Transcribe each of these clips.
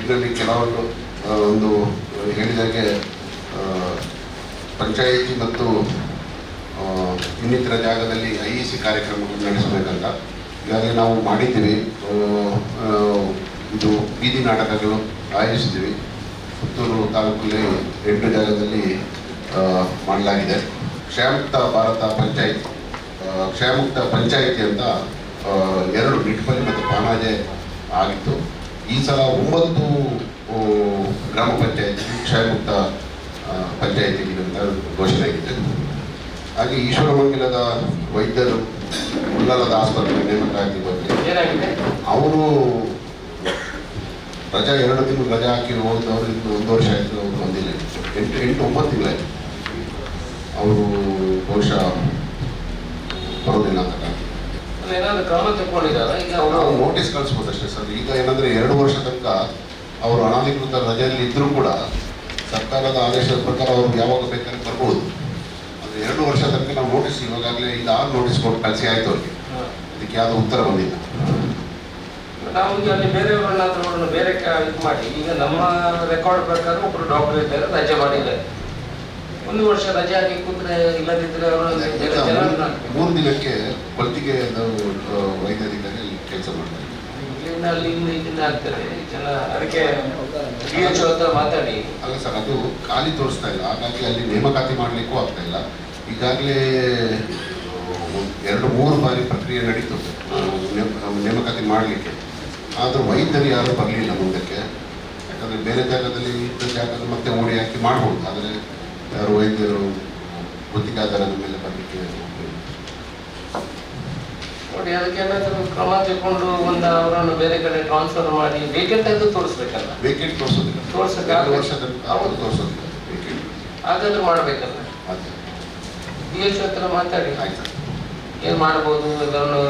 ನಿಟ್ಟಿನಲ್ಲಿ ಕೆಲವೊಂದು ಒಂದು ಹೇಳಿದಾಗೆ ಪಂಚಾಯಿತಿ ಮತ್ತು ಇನ್ನಿತರ ಜಾಗದಲ್ಲಿ IEC ಕಾರ್ಯಕ್ರಮಗಳನ್ನು ನಡೆಸಬೇಕಂತ ಈಗಾಗಲೇ ನಾವು ಮಾಡಿದ್ದೀವಿ. ಇದು ಬೀದಿ ನಾಟಕಗಳು ಆಯೋಜಿಸಿದ್ದೀವಿ. ಪುತ್ತೂರು ತಾಲೂಕಲ್ಲಿ 8 ಜಾಗದಲ್ಲಿ ಮಾಡಲಾಗಿದೆ. ಕ್ಷಯಮುಕ್ತ ಭಾರತ ಪಂಚಾಯತ್, ಕ್ಷಯಮುಕ್ತ ಪಂಚಾಯಿತಿ ಅಂತ 2 ನಿಟ್ಪಲ್ಲಿ ಮತ್ತು ಪಾನಾಜೆ ಆಗಿತ್ತು. ಈ ಸಲ 9 ಗ್ರಾಮ ಪಂಚಾಯತಿ ಕ್ಷಯಮುಕ್ತ ಪಂಚಾಯಿತಿ ಅಂತ ಘೋಷಣೆ ಆಗಿದೆ. ಹಾಗೆ ಈಶ್ವರಮಂಗಲದ ವೈದ್ಯರು ಉಳ್ಳಾಲದ ಆಸ್ಪತ್ರೆ ನೇಮಕ ಆಗಿದ್ದಾರೆ. ಅವರು ರಜಾ 2 ತಿಂಗಳು ರಜಾ ಹಾಕಿ ಹೋದವರು ಇನ್ನು 1 ವರ್ಷ ಆಯಿತು. ಅವರು ಬಂದಿಲ್ಲ. 8-9 ತಿಂಗಳಾಯಿತು. ಅವರು ಬಹುಶಃ ಬರೋದಿಲ್ಲ ಅಂತ ನಾವು ನೋಟಿಸ್ ಕಳಿಸ್ಬೋದು ಅಷ್ಟೇ ಸರ್. ಈಗ ಏನಂದರೆ 2 ವರ್ಷ ತನಕ ಅವರು ಅನಧಿಕೃತ ರಜೆಯಲ್ಲಿ ಇದ್ದರೂ ಕೂಡ ಸರ್ಕಾರದ ಆದೇಶದ ಪ್ರಕಾರ ಅವರು ಯಾವಾಗ ಬೇಕಾದ್ರೆ ಬರ್ಬೋದು. ಅಂದರೆ 2 ವರ್ಷ ತನಕ ನಾವು ನೋಟಿಸ್ ಇವಾಗಲೇ ಈಗ 6 ನೋಟಿಸ್ ಕೊಟ್ಟು ಕಳಿಸಿ ಆಯಿತು ಅವ್ರಿಗೆ. ಅದಕ್ಕೆ ಯಾವುದೋ ಉತ್ತರ ಬಂದಿಲ್ಲ. ನಾವು ಈಗ ಅಲ್ಲಿ ಬೇರೆಯವರನ್ನ ಬೇರೆ ಇದು ಮಾಡಿ ಈಗ ನಮ್ಮ ರೆಕಾರ್ಡ್ ಪ್ರಕಾರ ಒಬ್ಬರು ಡಾಕ್ಟರ್ ಇದ್ದಾರೆ, ರಜೆ ಮಾಡಿದ್ದಾರೆ. 1 ವರ್ಷ ರಜೆ ಹಾಕಿ ಕೂತ್ರೆ ಇಲ್ಲದಿದ್ದರೆ ಅವರು 3 ದಿನಕ್ಕೆ ಹೊತ್ತಿಗೆ ವೈದ್ಯಾಧಿಕಾರಿ ಕೆಲಸ ಮಾಡ್ತಾರೆ. ಅಲ್ಲಿ ಇದನ್ನ ಆಗ್ತದೆ ಜನ. ಅದಕ್ಕೆ DHO ಹತ್ರ ಮಾತಾಡಿ. ಅಲ್ಲ ಸರ್, ಅದು ಖಾಲಿ ತೋರಿಸ್ತಾ ಇಲ್ಲ. ಹಾಗಾಗಿ ಅಲ್ಲಿ ನೇಮಕಾತಿ ಮಾಡಲಿಕ್ಕೂ ಆಗ್ತಾ ಇಲ್ಲ. ಈಗಾಗಲೇ 2-3 ಬಾರಿ ಪ್ರಕ್ರಿಯೆ ನಡೀತು ನೇಮಕಾತಿ ಮಾಡಲಿಕ್ಕೆ. ಆದರೂ ವೈದ್ಯರು ಯಾರೂ ಬರಲಿಲ್ಲ ಮುಂದಕ್ಕೆ. ಯಾಕಂದರೆ ಬೇರೆ ಜಾಗದಲ್ಲಿ ಇದ್ದ ಜಾಗದಲ್ಲಿ ಮತ್ತೆ ಓಡಿ ಹಾಕಿ ಮಾಡ್ಬೋದು. ಆದರೆ ಯಾರು ವೈದ್ಯರು ಗುತ್ತಿಗೆದಾರರ ಮೇಲೆ ಬರಲಿಕ್ಕೆ ನೋಡಿ. ಅದಕ್ಕೆ ಏನಾದರೂ ಕ್ರಮ ತಗೊಂಡು ಅವರನ್ನು ಬೇರೆ ಕಡೆ ಟ್ರಾನ್ಸ್ಫರ್ ಮಾಡಿ ವೇಕೆಂಟ್ ಆದರೂ ತೋರಿಸ್ಬೇಕಲ್ಲ. ವೇಕೆಂಟ್ ತೋರಿಸೋದಿಲ್ಲ, 2 ವರ್ಷ ಅವರು ತೋರಿಸೋದಿಲ್ಲ. ವೇಕೆಂಟ್ ಹಾಗಾದ್ರೂ ಮಾಡಬೇಕಲ್ಲ. DHO ಹತ್ರ ಮಾತಾಡಿ ಆಯ್ತು ಏನು ಮಾಡ್ಬೋದು. ಇದನ್ನು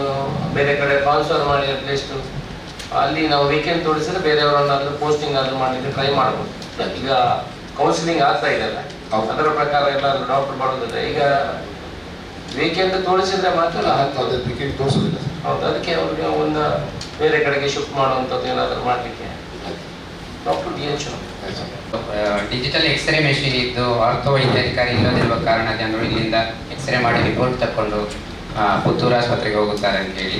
ಬೇರೆ ಕಡೆ ಟ್ರಾನ್ಸ್ಫರ್ ಮಾಡಿ ಪ್ಲೇಸ್ಟು ಅಲ್ಲಿ ನಾವು ವೀಕೆಂಡ್ ತೋರಿಸಿದ್ರೆ ಬೇರೆಯವರನ್ನಾದ್ರೂ ಪೋಸ್ಟಿಂಗ್ ಆದ್ರೂ ಮಾಡಲಿಕ್ಕೆ ಟ್ರೈ ಮಾಡ್ಬೋದು. ಈಗ ಕೌನ್ಸಿಲಿಂಗ್ ಆಗ್ತಾ ಇದೆಯಲ್ಲ, ಅದರ ಪ್ರಕಾರ ಎಲ್ಲಾದ್ರೂ ಡಾಕ್ಟರ್ ಮಾಡೋದಿಲ್ಲ. ಈಗ ವೀಕೆಂಡ್ ತೋರಿಸಿದ್ರೆ ಮಾತ್ರ ವೀಕೆಂಡ್ ತೋರಿಸೋದಿಲ್ಲ. ಹೌದು, ಅದಕ್ಕೆ ಅವ್ರಿಗೆ ಒಂದು ಬೇರೆ ಕಡೆಗೆ ಶಿಫ್ಟ್ ಮಾಡುವಂಥದ್ದು ಏನಾದರೂ ಮಾಡಲಿಕ್ಕೆ doctor DHO. Digital X-ray machine ಇದ್ದು ಆರ್ಥೋ ವೈದ್ಯಾಧಿಕಾರಿ ಇಲ್ಲದಿರುವ ಕಾರಣ ಜನರು ಇಲ್ಲಿಂದ ಎಕ್ಸ್ರೇ ಮಾಡಿ ರಿಪೋರ್ಟ್ ತಕ್ಕೊಂಡು ಪುತ್ತೂರು ಆಸ್ಪತ್ರೆಗೆ ಹೋಗುತ್ತಾರೆ ಅಂತೇಳಿ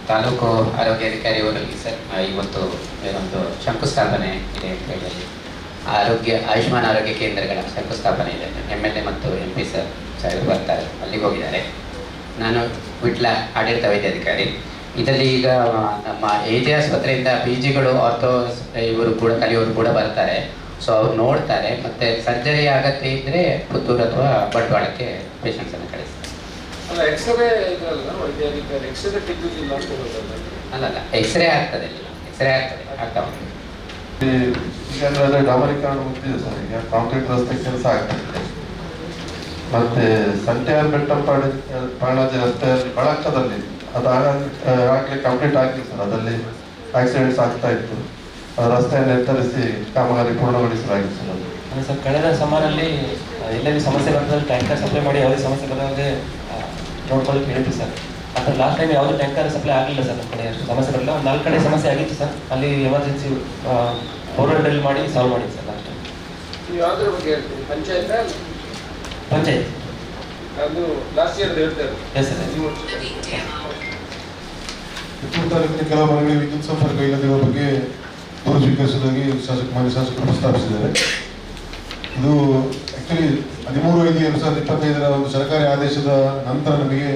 ತಾಲೂಕು ಆರೋಗ್ಯಾಧಿಕಾರಿ ಅವರಲ್ಲಿ ಸರ್ ಇವತ್ತು ಒಂದು ಶಂಕುಸ್ಥಾಪನೆ ಇದೆ ಅಂತ ಹೇಳಿ ಆಯುಷ್ಮಾನ್ ಆರೋಗ್ಯ ಕೇಂದ್ರಗಳ ಶಂಕುಸ್ಥಾಪನೆ ಇದೆ. MLA ಮತ್ತು MP ಸರ್ ಬರ್ತಾರೆ, ಅಲ್ಲಿಗೆ ಹೋಗಿದ್ದಾರೆ. ನಾನು ವಿಟ್ಲ ಆಡಳಿತ ವೈದ್ಯಾಧಿಕಾರಿ. ಇದರಲ್ಲಿ ಈಗ ನಮ್ಮ AJ ಆಸ್ಪತ್ರೆಯಿಂದ PGಗಳು ಆರ್ಥೋ ಇವರು ಕೂಡ ಕಲಿಯೋರು ಕೂಡ ಬರ್ತಾರೆ. ಸೊ ಅವ್ರು ನೋಡ್ತಾರೆ. ಮತ್ತು ಸರ್ಜರಿ ಅಗತ್ಯ ಇದ್ದರೆ ಪುತ್ತೂರು ಅಥವಾ ಬಂಟ್ವಾಳಕ್ಕೆ ಪೇಷಂಟ್ಸನ್ನು ಕಳಿಸ್ತಾರೆ. ಅಲ್ಲ, ಎಕ್ಸ್ರೇ ವೈದ್ಯಾಧಿಕಾರಿ ಎಕ್ಸ್ರೇ ತೆಗೆದಿಲ್ಲ ಅಂತ ಹೇಳೋದಲ್ಲ. ಅಲ್ಲಲ್ಲ, ಎಕ್ಸ್ರೇ ಆಗ್ತದೆ. ಎಕ್ಸ್ರೇ ಆಗ್ತಾ ಉಂಟು. ಈಗ ಡಾಮರೀಕರಣ ಮುಗ್ದಿದೆ ಸರ್. ಈಗ ಕಾಂಕ್ರೀಟ್ ರಸ್ತೆ ಕೆಲಸ ಆಗ್ತದೆ. ಮತ್ತೆ ಸಂಟ್ಯಾರ್ ಬೆಟ್ಟಂಪಾಡಿ ಪಾಣಾಜಿ ರಸ್ತೆಯಲ್ಲಿ ಬಳಕದಲ್ಲಿ ಅದು ಆಗಲೇ ಕಂಪ್ಲೀಟ್ ಆಗಿದೆ ಸರ್. ಅದರಲ್ಲಿ ಆಕ್ಸಿಡೆಂಟ್ಸ್ ಆಗ್ತಾ ಇತ್ತು. ರಸ್ತೆಯನ್ನು ನಿರ್ಧರಿಸಿ ಕಾಮಗಾರಿ ಪೂರ್ಣಗೊಳಿಸಲಾಗಿದೆ ಸರ್. ಅದೇ ಸರ್, ಕಳೆದ ಸಮ್ಮರಲ್ಲಿ ಎಲ್ಲರಿಗೂ ಸಮಸ್ಯೆ ಬಂದಲ್ಲಿ ಟ್ಯಾಂಕರ್ ಸಪ್ಲೈ ಮಾಡಿ ಯಾವುದೇ ಸಮಸ್ಯೆ ಬರೋದೇ ನೋಡ್ಕೊಳ್ಳೋಕೆ ಹೇಳಿದ್ವಿ ಸರ್. ಆದರೆ ಲಾಸ್ಟ್ ಟೈಮ್ ಯಾವುದೇ ಟ್ಯಾಂಕರ್ ಸಪ್ಲೈ ಆಗಲಿಲ್ಲ ಸರ್. ನಮ್ಮ ಕಡೆ ಅಷ್ಟು ಸಮಸ್ಯೆ ಬರಲಿಲ್ಲ. ಒಂದು 4 ಕಡೆ ಸಮಸ್ಯೆ ಆಗಿತ್ತು ಸರ್. ಅಲ್ಲಿ ಎಮರ್ಜೆನ್ಸಿ ಬೋರ್ವೆಲ್ ಡ್ರಿಲ್ ಮಾಡಿ ಸಾಲ್ವ್ ಮಾಡಿದ್ದು ಸರ್ ಲಾಸ್ಟ್ ಟೈಮ್. ಯಾವುದ್ರ ಬಗ್ಗೆ ಹೇಳ್ತೀವಿ? ಪಂಚಾಯತ್ ಅದು ಲಾಸ್ಟ್ ಇಯರ್ ಹೇಳ್ತಾರೆ. Yes sir. ಪುತ್ತೂರು ತಾಲೂಕಿನ ಕೆಲವು ಮನೆಗಳಿಗೆ ವಿದ್ಯುತ್ ಸಂಪರ್ಕ ಇಲ್ಲದಿರುವ ಬಗ್ಗೆ ದೂರು ಸ್ವೀಕರಿಸುವುದಾಗಿ ಮಾನ್ಯ ಶಾಸಕರು ಪ್ರಸ್ತಾಪಿಸಿದ್ದಾರೆ. ಇದು ಆ್ಯಕ್ಚುಲಿ 13/5/2025 ಒಂದು ಸರ್ಕಾರಿ ಆದೇಶದ ನಂತರ ನಮಗೆ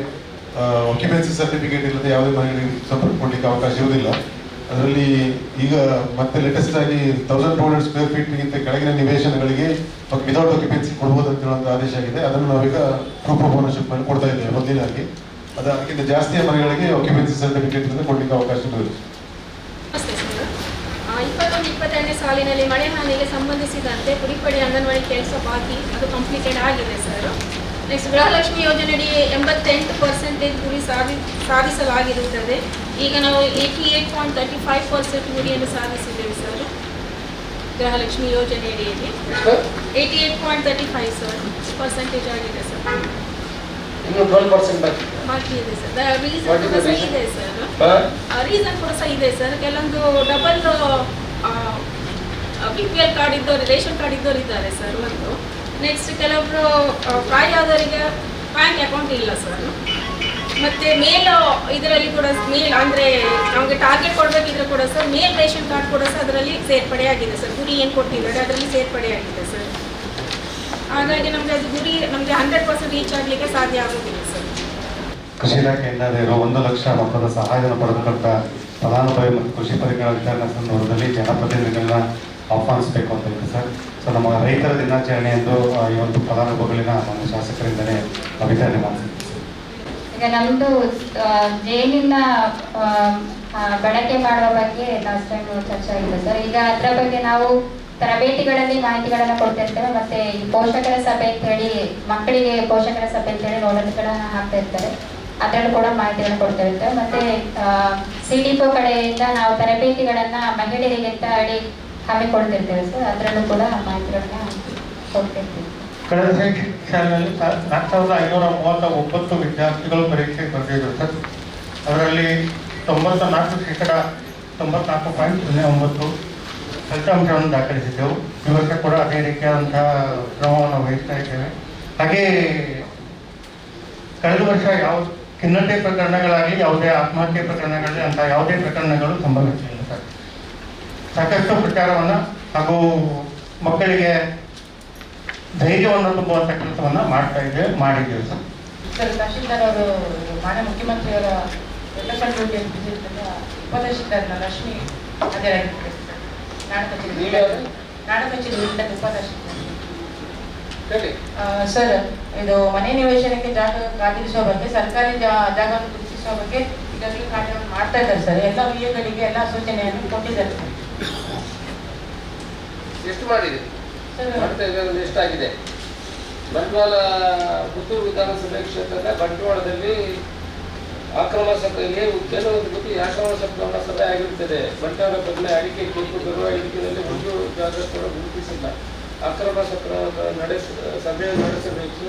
ಆಕ್ಯುಪೆನ್ಸಿ ಸರ್ಟಿಫಿಕೇಟ್ ಇಲ್ಲದೆ ಯಾವುದೇ ಮನೆಗಳಿಗೆ ಸಂಪರ್ಕ ಕೊಡಲಿಕ್ಕೆ ಅವಕಾಶ ಇರುವುದಿಲ್ಲ. ಅದರಲ್ಲಿ ಈಗ ಮತ್ತೆ ಲೇಟೆಸ್ಟ್ ಆಗಿ 1200 ಸ್ಕ್ವೇರ್ ಫೀಟ್ಗಿಂತ ಕೆಳಗಿನ ನಿವೇಶನಗಳಿಗೆ ವಿದೌಟ್ ಆಕ್ಯುಪೆನ್ಸಿ ಕೊಡ್ಬೋದು ಅಂತ ಹೇಳುವಂಥ ಆದೇಶ ಆಗಿದೆ. ಅದನ್ನು ನಾವೀಗ ಪ್ರೂಫ್ ಆಫ್ ಓನರ್ಶಿಪ್ ಮೇಲೆ ಕೊಡ್ತಾ ಇದ್ದೇವೆ ಮೊದಲಿನಾಗಿ. ಅದಕ್ಕಿಂತ ಜಾಸ್ತಿಯ ಮನೆಗಳಿಗೆ ಆಕ್ಯುಪೆನ್ಸಿ ಸರ್ಟಿಫಿಕೇಟ್ ಕೊಡಲಿಕ್ಕೆ ಅವಕಾಶ ಇರುವುದಿಲ್ಲ. 21-22ನೇ ಸಾಲಿನಲ್ಲಿ ಮಳೆ ಹಾನಿಗೆ ಸಂಬಂಧಿಸಿದಂತೆ ಪುಡಿಪಡಿ ಅಂಗನವಾಡಿ ಕೆಲಸ ಬಾಕಿ, ಅದು ಕಂಪ್ಲೀಟೆಡ್ ಆಗಿದೆ ಸರ್. ನೆಕ್ಸ್ಟ್ ಗೃಹಲಕ್ಷ್ಮಿ ಯೋಜನೆಯಡಿ 88% ಗುರಿ ಸಾಧಿಸಲಾಗಿರುತ್ತದೆ. ಈಗ ನಾವು 88.35% ಗುರಿಯನ್ನು ಸಾಧಿಸಿದ್ದೇವೆ ಸರ್. ಗೃಹಲಕ್ಷ್ಮಿ ಯೋಜನೆಯಡಿಯಲ್ಲಿ 88.35% ಆಗಿದೆ ಸರ್. ಇನ್ನು 12% ಬಾಕಿ ಇದೆ ಸರ್. ರೀಸನ್ ಕೂಡ ಸಹ ಇದೆ ಸರ್. ಕೆಲವೊಂದು ಡಬಲ್ BPL ಕಾರ್ಡ್ ಇದ್ದವರು, ರೇಷನ್ ಕಾರ್ಡ್ ಇದ್ದವರು ಇದ್ದಾರೆ ಸರ್ ಒಂದು. ನೆಕ್ಸ್ಟ್ ಕೆಲವೊಬ್ಬರು ಪ್ರಾಯ ಆದವರಿಗೆ ಬ್ಯಾಂಕ್ ಅಕೌಂಟ್ ಇಲ್ಲ ಸರ್. ಮತ್ತು ಮೇಲ್ ಇದರಲ್ಲಿ ಕೂಡ ಮೇಲ್ ಅಂದರೆ ನಮಗೆ ಟಾರ್ಗೆಟ್ ಕೊಡಬೇಕಿದ್ರೆ ಕೂಡ ಸರ್ ಮೇಲ್ ರೇಷನ್ ಕಾರ್ಡ್ ಕೂಡ ಸಹ ಅದರಲ್ಲಿ ಸೇರ್ಪಡೆಯಾಗಿದೆ ಸರ್. ಗುರಿ ಏನು ಕೊಟ್ಟಿದ್ದಾರೆ ಅದರಲ್ಲಿ ಸೇರ್ಪಡೆಯಾಗಿದೆ ಸರ್. ಹಾಗಾಗಿ ನಮಗೆ ಅದು ಗುರಿ ನಮಗೆ 100% ರೀಚ್ ಆಗಲಿಕ್ಕೆ ಸಾಧ್ಯ ಆಗೋದಿಲ್ಲ ಸರ್. ಕೃಷಿ ಇಲಾಖೆಯಿಂದ 1 ಲಕ್ಷ ಮೊತ್ತದ ಸಹಾಯಧನ ಪಡೆದುಕೊಂಡ ಫಲಾನುಭವಿ ಮತ್ತು ಕೃಷಿ ಪರಿಕರ ವಿತರಣಾ ಸಂದರ್ಭದಲ್ಲಿ ಜನಪ್ರತಿನಿಧಿಗಳನ್ನ ಆಹ್ವಾನಿಸಬೇಕು ಅಂತ ಇದೆ ಸರ್. ಸೊ ನಮ್ಮ ರೈತರ ದಿನಾಚರಣೆ ಎಂದು ಈ ಒಂದು ಫಲಾನುಭವಿಗಳಿನ ನಮ್ಮ ಶಾಸಕರಿಂದಲೇ ವಿತರಣೆ ಮಾಡ್ತೀವಿ. ಈಗ ನಮ್ಮದು ಜೇನಿನ ಬಳಕೆ ಮಾಡುವ ಬಗ್ಗೆ ಲಾಸ್ಟ್ ಟೈಮ್ ಚರ್ಚೆ ಆಗಿದೆ ಸರ್. ಈಗ ಅದರ ಬಗ್ಗೆ ನಾವು ತರಬೇತಿಗಳಲ್ಲಿ ಮಾಹಿತಿಗಳನ್ನು ಕೊಡ್ತಿರ್ತೇವೆ. ಮತ್ತೆ ಈ ಪೋಷಕರ ಸಭೆ ಅಂತ ಹೇಳಿ ಮಕ್ಕಳಿಗೆ ಪೋಷಕರ ಸಭೆ ಅಂತ ಹೇಳಿ ನೋಡಲ್ಗಳನ್ನು ಹಾಕ್ತಾ ಇರ್ತಾರೆ, ಅದರಲ್ಲೂ ಕೂಡ ಮಾಹಿತಿಗಳನ್ನು ಕೊಡ್ತಾ ಇರ್ತೇವೆ. ಮತ್ತೆ CDPO ಕಡೆಯಿಂದ ನಾವು ತರಬೇತಿಗಳನ್ನ ಮಹಿಳೆಯರಿಗೆ ಅಂತ ಹೇಳಿ ಹಮ್ಮಿಕೊಳ್ತಿರ್ತೇವೆ ಸರ್, ಅದರಲ್ಲೂ ಕೂಡ ಮಾಹಿತಿಗಳನ್ನ ಕೊಡ್ತಿರ್ತೀವಿ. ಕಳೆದ ಶೈಕ್ಷಣಿಕ ಸಾಲಿನಲ್ಲಿ 4,539 ವಿದ್ಯಾರ್ಥಿಗಳು ಪರೀಕ್ಷೆ ಬರೆದಿದ್ರು ಸರ್. ಅದರಲ್ಲಿ 94.09% ಫಲಿತಾಂಶವನ್ನು ದಾಖಲಿಸಿದ್ದೆವು. ಈ ವರ್ಷ ಕೂಡ ಅದೇ ರೀತಿಯಾದಂತಹ ಕ್ರಮವನ್ನು ವಹಿಸ್ತಾ ಇದ್ದೇವೆ. ಹಾಗೆ ಕಳೆದ ವರ್ಷ ಯಾವ ಖಿನ್ನತೆ ಪ್ರಕರಣಗಳಾಗಲಿ ಯಾವುದೇ ಆತ್ಮಹತ್ಯೆ ಪ್ರಕರಣಗಳಲ್ಲಿ ಅಂತ ಯಾವುದೇ ಪ್ರಕರಣಗಳು ಸಂಭವಿಸಿಲ್ಲ ಸರ್. ಸಾಕಷ್ಟು ಪ್ರಚಾರವನ್ನು ಹಾಗೂ ಮಕ್ಕಳಿಗೆ ಧೈರ್ಯವನ್ನು ತುಂಬುವಂಥ ಕೆಲಸವನ್ನು ಮಾಡಿದ್ದೇವೆ ಸರ್. ಸರ್, ತಹಶೀಲ್ದಾರ್ ಅವರು ಮಾನ್ಯ ಮುಖ್ಯಮಂತ್ರಿಯವರ ಡೆವಲಪ್ಮೆಂಟ್ ಡ್ಯೂಟಿಯಲ್ಲಿ ಬಿದ್ದಿರ್ತದೆ ಉಪತಹಶೀಲ್ದಾರ್ನ ಲಕ್ಷ್ಮಿ ಹಾಜರಾಗಿರ್ತಾರೆ ಸರ್. ನಾಡ ಕಚೇರಿ ವಿರುದ್ಧ ಉಪತಹಶೀಲ್ದಾರ್ ಸರ್, ಇದು ಮನೆ ನಿವೇಶನಕ್ಕೆ ಜಾಗ ಕಾದಿರಿಸುವ ಬಗ್ಗೆ, ಸರ್ಕಾರಿ ಜಾಗವನ್ನು ಗುರುತಿಸುವ ಬಗ್ಗೆ ಈಗಾಗಲೇ ಕಾರ್ಯವನ್ನು ಮಾಡ್ತಾ ಇದ್ದಾರೆ ಸರ್. ಎಲ್ಲ ವಿಎಗಳಿಗೆ ಎಲ್ಲ ಸೂಚನೆಯನ್ನು ಕೊಟ್ಟಿದ್ದಾರೆ ಸರ್. ಎಷ್ಟು ಮಾಡಿದೆ ಎಷ್ಟಾಗಿದೆ? ಬಂಟ್ವಾಳ ಪುತ್ತೂರು ವಿಧಾನಸಭೆ ಕ್ಷೇತ್ರದ ಬಂಟ್ವಾಳದಲ್ಲಿ ಆಕ್ರಮ ಸಭೆಯಲ್ಲಿ ಕೆಲವೊಂದು ಗುತಿ ಆಕ್ರಮ ಸಭೆ ಆಗಿರುತ್ತದೆ. ಬಂಟ್ವಾಳ ಬದಲೇ ಅಡಿಕೆ ಕೇಕು ಬರುವ ಇಡುಕಿನಲ್ಲಿ ಒಂದು ಜಾಗ ಕೂಡ ಗುರುತಿಸಿಲ್ಲ. ಅಕ್ರಮ ಸಭೆ ನಡೆಸಬೇಕು,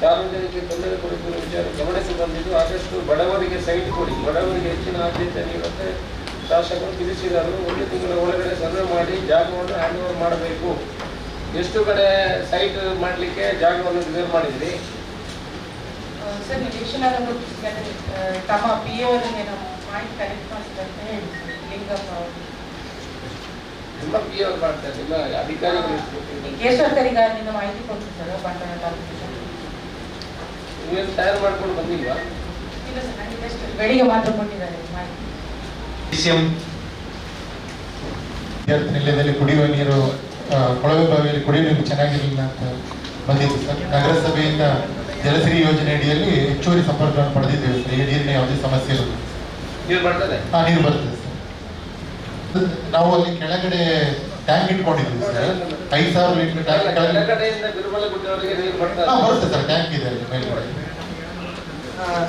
ಸಾರ್ವಜನಿಕ ತೊಂದರೆ ಕೊಡುವ ವಿಚಾರ ಗಮನಿಸಿ ಬಂದಿದ್ದು. ಆದಷ್ಟು ಬಡವರಿಗೆ ಸೈಟ್ ಕೊಡಿ, ಬಡವರಿಗೆ ಹೆಚ್ಚಿನ ಆದ್ಯತೆ ನೀಡುವಂತೆ ಶಾಸಕರು ತಿಳಿಸಿದರು. 1 ತಿಂಗಳ ಒಳಗಡೆ ಸರ್ವೆ ಮಾಡಿ ಜಾಗವನ್ನು ಹ್ಯಾಂಡ್ ಓವರ್ ಮಾಡಬೇಕು. ಎಷ್ಟು ಕಡೆ ಸೈಟ್ ಮಾಡಲಿಕ್ಕೆ ಜಾಗವನ್ನು ರಿಸರ್ವ್ ಮಾಡಿದ್ರಿ ಸರ್? ನಿರೀಕ್ಷಣಾರ ತಮ್ಮ PA ಅವರಿಗೆ ನಾವು ಮಾಹಿತಿ ಕಲೆಕ್ಟ್ ಮಾಡ್ತಾರೆ ಅಂತ ಹೇಳಿ ಲಿಂಗಪ್ಪ ಅವರು. ನಿಮ್ಮ PA ಅವರು ಮಾಡ್ತಾರೆ, ನಿಮ್ಮ ಅಧಿಕಾರಿಗಳು ಕೇಶವಕರಿಗಾರರಿಂದ ಮಾಹಿತಿ ಕೊಡ್ತೀವಿ ಸರ್. ಬಂಟ್ವಾಳ ತಾಲೂಕಿಗೆ ನೀವೇನು ತಯಾರು ಮಾಡ್ಕೊಂಡು ಬಂದಿಲ್ವಾ? ಇಲ್ಲ ಸರ್, ನನಗೆ ಬೆಸ್ಟ್ ಬೆಳಿಗ್ಗೆ ಮಾತ್ರ ಕೊಟ್ಟಿದ್ದಾರೆ ಮಾಹಿತಿ. ವಿದ್ಯಾರ್ಥಿ ನಿಲಯದಲ್ಲಿ ಕುಡಿಯುವ ನೀರು, ಕೊಳವೆ ಬಾವಿಯಲ್ಲಿ ಕುಡಿಯುವ ನೀರು ಚೆನ್ನಾಗಿರಲಿಲ್ಲ ಅಂತ ಬಂದಿತ್ತು ಸರ್. ನಗರಸಭೆಯಿಂದ ಜಲಸಿರಿ ಯೋಜನೆ ಅಡಿಯಲ್ಲಿ ಹೆಚ್ಚುವರಿ ಸಂಪರ್ಕವನ್ನು ಪಡೆದಿದ್ದೇವೆ ಸರ್. ಈ ನೀರಿನ ಯಾವುದೇ ಸಮಸ್ಯೆ ಇಲ್ಲ. ನೀರು ಬರ್ತದೆ? ನೀರು ಬರ್ತದೆ ಸರ್. ನಾವು ಅಲ್ಲಿ ಕೆಳಗಡೆ ಟ್ಯಾಂಕ್ ಇಟ್ಕೊಂಡಿದ್ವಿ ಸರ್. 5,000 ಲೀಟರ್ ಟ್ಯಾಂಕ್ ಕಡೆಯಿಂದ ಬಿರುಮಲಗುಡ್ಡವರೆಗೆ ನೀರು ಬರ್ತದೆ? ಬರುತ್ತೆ ಸರ್, ಟ್ಯಾಂಕ್ ಇದೆ ಅಲ್ಲಿ ಮೇಲ್ಗಡೆ.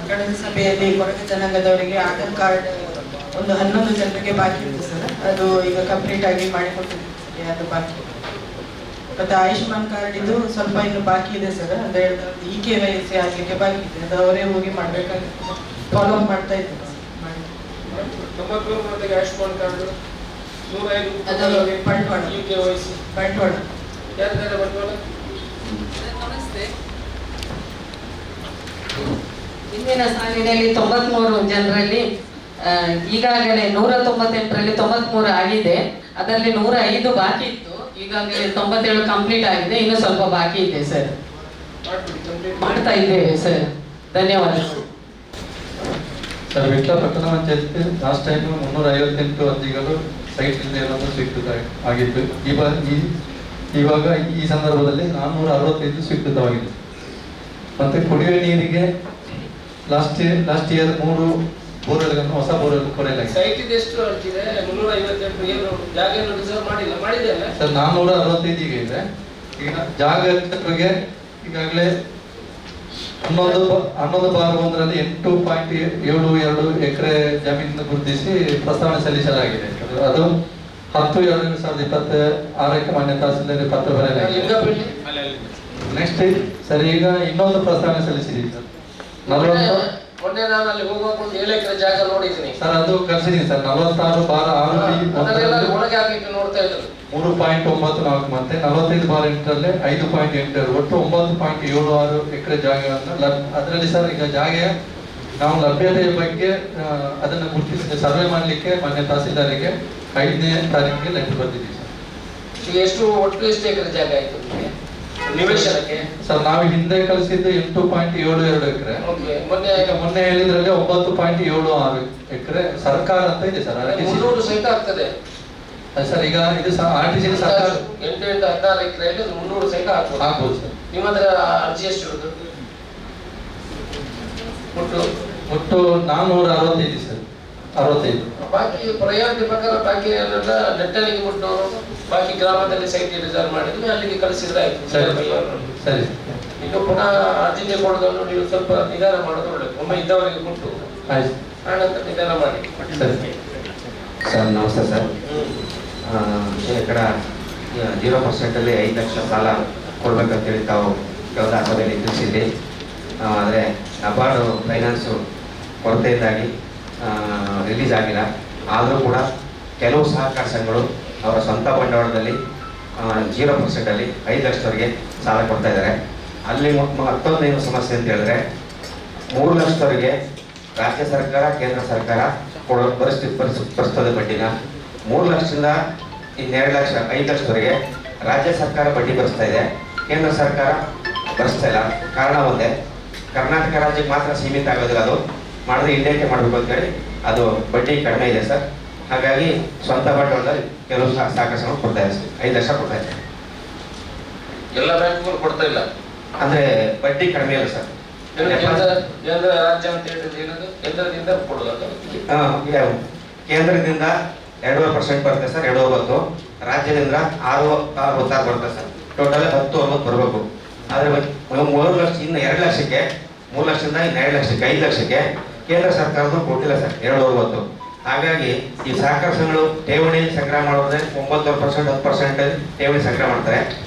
ಕಳೆದ ಸಭೆಯಲ್ಲಿ ಕೊಡಗು ಜನಾಂಗದವರಿಗೆ ಆಧಾರ್ ಕಾರ್ಡ್ ಒಂದು 11 ಜನರಿಗೆ ಬಾಕಿ ಇತ್ತು ಸರ್. ಅದು ಈಗ ಕಂಪ್ಲೀಟ್ ಆಗಿ ಮಾಡಿಕೊಟ್ಟಿದ್ದೀವಿ ಸರ್, ಅದು ಬಾಕಿ. ಮತ್ತೆ ಆಯುಷ್ಮಾನ್ ಕಾರ್ಡ್ ಇದು ಸ್ವಲ್ಪ ಇನ್ನು ಬಾಕಿ ಇದೆ ಸರ್. ಅಂದ್ರೆ EKYC ಆಗಲಿಕ್ಕೆ ಬಾಕಿ ಇದೆ, ಅದು ಅವರೇ ಹೋಗಿ ಮಾಡಬೇಕಾಗಿತ್ತು. ಫಾಲೋ ಅಪ್ ಮಾಡ್ತಾ ಇದ್ದೀವಿ ಸರ್. 93 ಮಂದಿಗೆ ಆಯುಷ್ಮಾನ್ ಕಾರ್ಡ್, 105 ಅದು ಬಂಟ್ವಾಳ EKYC ಬಂಟ್ವಾಳ. ಯಾರಿದ್ದಾರೆ ಬಂಟ್ವಾಳ? ನಮಸ್ತೆ. ಹಿಂದಿನ ಸಾಲಿನಲ್ಲಿ 93 ಜನರಲ್ಲಿ ಈಗಾಗಲೇ 198ರಲ್ಲಿ 93 ಆಗಿದೆ. ಅದರಲ್ಲಿ 105 ಬಾಕಿ ಇತ್ತು. ಈಗಾಗಲೇ 97 ಕಂಪ್ಲೀಟ್ ಆಗಿದೆ, ಇನ್ನು ಸ್ವಲ್ಪ ಬಾಕಿ ಇದೆ ಸರ್. ಮಾಡ್ತಾ ಇದ್ದೇವೆ ಸರ್. ಧನ್ಯವಾದಗಳು ಸರ್. ವಿಟ್ಲ ಪಟ್ಟಣ ಪಂಚಾಯತ್ ಲಾಸ್ಟ್ ಟೈಮ್ 358 ಅರ್ಜಿಗಳು ಸೈಟ್ ಇಲ್ಲದೆ ಇರೋದು ಸ್ವೀಕೃತ ಆಗಿತ್ತು. ಇವಾಗ ಈ ಸಂದರ್ಭದಲ್ಲಿ 465 ಸ್ವೀಕೃತವಾಗಿದೆ. ಮತ್ತೆ ಕುಡಿಯುವ ನೀರಿಗೆ ಲಾಸ್ಟ್ ಇಯರ್ 3 ಬೋರ್ವೆಲ್ಗಳನ್ನು ಹೊಸ ಬೋರ್ವೆಲ್ ಕೊರೆಯಲಾಗಿದೆ. ಸೈಟ್ ಇದೆ ಎಷ್ಟು ಅರ್ಜಿದೆ? 358 ಏನು ಜಾಗವನ್ನು ರಿಸರ್ವ್ ಮಾಡಿಲ್ಲ, ಮಾಡಿದೆಯಲ್ಲ ಸರ್? 465 ಈಗ ಇದೆ. ಈಗ ಜಾಗ ಈಗಾಗಲೇ 11/1ರಲ್ಲಿ 8.72 ಎಕರೆ ಜಮೀನನ್ನು ಗುರುತಿಸಿ ಪ್ರಸ್ತಾವನೆ ಸಲ್ಲಿಸಲಾಗಿದೆ. ಅದು 10/2/2026ಕ್ಕೆ ಮಾನ್ಯ ತಹಸೀಲ್ದಾರ್ ಪತ್ರ ಬರೆಯಲಾಗಿದೆ. ನೆಕ್ಸ್ಟ್ ಸರ್, ಈಗ ಇನ್ನೊಂದು ಪ್ರಸ್ತಾವನೆ ಸಲ್ಲಿಸಿದ್ದೀವಿ ಸರ್. ಮೊನ್ನೆ ನಾನು ಅಲ್ಲಿ ಹೋಗುವಾಗ ಒಂದು 7 ಎಕರೆ ಜಾಗ ನೋಡಿದ್ದೀನಿ ಸರ್ ಅದು ಕಳ್ಸಿದೀನಿ ಸರ್ 46/6 ಅದನ್ನೆಲ್ಲ ಒಳಗೆ ಹಾಕಿಟ್ಟು ನೋಡ್ತಾ ಇದ್ರು 3.94 ಮತ್ತೆ 45/8ರಲ್ಲಿ 5.8 ಒಟ್ಟು 9.76 ಎಕರೆ ಜಾಗಗಳನ್ನ ಅದರಲ್ಲಿ ಸರ್ ಈಗ ಜಾಗ ನಾವು ಲಭ್ಯತೆಯ ಬಗ್ಗೆ ಅದನ್ನು ಗುರುತಿಸಿ ಸರ್ವೆ ಮಾಡಲಿಕ್ಕೆ ಮಾನ್ಯ ತಹಸೀಲ್ದಾರಿಗೆ 5ನೇ ತಾರೀಕಿಗೆ ಲೆಟರ್ ಬರ್ತಿದ್ದೀವಿ ಸರ್. ಈಗ ಎಷ್ಟು ಎಕರೆ ಜಾಗ ಆಯ್ತು ನಿಮಗೆ ನಿವೇಶನಕ್ಕೆ? ಸರ್ ನಾವು ಹಿಂದೆ ಕಳಿಸಿದ್ದು 8.72 ಎಕರೆ. ಮೊನ್ನೆ ಹೇಳಿದ್ರಲ್ಲಿ 9.76 ಎಕರೆ ಸರ್ಕಾರ ಅಂತ ಇದೆ ಸರ್. 300 ಸೈಟ್ ಆಗ್ತದೆ ಸರ್. ಈಗ ಇದು RTC ಸರ್ಕಾರ 8-16 ಎಕರೆಯಲ್ಲಿ 300 ಸೈಟ್ ಆಗ್ಬೋದು ಸರ್. ನಿಮ್ಮ ಹತ್ರ ಅರ್ಜಿ ಎಷ್ಟು ಇರುವುದು? ಒಟ್ಟು 465 ಸರ್. 65. ಬಾಕಿ ಪ್ರಯಾರಿಟಿ ಪ್ರಕಾರ ಬಾಕಿ ಎಲ್ಲ ನೆಟ್ಟಲ್ಲಿಗೆ ಬಿಟ್ಟು ಬಾಕಿ ಗ್ರಾಮದಲ್ಲಿ ಸೈಟ್ ರಿಸರ್ವ್ ಮಾಡಿದ್ರೆ ಅಲ್ಲಿಗೆ ಕಳಿಸಿದ್ರೆ ಆಯ್ತು. ಸರಿ. ಈಗ ಪುನಃ ಅರ್ಜಿ ಕೊಡೋದನ್ನು ನೀವು ಸ್ವಲ್ಪ ನಿಧಾನ ಮಾಡೋದು ಒಳ್ಳೆಯದು. ಒಮ್ಮೆ ಇದ್ದವರಿಗೆ ಕೊಟ್ಟು ಆನಂತರ ನಿಧಾನ ಮಾಡಿ. ಸರ್ ನಮಸ್ತೆ ಸರ್. ಶೇಕಡ 0% 5 ಲಕ್ಷ ಸಾಲ ಕೊಡ್ಬೇಕಂತೇಳಿ ತಾವು ಕೇವಲ ಸಭೆಯಲ್ಲಿ ತಿಳಿಸಿದ್ರಿ. ಆದರೆ ನಬಾರ್ಡು ಫೈನಾನ್ಸು ಕೊರತೆಯಿಂದಾಗಿ ರಿಲೀಸ್ ಆಗಿಲ್ಲ. ಆದರೂ ಕೂಡ ಕೆಲವು ಸಹಕಾರ ಸಂಘಗಳು ಅವರ ಸ್ವಂತ ಬಂಡವಾಳದಲ್ಲಿ 0%ಅಲ್ಲಿ 5 ಲಕ್ಷದವರೆಗೆ ಸಾಲ ಕೊಡ್ತಾ ಇದ್ದಾರೆ. ಅಲ್ಲಿ ಮತ್ತೊಂದೇನು ಸಮಸ್ಯೆ ಅಂತ ಹೇಳಿದ್ರೆ 3 ಲಕ್ಷದವರೆಗೆ ರಾಜ್ಯ ಸರ್ಕಾರ ಕೇಂದ್ರ ಸರ್ಕಾರ ಕೊಡೋ ಪರಿಸ್ಥಿತಿ ಬಡ್ಡಿನ 3 ಲಕ್ಷದಿಂದ 2 ಲಕ್ಷ 5 ಲಕ್ಷದವರೆಗೆ ರಾಜ್ಯ ಸರ್ಕಾರ ಬಡ್ಡಿ ಭರಿಸ್ತಾ ಇದೆ, ಕೇಂದ್ರ ಸರ್ಕಾರ ಭರಿಸ್ತಾ ಇಲ್ಲ. ಕಾರಣ ಒಂದೇ, ಕರ್ನಾಟಕ ರಾಜ್ಯಕ್ಕೆ ಮಾತ್ರ ಸೀಮಿತ ಆಗೋದಿಲ್ಲ, ಅದು ಮಾಡಿದ್ರೆ ಇಂಡಿಯಾಕ್ಕೆ ಮಾಡಬೇಕು ಅಂತೇಳಿ ಅದು ಬಡ್ಡಿ ಕಡಿಮೆ ಇದೆ ಸರ್. ಹಾಗಾಗಿ ಸ್ವಂತ ಬಂಡವಾಳದಲ್ಲಿ ಕೆಲವು ಸಹಕಾರ ಸಂಘ ಕೊಡ್ತಾ ಇದೆ ಸರ್. 5 ಲಕ್ಷ ಕೊಡ್ತಾ ಇದೆ. ಎಲ್ಲ ಬ್ಯಾಂಕ್ಗಳು ಕೊಡ್ತಾ ಇಲ್ಲ ಅಂದ್ರೆ ಬಡ್ಡಿ ಕಡಿಮೆ ಇಲ್ಲ ಸರ್. ರಾಜ್ಯ ಅಂತ ಹೇಳಿದ್ರೆ ಕೇಂದ್ರದಿಂದ ಕೊಡೋದು. ಕೇಂದ್ರದಿಂದ 2.5% ಬರುತ್ತೆ ಸರ್, 2.9. ರಾಜ್ಯದಿಂದ 6.66 ಬರುತ್ತೆ ಸರ್. ಟೋಟಲ್ 10.9 ಬರಬೇಕು. ಆದರೆ 3 ಲಕ್ಷ ಇನ್ನು 2 ಲಕ್ಷಕ್ಕೆ 3 ಲಕ್ಷದಿಂದ ಇನ್ನು 2 ಲಕ್ಷಕ್ಕೆ 5 ಲಕ್ಷಕ್ಕೆ ಕೇಂದ್ರ ಸರ್ಕಾರದ್ದು ಕೊಟ್ಟಿಲ್ಲ ಸರ್, 2.9. ಹಾಗಾಗಿ ಈ ಸಹಕಾರ ಸಂಘಗಳು ಠೇವಣಿ ಸಂಗ್ರಹ ಮಾಡೋದ್ರೆ 9% 10% ಠೇವಣಿ ಸಂಗ್ರಹ ಮಾಡ್ತಾರೆ.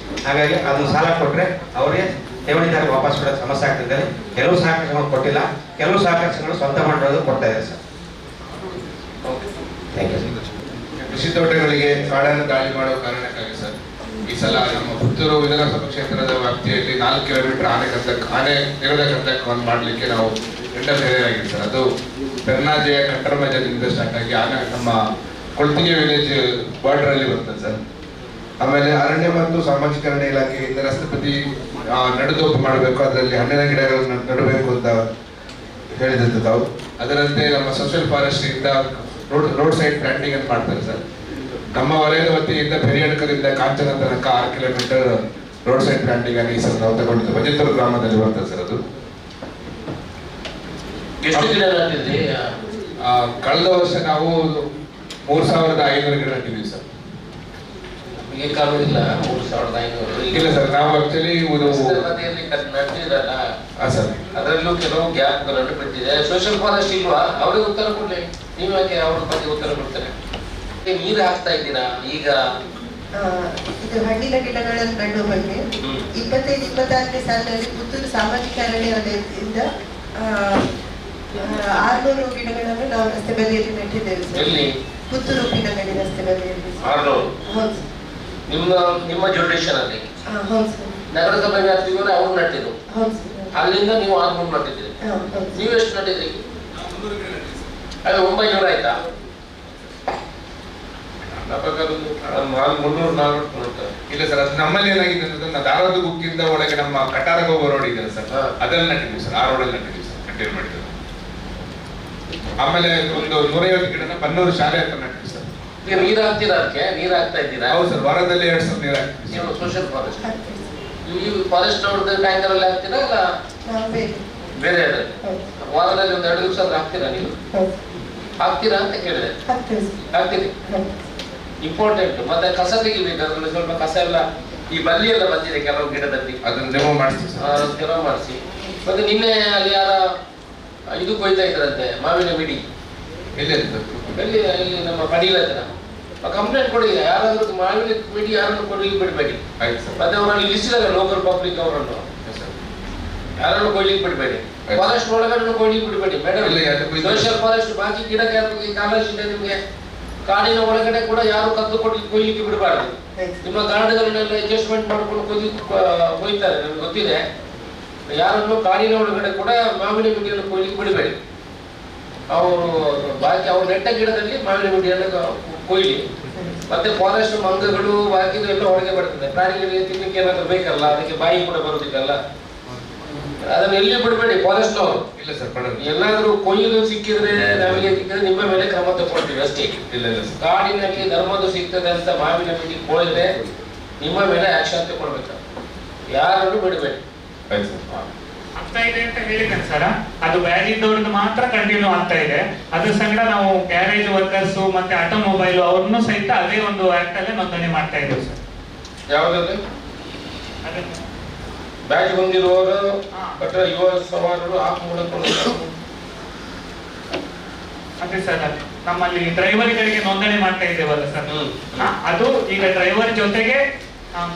ಹಾಗಾಗಿ ಅದನ್ನು ಸಾಲ ಕೊಟ್ಟರೆ ಅವರಿಗೆ ಠೇವಣಿದಾರರಿಗೆ ವಾಪಸ್ ಕೊಡೋದು ಸಮಸ್ಯೆ ಆಗ್ತಿದೆ. ಕೆಲವು ಸಹಕಾರ ಸಂಘಗಳು ಕೊಟ್ಟಿಲ್ಲ, ಕೆಲವು ಸಹಕಾರ ಸಂಘಗಳು ಸ್ವಂತ ಬಂಡವಾಳ ಕೊಡ್ತಾ ಇದೆ ಸರ್. Thank you. ಕೃಷಿ ತೋಟಗಳಿಗೆ ಕಾಡನ್ನು ದಾಳಿ ಮಾಡುವ ಕಾರಣಕ್ಕಾಗಿ ಸರ್ ಈ ಸಲ ನಮ್ಮ ಪುತ್ತೂರು ವಿಧಾನಸಭಾ ಕ್ಷೇತ್ರದ ವ್ಯಾಪ್ತಿಯಲ್ಲಿ 4 ಕಿಲೋಮೀಟರ್ ಆನೆ ನಿರೋಧಕವನ್ನು ಮಾಡಲಿಕ್ಕೆ ನಾವು ಟೆಂಡರ್ ತಯಾರಾಗಿದೆ ಸರ್. ಅದು ಬೆರ್ನಾಜೆಯ ಕಟ್ಟರಮಜದಿಂದ ಸ್ಟಾರ್ಟ್ ಆಗಿ ಆನೆ ನಮ್ಮ ಕೊಳ್ತಿಗೆ ವಿಲೇಜ್ ಬಾರ್ಡರ್ ಅಲ್ಲಿ ಬರ್ತದೆ ಸರ್. ಆಮೇಲೆ ಅರಣ್ಯ ಮತ್ತು ಸಾಮಾಜಿಕ ಅರಣ್ಯ ಇಲಾಖೆಯಿಂದ ರಸ್ತೆ ಬದಿ ನಡುದೋಪು ಮಾಡಬೇಕು, ಅದರಲ್ಲಿ ಹಣ್ಣಿನ ಗಿಡಗಳನ್ನು ನೆಡಬೇಕು ಅಂತ ಹೇಳಿದಂತೆ ತಾವು. ಅದರಂತೆ ನಮ್ಮ ಸೋಷಿಯಲ್ ಫಾರೆಸ್ಟ್ ಇಂದ ರೋಡ್ ಸೈಡ್ ಪ್ಲಾಂಟಿಂಗ್ ಅಂತ ಮಾಡ್ತಾರೆ ಸರ್. ನಮ್ಮ ವಲಯದ ವತಿಯಿಂದ ಪೆರಿಯಡ್ಕದಿಂದ ಕಾಂಚನ ತನಕ 6 ಕಿಲೋಮೀಟರ್ ರೋಡ್ ಸೈಡ್ ಪ್ಲಾಂಟಿಂಗ್ ಆಗಿ ಸರ್ ನಾವು ತಗೊಂಡಿದ್ದು ಬಜೆತ್ತೂರು ಗ್ರಾಮದಲ್ಲಿ ಬರ್ತದೆ ಸರ್. ಅದು ಎಷ್ಟು ಗಿಡ ನೆಟ್ಟಿದ್ರಿ? ಕಳೆದ ವರ್ಷ ನಾವು 3,500 ಗಿಡ ನೆಟ್ಟಿದ್ವಿ ಸರ್. ಈಗ ಕಾಣುವುದಿಲ್ಲ 3,500 ಇಲ್ಲ ಸರ್, ನಾವು ಆಕ್ಚುಲಿ ನಡೆದಿರಲ್ಲ ಸರ್, ಅದರಲ್ಲೂ ಕೆಲವು ಗ್ಯಾಪ್ಗಳನ್ನು ಬಿಟ್ಟಿದೆ. ಸೋಷಿಯಲ್ ಫಾರೆಸ್ಟ್ ಇಲ್ವಾ? ಅವ್ರಿಗೆ ಉತ್ತರ ಕೊಡ್ಲಿ, ನೀವು ಯಾಕೆ ಅವ್ರ ಬಗ್ಗೆ ಉತ್ತರ ಕೊಡ್ತಾರೆ? ನೀರು ಹಾಕ್ತಾ ಇದ್ದೀರಾ ಈಗ? ಇದು ಹಣ್ಣಿನ ಗಿಡಗಳನ್ನು ನೆಡುವ ಬಗ್ಗೆ 25-26ನೇ ಸಾಲಿನಲ್ಲಿ ಪುತ್ತೂರು ಸಾಮಾಜಿಕ ಅರಣ್ಯ ವಲಯದಿಂದ 600 ಗಿಡಗಳನ್ನು ನಾವು ರಸ್ತೆ ಬದಿಯಲ್ಲಿ ನೆಟ್ಟಿದ್ದೇವೆ ಸರ್. ಪುತ್ತೂರು ಉಪ್ಪಿನಗಡಿ ರಸ್ತೆ ಬದಿಯಲ್ಲಿ. 600 ನಿಮ್ಮ ಜುಡಿಷನ್ ಅಲ್ಲಿ? ಹೌದು ಸರ್. ನಗರಸಭೆ ವ್ಯಾಪ್ತಿಗಳು ಅವ್ರು ನಟ್ಟಿದ್ರು, ಅಲ್ಲಿಂದ ನೀವು 600 ನಟ್ಟಿದ್ರಿ. ನೀವು ಎಷ್ಟು ನಟ್ಟಿದ್ರಿ? ಅದು 900 ಆಯ್ತಾ? ಇಲ್ಲ ಸರ್, ಅದು ನಮ್ಮಲ್ಲಿ ಏನಾಗಿದೆ ಅಂದ್ರೆ ಧಾರವಾಡ ಗುಕ್ಕಿಂದ ಒಳಗೆ ನಮ್ಮ ಕಟಾರಗೋಗ ರೋಡ್ ಇದೆ ಸರ್, ಅದನ್ನ ನಟ್ಟಿದ್ವಿ ಸರ್. ಆ ರೋಡಲ್ಲಿ ನಟ್ಟಿದ್ವಿ ಸರ್, ಕಂಟಿನ್ಯೂ ಮಾಡಿದ್ವಿ. ಆಮೇಲೆ ಒಂದು 150 ಗಿಡನ ಬನ್ನೂರು ಶಾಲೆ ಹತ್ರ ನಟ್ಟಿದ್ವಿ ಸರ್. ಈಗ ನೀರು ಹಾಕ್ತೀರಾ? ಅದಕ್ಕೆ ನೀರು ಹಾಕ್ತಾ ಇದ್ದೀರಾ? ಹೌದು ಸರ್, ವಾರದಲ್ಲಿ 2 ಸಲ ನೀರು ಹಾಕ್ತೀವಿ. ನೀವು ಸೋಷಿಯಲ್ ಫಾರೆಸ್ಟ್ ಈ ಫಾರೆಸ್ಟ್ ಅವ್ರದ್ದು ಟ್ಯಾಂಕರ್ ಅಲ್ಲಿ ಹಾಕ್ತೀರಾ ಇಲ್ಲ ಬೇರೆ? ವಾರದಲ್ಲಿ ಒಂದು 2 ದಿವಸ ಹಾಕ್ತೀರಾ ನೀವು? ಹಾಕ್ತೀರಾ ಅಂತ ಕೇಳಿದೆ. ಹಾಕ್ತೀರಿ, ಇಂಪಾರ್ಟೆಂಟ್. ಮತ್ತೆ ಕಸ ತೆಗಿಬೇಕು, ಅದ್ರಲ್ಲಿ ಸ್ವಲ್ಪ ಕಸ ಎಲ್ಲ ಈ ಬಲ್ಲಿ ಎಲ್ಲ ಬಂದಿದೆ ಕೆಲವು ಗಿಡದಲ್ಲಿ, ಅದನ್ನ ರಿಮೂವ್ ಮಾಡಿಸ್ತೀವಿ ಸರ್. ರಿಮೂವ್ ಮಾಡಿಸಿ. ಮತ್ತೆ ನಿನ್ನೆ ಅಲ್ಲಿ ಯಾರ ಇದು ಕೊಯ್ತಾ ಇದ್ರಂತೆ, ಮಾವಿನ ಮಿಡಿ. ಎಲ್ಲಿ? ಇಲ್ಲಿ ನಮ್ಮ ಪಡೀಲ ಹತ್ರ. ಕಂಪ್ಲೇಂಟ್ ಕೊಡಿ, ಯಾರಾದ್ರೂ ಮಾವಿನ ಮಿಡಿ ಯಾರನ್ನು ಕೊಡಲಿ ಬಿಡಬೇಡಿ. ಮತ್ತೆ ಅವರಲ್ಲಿ ಲಿಸ್ಟ್ ಇದೆ ಲೋಕಲ್ ಪಬ್ಲಿಕ್ ಅವರನ್ನು. ಯಾರನ್ನು ಕೊಯ್ಲಿಕ್ಕೆ ಬಿಡಬೇಡಿ, ಫಾರೆಸ್ಟ್ ಒಳಗಡೆ ಕೊಯ್ಲಿಕ್ಕೆ ಬಿಡಬೇಡಿ ಮೇಡಮ್. ಸೋಷಿಯಲ್ ಫಾರೆಸ್ಟ್ ಬಾಕಿ ಗಿಡಕ್ಕೆ ಕಾಲೇಜ್ ಇದೆ ನಿಮಗೆ, ಕಾಡಿನ ಒಳಗಡೆ ಕೂಡ ಯಾರು ಕದ್ದು ಕೊಯ್ಲಿಕ್ಕೆ ಬಿಡಬಾರ್ದು. ನಿಮ್ಮ ಗಾರ್ಡ್ಗಳನ್ನೆಲ್ಲ ಅಡ್ಜಸ್ಟ್ಮೆಂಟ್ ಮಾಡ್ಕೊಂಡು ಕೊಯ್ತಾರೆ, ನಮ್ಗೆ ಗೊತ್ತಿದೆ. ಯಾರನ್ನು ಕಾಡಿನ ಒಳಗಡೆ ಕೂಡ ಮಾವಿನ ಗುಡ್ಡಿಯನ್ನು ಕೊಯ್ಲಿಕ್ಕೆ ಬಿಡಬೇಡಿ. ಅವರು ಬಾಕಿ ಅವ್ರ ನೆಟ್ಟ ಗಿಡದಲ್ಲಿ ಮಾವಿನ ಗುಡ್ಡಿಯನ್ನು ಕೊಯ್ಲಿ. ಮತ್ತೆ ಫಾರೆಸ್ಟ್ ಮಂಗಗಳು ಬಾಕಿ ಎಲ್ಲ ಹೊರಗೆ ಬರ್ತದೆ, ಪ್ರಾಣಿಗಳಿಗೆ ತಿನ್ನಕ್ಕೆ ಏನಾದ್ರು ಬೇಕಲ್ಲ, ಅದಕ್ಕೆ ಬಾಯಿ ಕೂಡ ಬರುದಿಲ್ಲಲ್ಲ, ಅದನ್ನ ಎಲ್ಲಿ ಬಿಡಬೇಡಿ ಫಾರೆಸ್ಟ್ನವರು. ಇಲ್ಲ ಸರ್, ಎಲ್ಲಾದ್ರೂ ಕೊಯ್ಯುದು ಸಿಕ್ಕಿದ್ರೆ ನಮಗೆ ಸಿಕ್ಕಿದ್ರೆ ನಿಮ್ಮ ಮೇಲೆ ಕ್ರಮ ತಗೊಳ್ತೀವಿ ಅಷ್ಟೇ. ಕಾಡಿನಲ್ಲಿ ಧರ್ಮದ್ದು ಸಿಗ್ತದೆ ಅಂತ ಮಾವಿನ ಗುಡ್ಡಿ ಕೋಳಿದ್ರೆ ನಿಮ್ಮ ಮೇಲೆ ಆಕ್ಷನ್ ತಗೊಳ್ಬೇಕು, ಯಾರನ್ನು ಬಿಡಬೇಡಿ. ಆಗ್ತಾ ಇದೆ ಅಂತ ಹೇಳಿದ್ದೇನೆ ಸರ್. ಅದು ವ್ಯಾಲಿ ಇದ್ದವ್ರದ್ದು ಮಾತ್ರ ಕಂಟಿನ್ಯೂ ಆಗ್ತಾ ಇದೆ. ಅದ್ರ ಸಂಗಡ ನಾವು ಗ್ಯಾರೇಜ್ ವರ್ಕರ್ಸ್ ಮತ್ತೆ ಆಟೋಮೊಬೈಲ್ ಅವ್ರನ್ನು ಸಹಿತ ಅದೇ ಒಂದು ಆಕ್ಟ್ ಅಲ್ಲೇ ನೋಂದಣಿ ಮಾಡ್ತಾ ಇದ್ದೇವೆ ಸರ್. ಯಾವುದಲ್ಲಿ ಬ್ಯಾಚ್ ಹೊಂದಿರುವವರು ಅಥವಾ ಯುವ ಸವಾರರು ಆ ಮೂಲಕ ಅದೇ ಸರ್, ನಮ್ಮಲ್ಲಿ ಡ್ರೈವರ್ಗಳಿಗೆ ನೋಂದಣಿ ಮಾಡ್ತಾ ಇದ್ದೇವಲ್ಲ ಸರ್, ಅದು ಈಗ ಡ್ರೈವರ್ ಜೊತೆಗೆ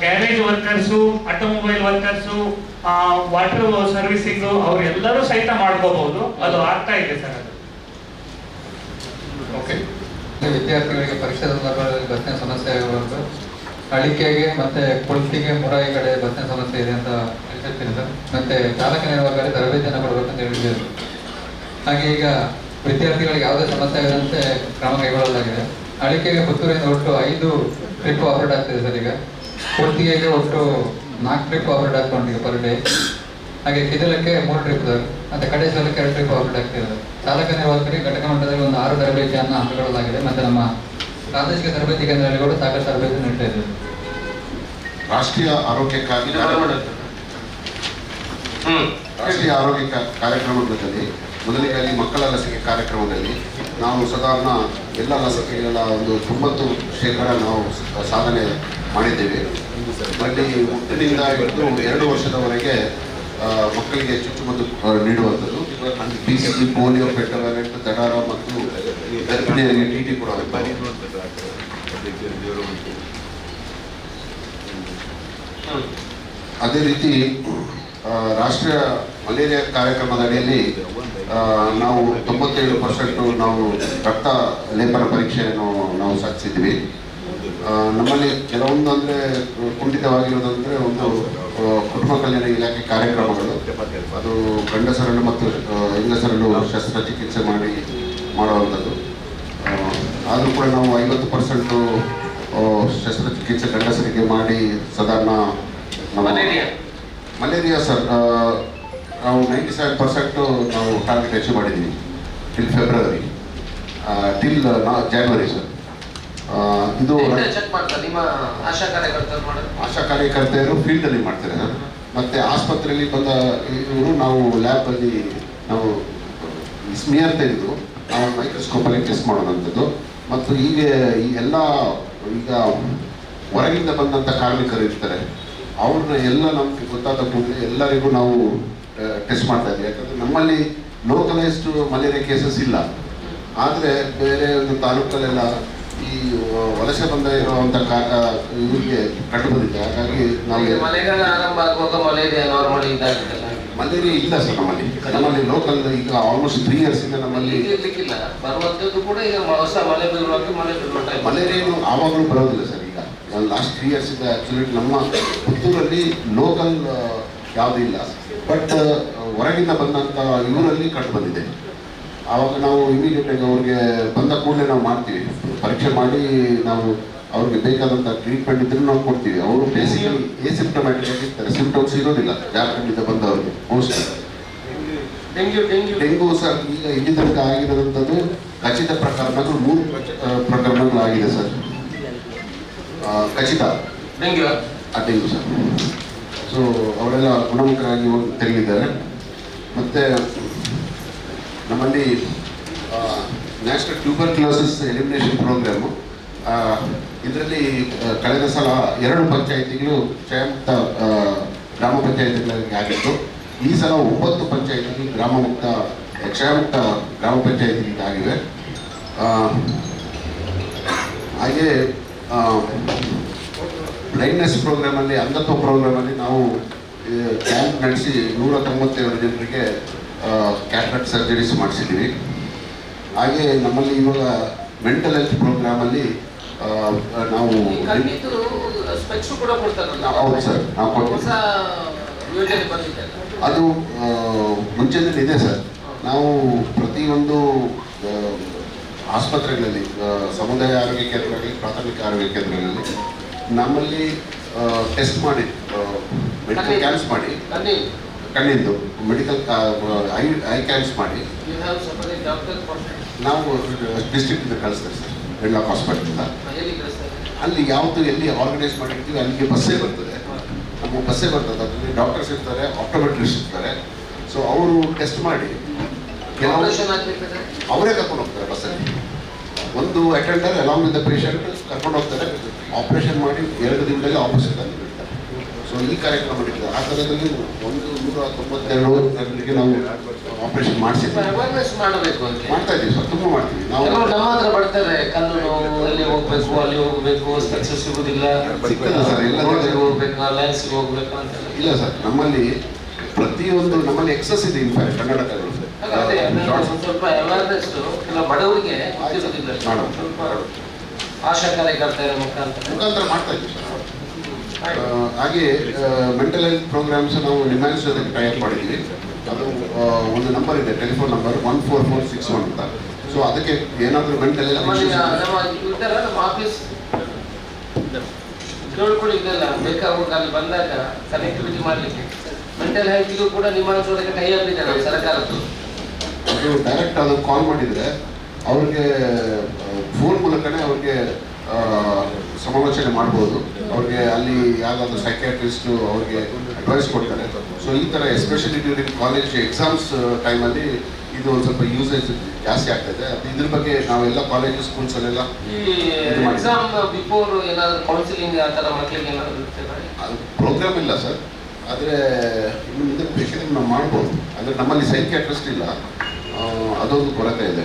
garage workers, automobile workers, water servicing ಅವರೆಲ್ಲರೂ ಸಹಿತ ಮಾಡ್ಕೋಬಹುದು. ಅದು ಆಗ್ತಾ ಇದೆ ಸರ್. ಅದು ಓಕೆ. ವಿದ್ಯಾರ್ಥಿಗಳಿಗೆ ಪರೀಕ್ಷೆ ಸಂದರ್ಭದಲ್ಲಿ ಬಸ್ಸಿನ ಸಮಸ್ಯೆ ಇರುವಂತ ಅಳಿಕೆಗೆ ಮತ್ತೆ ಕುಳ್ತಿಗೆ ಮುರಾಯಿ ಕಡೆ ಬಸ್ಸಿನ ಸಮಸ್ಯೆ ಇದೆ ಅಂತ ಹೇಳ್ತೀನಿ ಸರ್. ಮತ್ತೆ ಚಾಲಕ ನಿರ್ವಾಹಕರಿಗೆ ತರಬೇತಿಯನ್ನು ಕೊಡಬೇಕಂತ ಹೇಳಿದ್ದೇವೆ. ಹಾಗೆ ಈಗ ವಿದ್ಯಾರ್ಥಿಗಳಿಗೆ ಯಾವುದೇ ಸಮಸ್ಯೆ ಆಗದಂತೆ ಕ್ರಮ ಕೈಗೊಳ್ಳಲಾಗಿದೆ. ಅಳಿಕೆಗೆ ಪುತ್ತೂರಿಂದ ಒಟ್ಟು 5 ಟ್ರಿಪ್ ಆಪರೇಟ್ ಆಗ್ತಿದೆ ಸರ್. ಈಗ ಕುಳ್ತಿಗೆಗೆ ಒಟ್ಟು 4 ಟ್ರಿಪ್ ಆಪರೇಟ್ ಆಗ್ಕೊಂಡಿದೆ ಪರ್ ಡೇ. ಹಾಗೆ ಕಿದಲಕ್ಕೆ 3 ಟ್ರಿಪ್ ಸರ್. ಮತ್ತೆ ಕಡೆ ಸಾಲಕ್ಕೆ 2 ಟ್ರಿಪ್ ಆಪರೇಟ್ ಆಗ್ತಿದೆ. ಚಾಲಕ ನಿರ್ವಾಹಕರಿಗೆ ಘಟಕ ಮಟ್ಟದಲ್ಲಿ ಒಂದು 6 ತರಬೇತಿಯನ್ನು ಹಮ್ಮಿಕೊಳ್ಳಲಾಗಿದೆ. ಮತ್ತೆ ನಮ್ಮ ಪ್ರಾದೇಶಿಕ ತರಬೇತಿ ಕೇಂದ್ರದಲ್ಲಿ ಕೂಡ ಸಾಕಷ್ಟು ತರಬೇತಿ ನೀಡ್ತಾ ಇದ್ದೇವೆ. ರಾಷ್ಟ್ರೀಯ ಆರೋಗ್ಯಕ್ಕಾಗಿ ರಾಷ್ಟ್ರೀಯ ಆರೋಗ್ಯ ಕಾರ್ಯಕ್ರಮದಲ್ಲಿ ಮೊದಲಿಗಾಗಿ ಮಕ್ಕಳ ಲಸಿಕೆ ಕಾರ್ಯಕ್ರಮದಲ್ಲಿ ನಾವು ಸಾಧಾರಣ ಎಲ್ಲ ಲಸಿಕೆಗಳ ಒಂದು 90% ನಾವು ಸಾಧನೆ ಮಾಡಿದ್ದೇವೆ. ಅಲ್ಲಿ 1ರಿಂದ ಹಿಡಿದು 2 ವರ್ಷದವರೆಗೆ ಮಕ್ಕಳಿಗೆ ಚುಚ್ಚುಮದ್ದು ನೀಡುವಂಥದ್ದು, BCG, ಪೋಲಿಯೋ, ಪೆಂಟಾವಲೆಂಟ್, ದಡಾರ ಮತ್ತು ಗರ್ಭಿಣಿಯರಿಗೆ TT ಕೂಡ ಅದೇ ರೀತಿ ರಾಷ್ಟ್ರೀಯ ಮಲೇರಿಯಾ ಕಾರ್ಯಕ್ರಮದ ಅಡಿಯಲ್ಲಿ ನಾವು 97% ನಾವು ರಕ್ತ ಲೇಪನ ಪರೀಕ್ಷೆಯನ್ನು ನಾವು ಸಾಧಿಸಿದ್ವಿ. ನಮ್ಮಲ್ಲಿ ಕೆಲವೊಂದು ಅಂದರೆ ಕುಂಠಿತವಾಗಿರೋದಂದರೆ ಒಂದು ಕುಟುಂಬ ಕಲ್ಯಾಣ ಇಲಾಖೆ ಕಾರ್ಯಕ್ರಮಗಳು, ಅದು ಗಂಡಸರನ್ನು ಮತ್ತು ಹೆಂಗಸರನ್ನು ಶಸ್ತ್ರಚಿಕಿತ್ಸೆ ಮಾಡುವಂಥದ್ದು. ಆದರೂ ಕೂಡ ನಾವು 50% ಶಸ್ತ್ರಚಿಕಿತ್ಸೆ ಗಂಡಸರಿಗೆ ಮಾಡಿ ಸಾಧಾರಣ ಮಲೇರಿಯಾ ಸರ್ ನಾವು 97% ನಾವು ಟಾರ್ಗೆಟ್ ಅಚೀವ್ ಮಾಡಿದ್ದೀವಿ till February, till January sir. ಇದು ಆಶಾ ಕಾರ್ಯಕರ್ತೆಯರು ಫೀಲ್ಡಲ್ಲಿ ಮಾಡ್ತಾರೆ ಸರ್. ಮತ್ತು ಆಸ್ಪತ್ರೆಯಲ್ಲಿ ಬಂದ ಇವರು ನಾವು ಲ್ಯಾಬಲ್ಲಿ ನಾವು ಸ್ಮಿಯರ್ ತೆಗೆದು ನಾವು ಮೈಕ್ರೋಸ್ಕೋಪಲ್ಲಿ ಟೆಸ್ಟ್ ಮಾಡೋದಂಥದ್ದು. ಮತ್ತು ಈ ಎಲ್ಲ ಈಗ ಹೊರಗಿಂದ ಬಂದಂಥ ಕಾರ್ಮಿಕರು ಇರ್ತಾರೆ, ಅವ್ರನ್ನ ಎಲ್ಲ ನಮಗೆ ಗೊತ್ತಾದ ಕೂಡಲೇ ಎಲ್ಲರಿಗೂ ನಾವು ಟೆಸ್ಟ್ ಮಾಡ್ತಾ ಇದ್ದೀವಿ. ಯಾಕಂದರೆ ನಮ್ಮಲ್ಲಿ ಲೋಕಲೈಸ್ಡ್ ಮಲೇರಿಯಾ ಕೇಸಸ್ ಇಲ್ಲ, ಆದರೆ ಬೇರೆ ಒಂದು ತಾಲೂಕಲ್ಲೆಲ್ಲ ಈ ವಲಸೆ ಬಂದ ಇರುವಂಥ ಇವರಿಗೆ ಕಂಡು ಬಂದಿದೆ. ಹಾಗಾಗಿ ನಾವು ಮಳೆಗಾಲ ಆರಂಭ ಆಗುವಾಗ ಮಲೇರಿಯಾ ನಾರ್ಮಲ್ ಇದಾಗಿದ್ದಲ್ಲ, ಮಲೇರಿಯಾ ಇಲ್ಲ ಸರ್ ನಮ್ಮಲ್ಲಿ ಲೋಕಲ್ ಈಗ ಆಲ್ಮೋಸ್ಟ್ 3 years ಇಂದ ನಮ್ಮಲ್ಲಿ ಇರ್ಲಿಕ್ಕಿಲ್ಲ. ಬರುವಂಥದ್ದು ಕೂಡ ಈಗ ಹೊಸ ಮಳೆ ಬೀಳುವಾಗ ಮಲೇರಿಯಾ ಆವಾಗಲೂ ಬರೋದಿಲ್ಲ ಸರ್. ಈಗ ಲಾಸ್ಟ್ 3 years ಇಂದ ಆ್ಯಕ್ಚುಲಿ ನಮ್ಮ ಪುತ್ತೂರಲ್ಲಿ ಲೋಕಲ್ ಯಾವುದೂ ಇಲ್ಲ, ಬಟ್ ಹೊರಗಿಂದ ಬಂದಂಥ ಇವರಲ್ಲಿ ಕಂಡು ಬಂದಿದೆ. ಆವಾಗ ನಾವು ಇಮಿಡಿಯೇಟಾಗಿ ಅವ್ರಿಗೆ ಬಂದ ಕೂಡಲೇ ನಾವು ಮಾಡ್ತೀವಿ, ಪರೀಕ್ಷೆ ಮಾಡಿ ನಾವು ಅವ್ರಿಗೆ ಬೇಕಾದಂಥ ಟ್ರೀಟ್ಮೆಂಟ್ ಇದ್ರೂ ನಾವು ಕೊಡ್ತೀವಿ. ಅವರು ಬೇಸಿಕಲಿ ಎಸಿಂಪ್ಟಮ್ಯಾಟಿಕ್ ಆಗಿರ್ತಾರೆ, ಸಿಂಪ್ಟಮ್ಸ್ ಇರೋದಿಲ್ಲ ಜಾರ್ಖಂಡಿಂದ ಬಂದವರಿಗೆ. ಮೋಸ್ಟ್ಲಿ ಡೆಂಗ್ಯೂ ಸರ್ ಈಗ ಇಲ್ಲಿ ತನಕ ಆಗಿರೋದಂಥದ್ದು ಖಚಿತ ಪ್ರಕರಣಗಳು 3 ಪ್ರಕರಣಗಳು ಆಗಿದೆ ಸರ್. ಖಚಿತ ಡೆಂಗ್ಯೂ ಸರ್. ಸೊ ಅವರೆಲ್ಲ ಗುಣಮುಖರಾಗಿ ತೆರಳಿದ್ದಾರೆ. ಮತ್ತು ನಮ್ಮಲ್ಲಿ ನ್ಯಾಷನಲ್ ಟ್ಯೂಬರ್ಕ್ಯುಲೋಸಿಸ್ ಎಲಿಮಿನೇಷನ್ ಪ್ರೋಗ್ರಾಮು, ಇದರಲ್ಲಿ ಕಳೆದ ಸಲ 2 ಪಂಚಾಯಿತಿಗಳು ಕ್ಷಯಮುಕ್ತ ಗ್ರಾಮ ಪಂಚಾಯಿತಿಗಳಿಗೆ ಆಗಿತ್ತು. ಈ ಸಲ 9 ಪಂಚಾಯಿತಿಗಳು ಕ್ಷಯಮುಕ್ತ ಗ್ರಾಮ ಪಂಚಾಯಿತಿಗಳಾಗಿವೆ. ಹಾಗೆ ಬ್ಲೈಂಡ್ನೆಸ್ ಪ್ರೋಗ್ರಾಮಲ್ಲಿ, ಅಂಧತ್ವ ಪ್ರೋಗ್ರಾಮಲ್ಲಿ ನಾವು ಕ್ಯಾಂಪ್ ನಡೆಸಿ 192 ಜನರಿಗೆ ಕ್ಯಾಟ್ರಾಕ್ಟ್ ಸರ್ಜರೀಸ್ ಮಾಡಿಸಿದ್ದೀವಿ. ಹಾಗೆ ನಮ್ಮಲ್ಲಿ ಇವಾಗ ಮೆಂಟಲ್ ಹೆಲ್ತ್ ಪ್ರೋಗ್ರಾಮಲ್ಲಿ ನಾವು ಸ್ಪೆಕ್ಸ್ ಕೂಡ ಕೊಡ್ತಾರಲ್ಲ. ಹೌದು ಸರ್, ನಾವು ಕೊಡ್ತೀವಿ. ಹೊಸ ಯೋಜನೆ ಬಂದಿದೆ ಅದು ಮುಂಚೆನೇ ಇದೆ ಸರ್. ನಾವು ಪ್ರತಿಯೊಂದು ಆಸ್ಪತ್ರೆಗಳಲ್ಲಿ, ಸಮುದಾಯ ಆರೋಗ್ಯ ಕೇಂದ್ರಗಳಲ್ಲಿ, ಪ್ರಾಥಮಿಕ ಆರೋಗ್ಯ ಕೇಂದ್ರಗಳಲ್ಲಿ ನಮ್ಮಲ್ಲಿ ಟೆಸ್ಟ್ ಮಾಡಿ, ಮೆಡಿಕಲ್ ಕ್ಯಾಂಪ್ಸ್ ಮಾಡಿ, ಕಣ್ಣಿಂದು ಮೆಡಿಕಲ್ ಐ ಕ್ಯಾಂಪ್ಸ್ ಮಾಡಿ ನಾವು ಡಿಸ್ಟ್ರಿಕ್ಟಿಂದ ಕಳಿಸ್ತೇವೆ ಸರ್. ವೆನ್ಲಾಕ್ ಹಾಸ್ಪಿಟಲಿಂದ ಅಲ್ಲಿ ಯಾವುದು ಎಲ್ಲಿ ಆರ್ಗನೈಸ್ ಮಾಡಿರ್ತೀವಿ ಅಲ್ಲಿಗೆ ಬಸ್ಸೇ ಬರ್ತದೆ. ನಮ್ಮ ಬಸ್ಸೇ ಬರ್ತದೆ. ಅದರಲ್ಲಿ ಡಾಕ್ಟರ್ಸ್ ಇರ್ತಾರೆ, ಆಪ್ಟೋಮೆಟ್ರಿಸ್ಟ್ ಇರ್ತಾರೆ. ಸೊ ಅವರು ಟೆಸ್ಟ್ ಮಾಡಿ ಅವರೇ ಕರ್ಕೊಂಡು ಹೋಗ್ತಾರೆ ಬಸ್ಸಲ್ಲಿ. ಒಂದು attender along with the patient ಕರ್ಕೊಂಡು ಹೋಗ್ತಾರೆ. ಆಪರೇಷನ್ ಮಾಡಿ 2 ದಿನದಲ್ಲಿ ಆಪರೇಷನ್ ತಂದು ಬಿಡ್ತಾರೆ. ಸೊ ಈ ಕಾರ್ಯಕ್ರಮ ಮಾಡಿದ್ದಾರೆ. ಆ ಥರದಲ್ಲಿ 192 ಜನರಿಗೆ ನಾವು ಆಪರೇಷನ್ ಮಾಡಿಸಿದ್ದೀವಿ. ಮಾಡ್ತಾ ಇದ್ದೀವಿ ಸರ್, ತುಂಬ ಮಾಡ್ತೀವಿ ನಾವು. ನಮ್ಮ ಹತ್ರ ಬರ್ತಾರೆ, ಕಣ್ಣು ನೋವು, ಅಲ್ಲಿ ಹೋಗ್ಬೇಕು, ಅಲ್ಲಿ ಹೋಗ್ಬೇಕು, ಸ್ಪೆಕ್ಸ್ ಸಿಗುದಿಲ್ಲ, ಸಿಗ್ತದೆ ಸರ್, ಎಲ್ಲ ಹೋಗ್ಬೇಕು, ಲೆನ್ಸ್ ಹೋಗ್ಬೇಕು ಅಂತ. ಇಲ್ಲ ಸರ್, ನಮ್ಮಲ್ಲಿ ಪ್ರತಿಯೊಂದು ನಮ್ಮಲ್ಲಿ ಎಕ್ಸಸ್ ಇದೆ. ಇನ್ಫ್ಯಾಕ್ಟ್ ಕನ್ನಡಕಗಳು ಸ್ವಲ್ಪ ಅವೇರ್ನೆಸ್ ಕೆಲವು ಬಡವರಿಗೆ ಗೊತ್ತಿರೋದಿಲ್ಲ. ಸ್ವಲ್ಪ ಆಶಾ ಕಾರ್ಯಕರ್ತರ ಮುಖಾಂತರ ಮಾಡ್ತಾ ಇದ್ದೀವಿ ಸರ್. ಹಾಗೆ ಮೆಂಟಲ್ ಹೆಲ್ತ್ ಪ್ರೋಗ್ರಾಮ್ಸ್ ನಾವು ನಿಮ್ಯಾನ್ಸ್ ಜೊತೆಗೆ ಟೈಪ್ ಮಾಡಿದ್ದೀವಿ. ಅದು ಒಂದು ನಂಬರ್ ಇದೆ, ಟೆಲಿಫೋನ್ ನಂಬರ್ 14461 ಅಂತ. ಸೊ ಅದಕ್ಕೆ ಏನಾದರೂ ಮೆಂಟಲ್ ಹೆಲ್ತ್ ನಮ್ಮ ಆಫೀಸ್ ಕೇಳ್ಕೊಳ್ಳಿ, ಇದೆಲ್ಲ ಬೇಕಾಗುವಾಗ ಅಲ್ಲಿ ಬಂದಾಗ ಕನೆಕ್ಟಿವಿಟಿ ಮಾಡಲಿಕ್ಕೆ ಮೆಂಟಲ್ ಹೆಲ್ತ್ಗೂ ಕೂಡ ನಿಮ್ಮ ಜೊತೆಗೆ ಟೈ ಅಪ್ ಇದೆ ನಮ್ಮ ಸರ್ಕಾರದ್ದು. ಅದು ಡೈರೆಕ್ಟ್ ಅದು ಕಾಲ್ ಮಾಡಿದರೆ ಅವ್ರಿಗೆ ಫೋನ್ ಮೂಲಕನೇ ಅವ್ರಿಗೆ ಸಮಾಲೋಚನೆ ಮಾಡ್ಬೋದು. ಅವ್ರಿಗೆ ಅಲ್ಲಿ ಯಾವುದಾದ್ರೂ ಸೈಕ್ಯಾಟ್ರಿಸ್ಟು ಅವ್ರಿಗೆ ಅಡ್ವೈಸ್ ಕೊಡ್ತಾರೆ. ಸೊ ಈ ಥರ ಎಸ್ಪೆಷಲಿ ಡ್ಯೂರಿಂಗ್ ಕಾಲೇಜ್ ಎಕ್ಸಾಮ್ಸ್ ಟೈಮಲ್ಲಿ ಇದು ಒಂದು ಸ್ವಲ್ಪ ಯೂಸೇಜ್ ಜಾಸ್ತಿ ಆಗ್ತದೆ. ಅದು ಇದ್ರ ಬಗ್ಗೆ ನಾವೆಲ್ಲ ಕಾಲೇಜು ಸ್ಕೂಲ್ಸಲ್ಲೆಲ್ಲ ಎಕ್ಸಾಮ್ ಬಿಫೋರ್ ಏನಾದರೂ ಕೌನ್ಸಿಲಿಂಗ್ ಆ ಥರ ಮಕ್ಕಳಿಗೆ ಏನಾದರೂ ಅದು ಪ್ರೋಗ್ರಾಮ್ ಇಲ್ಲ ಸರ್. ಆದರೆ ಇನ್ನು ಇದಕ್ಕೆ ಬೇಕಿದ್ರೆ ನಾವು ಮಾಡ್ಬೋದು. ಅಂದರೆ ನಮ್ಮಲ್ಲಿ ಸೈಕ್ಯಾಟ್ರಿಸ್ಟ್ ಇಲ್ಲ, ಅದೊಂದು ಕೊರತೆ ಇದೆ.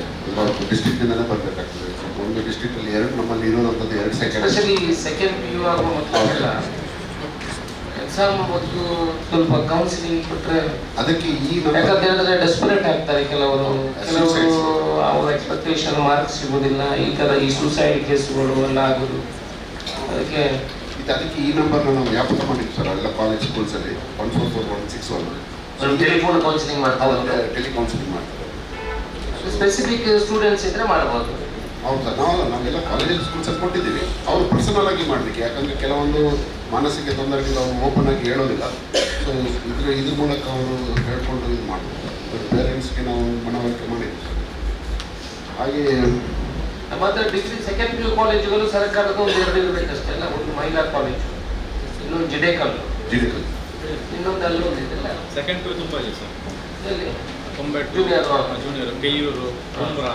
ಡಿಸ್ಟ್ರಿಕ್ಟಿಂದಲೇ ಬರಬೇಕಾಗ್ತದೆ. ಒಂದು ಡಿಸ್ಟ್ರಿಕ್ಟಲ್ಲಿ 2, ನಮ್ಮಲ್ಲಿ ಇರೋದಂಥದ್ದು 2 ಸೈಕ್ಯಾಟ್ರಿಸ್ಟ್. ಸೆಕೆಂಡ್ PU ಆಗುವ ಮಕ್ಕಳೆಲ್ಲ ಎಕ್ಸಾಮ್ ಮೊದಲು ಸ್ವಲ್ಪ ಕೌನ್ಸಿಲಿಂಗ್ ಕೊಟ್ಟರೆ ಅದಕ್ಕೆ ಯಾಕಂತೇಳಿದ್ರೆ ಡೆಸ್ಪರೇಟ್ ಆಗ್ತಾರೆ ಕೆಲವರು. ಅವ್ರ ಎಕ್ಸ್ಪೆಕ್ಟೇಷನ್ ಮಾರ್ಕ್ಸ್ ಸಿಗೋದಿಲ್ಲ. ಈ ಥರ ಈ ಸೂಸೈಡ್ ಕೇಸ್ಗಳು ಎಲ್ಲ ಆಗೋದು. ಅದಕ್ಕೆ ಈ ನಂಬರ್ನ ನಾವು ವ್ಯಾಪಕ ಮಾಡಿದ್ವಿ ಸರ್ ಎಲ್ಲ ಕಾಲೇಜ್ ಸ್ಕೂಲ್ಸಲ್ಲಿ. 14461 ಟೆಲಿಫೋನ್ ಕೌನ್ಸಿಲಿಂಗ್ ಮಾಡ್ತಾರೆ, ಟೆಲಿಕೌನ್ಸಿಲಿಂಗ್ ಮಾಡ್ತಾರೆ. ಸ್ಪೆಸಿಫಿಕ್ ಸ್ಟೂಡೆಂಟ್ಸ್ ಇದ್ರೆ ಮಾಡಬಹುದು. ಹೌದು ಸರ್, ನಾವೆಲ್ಲ ಕಾಲೇಜಲ್ಲಿ ಸ್ಕೂಲ್ಸಲ್ಲಿ ಕೊಟ್ಟಿದ್ದೀವಿ. ಅವರು ಪರ್ಸನಲ್ ಆಗಿ ಮಾಡಲಿಕ್ಕೆ, ಯಾಕಂದರೆ ಕೆಲವೊಂದು ಮಾನಸಿಕ ತೊಂದರೆಗಳು ಅವರು ಓಪನ್ ಆಗಿ ಹೇಳೋದಿಲ್ಲ. ಸೊ ಇದ್ರ ಮೂಲಕ ಅವರು ಹೇಳ್ಕೊಂಡು ಇದು ಮಾಡ್ಬೋದು. ಪೇರೆಂಟ್ಸ್ಗೆ ನಾವು ಮನವರಿಕೆ ಮಾಡಿದ್ವಿ ಸರ್. ಹಾಗೆ ನಮ್ಮ ಹತ್ರ ಡಿಗ್ರಿ ಸೆಕೆಂಡ್ PU ಕಾಲೇಜುಗಳು ಸರ್ಕಾರದ ಒಂದು 2 ಇರಬೇಕಷ್ಟೇ. ಎಲ್ಲ ಒಂದು ಮಹಿಳಾ ಕಾಲೇಜು, ಇನ್ನೊಂದು ಜಿಡೇಕಲ್, ಇನ್ನೊಂದು ಅಲ್ಲಿ ಒಂದಿದೆಲ್ಲ. ಸೆಕೆಂಡ್ PU ತುಂಬ ಇದೆ ಸರ್. ಎಲ್ಲಿ ಜೂನಿಯರ್ ಕೆಯೂರು, ಕುಂಬ್ರಾ,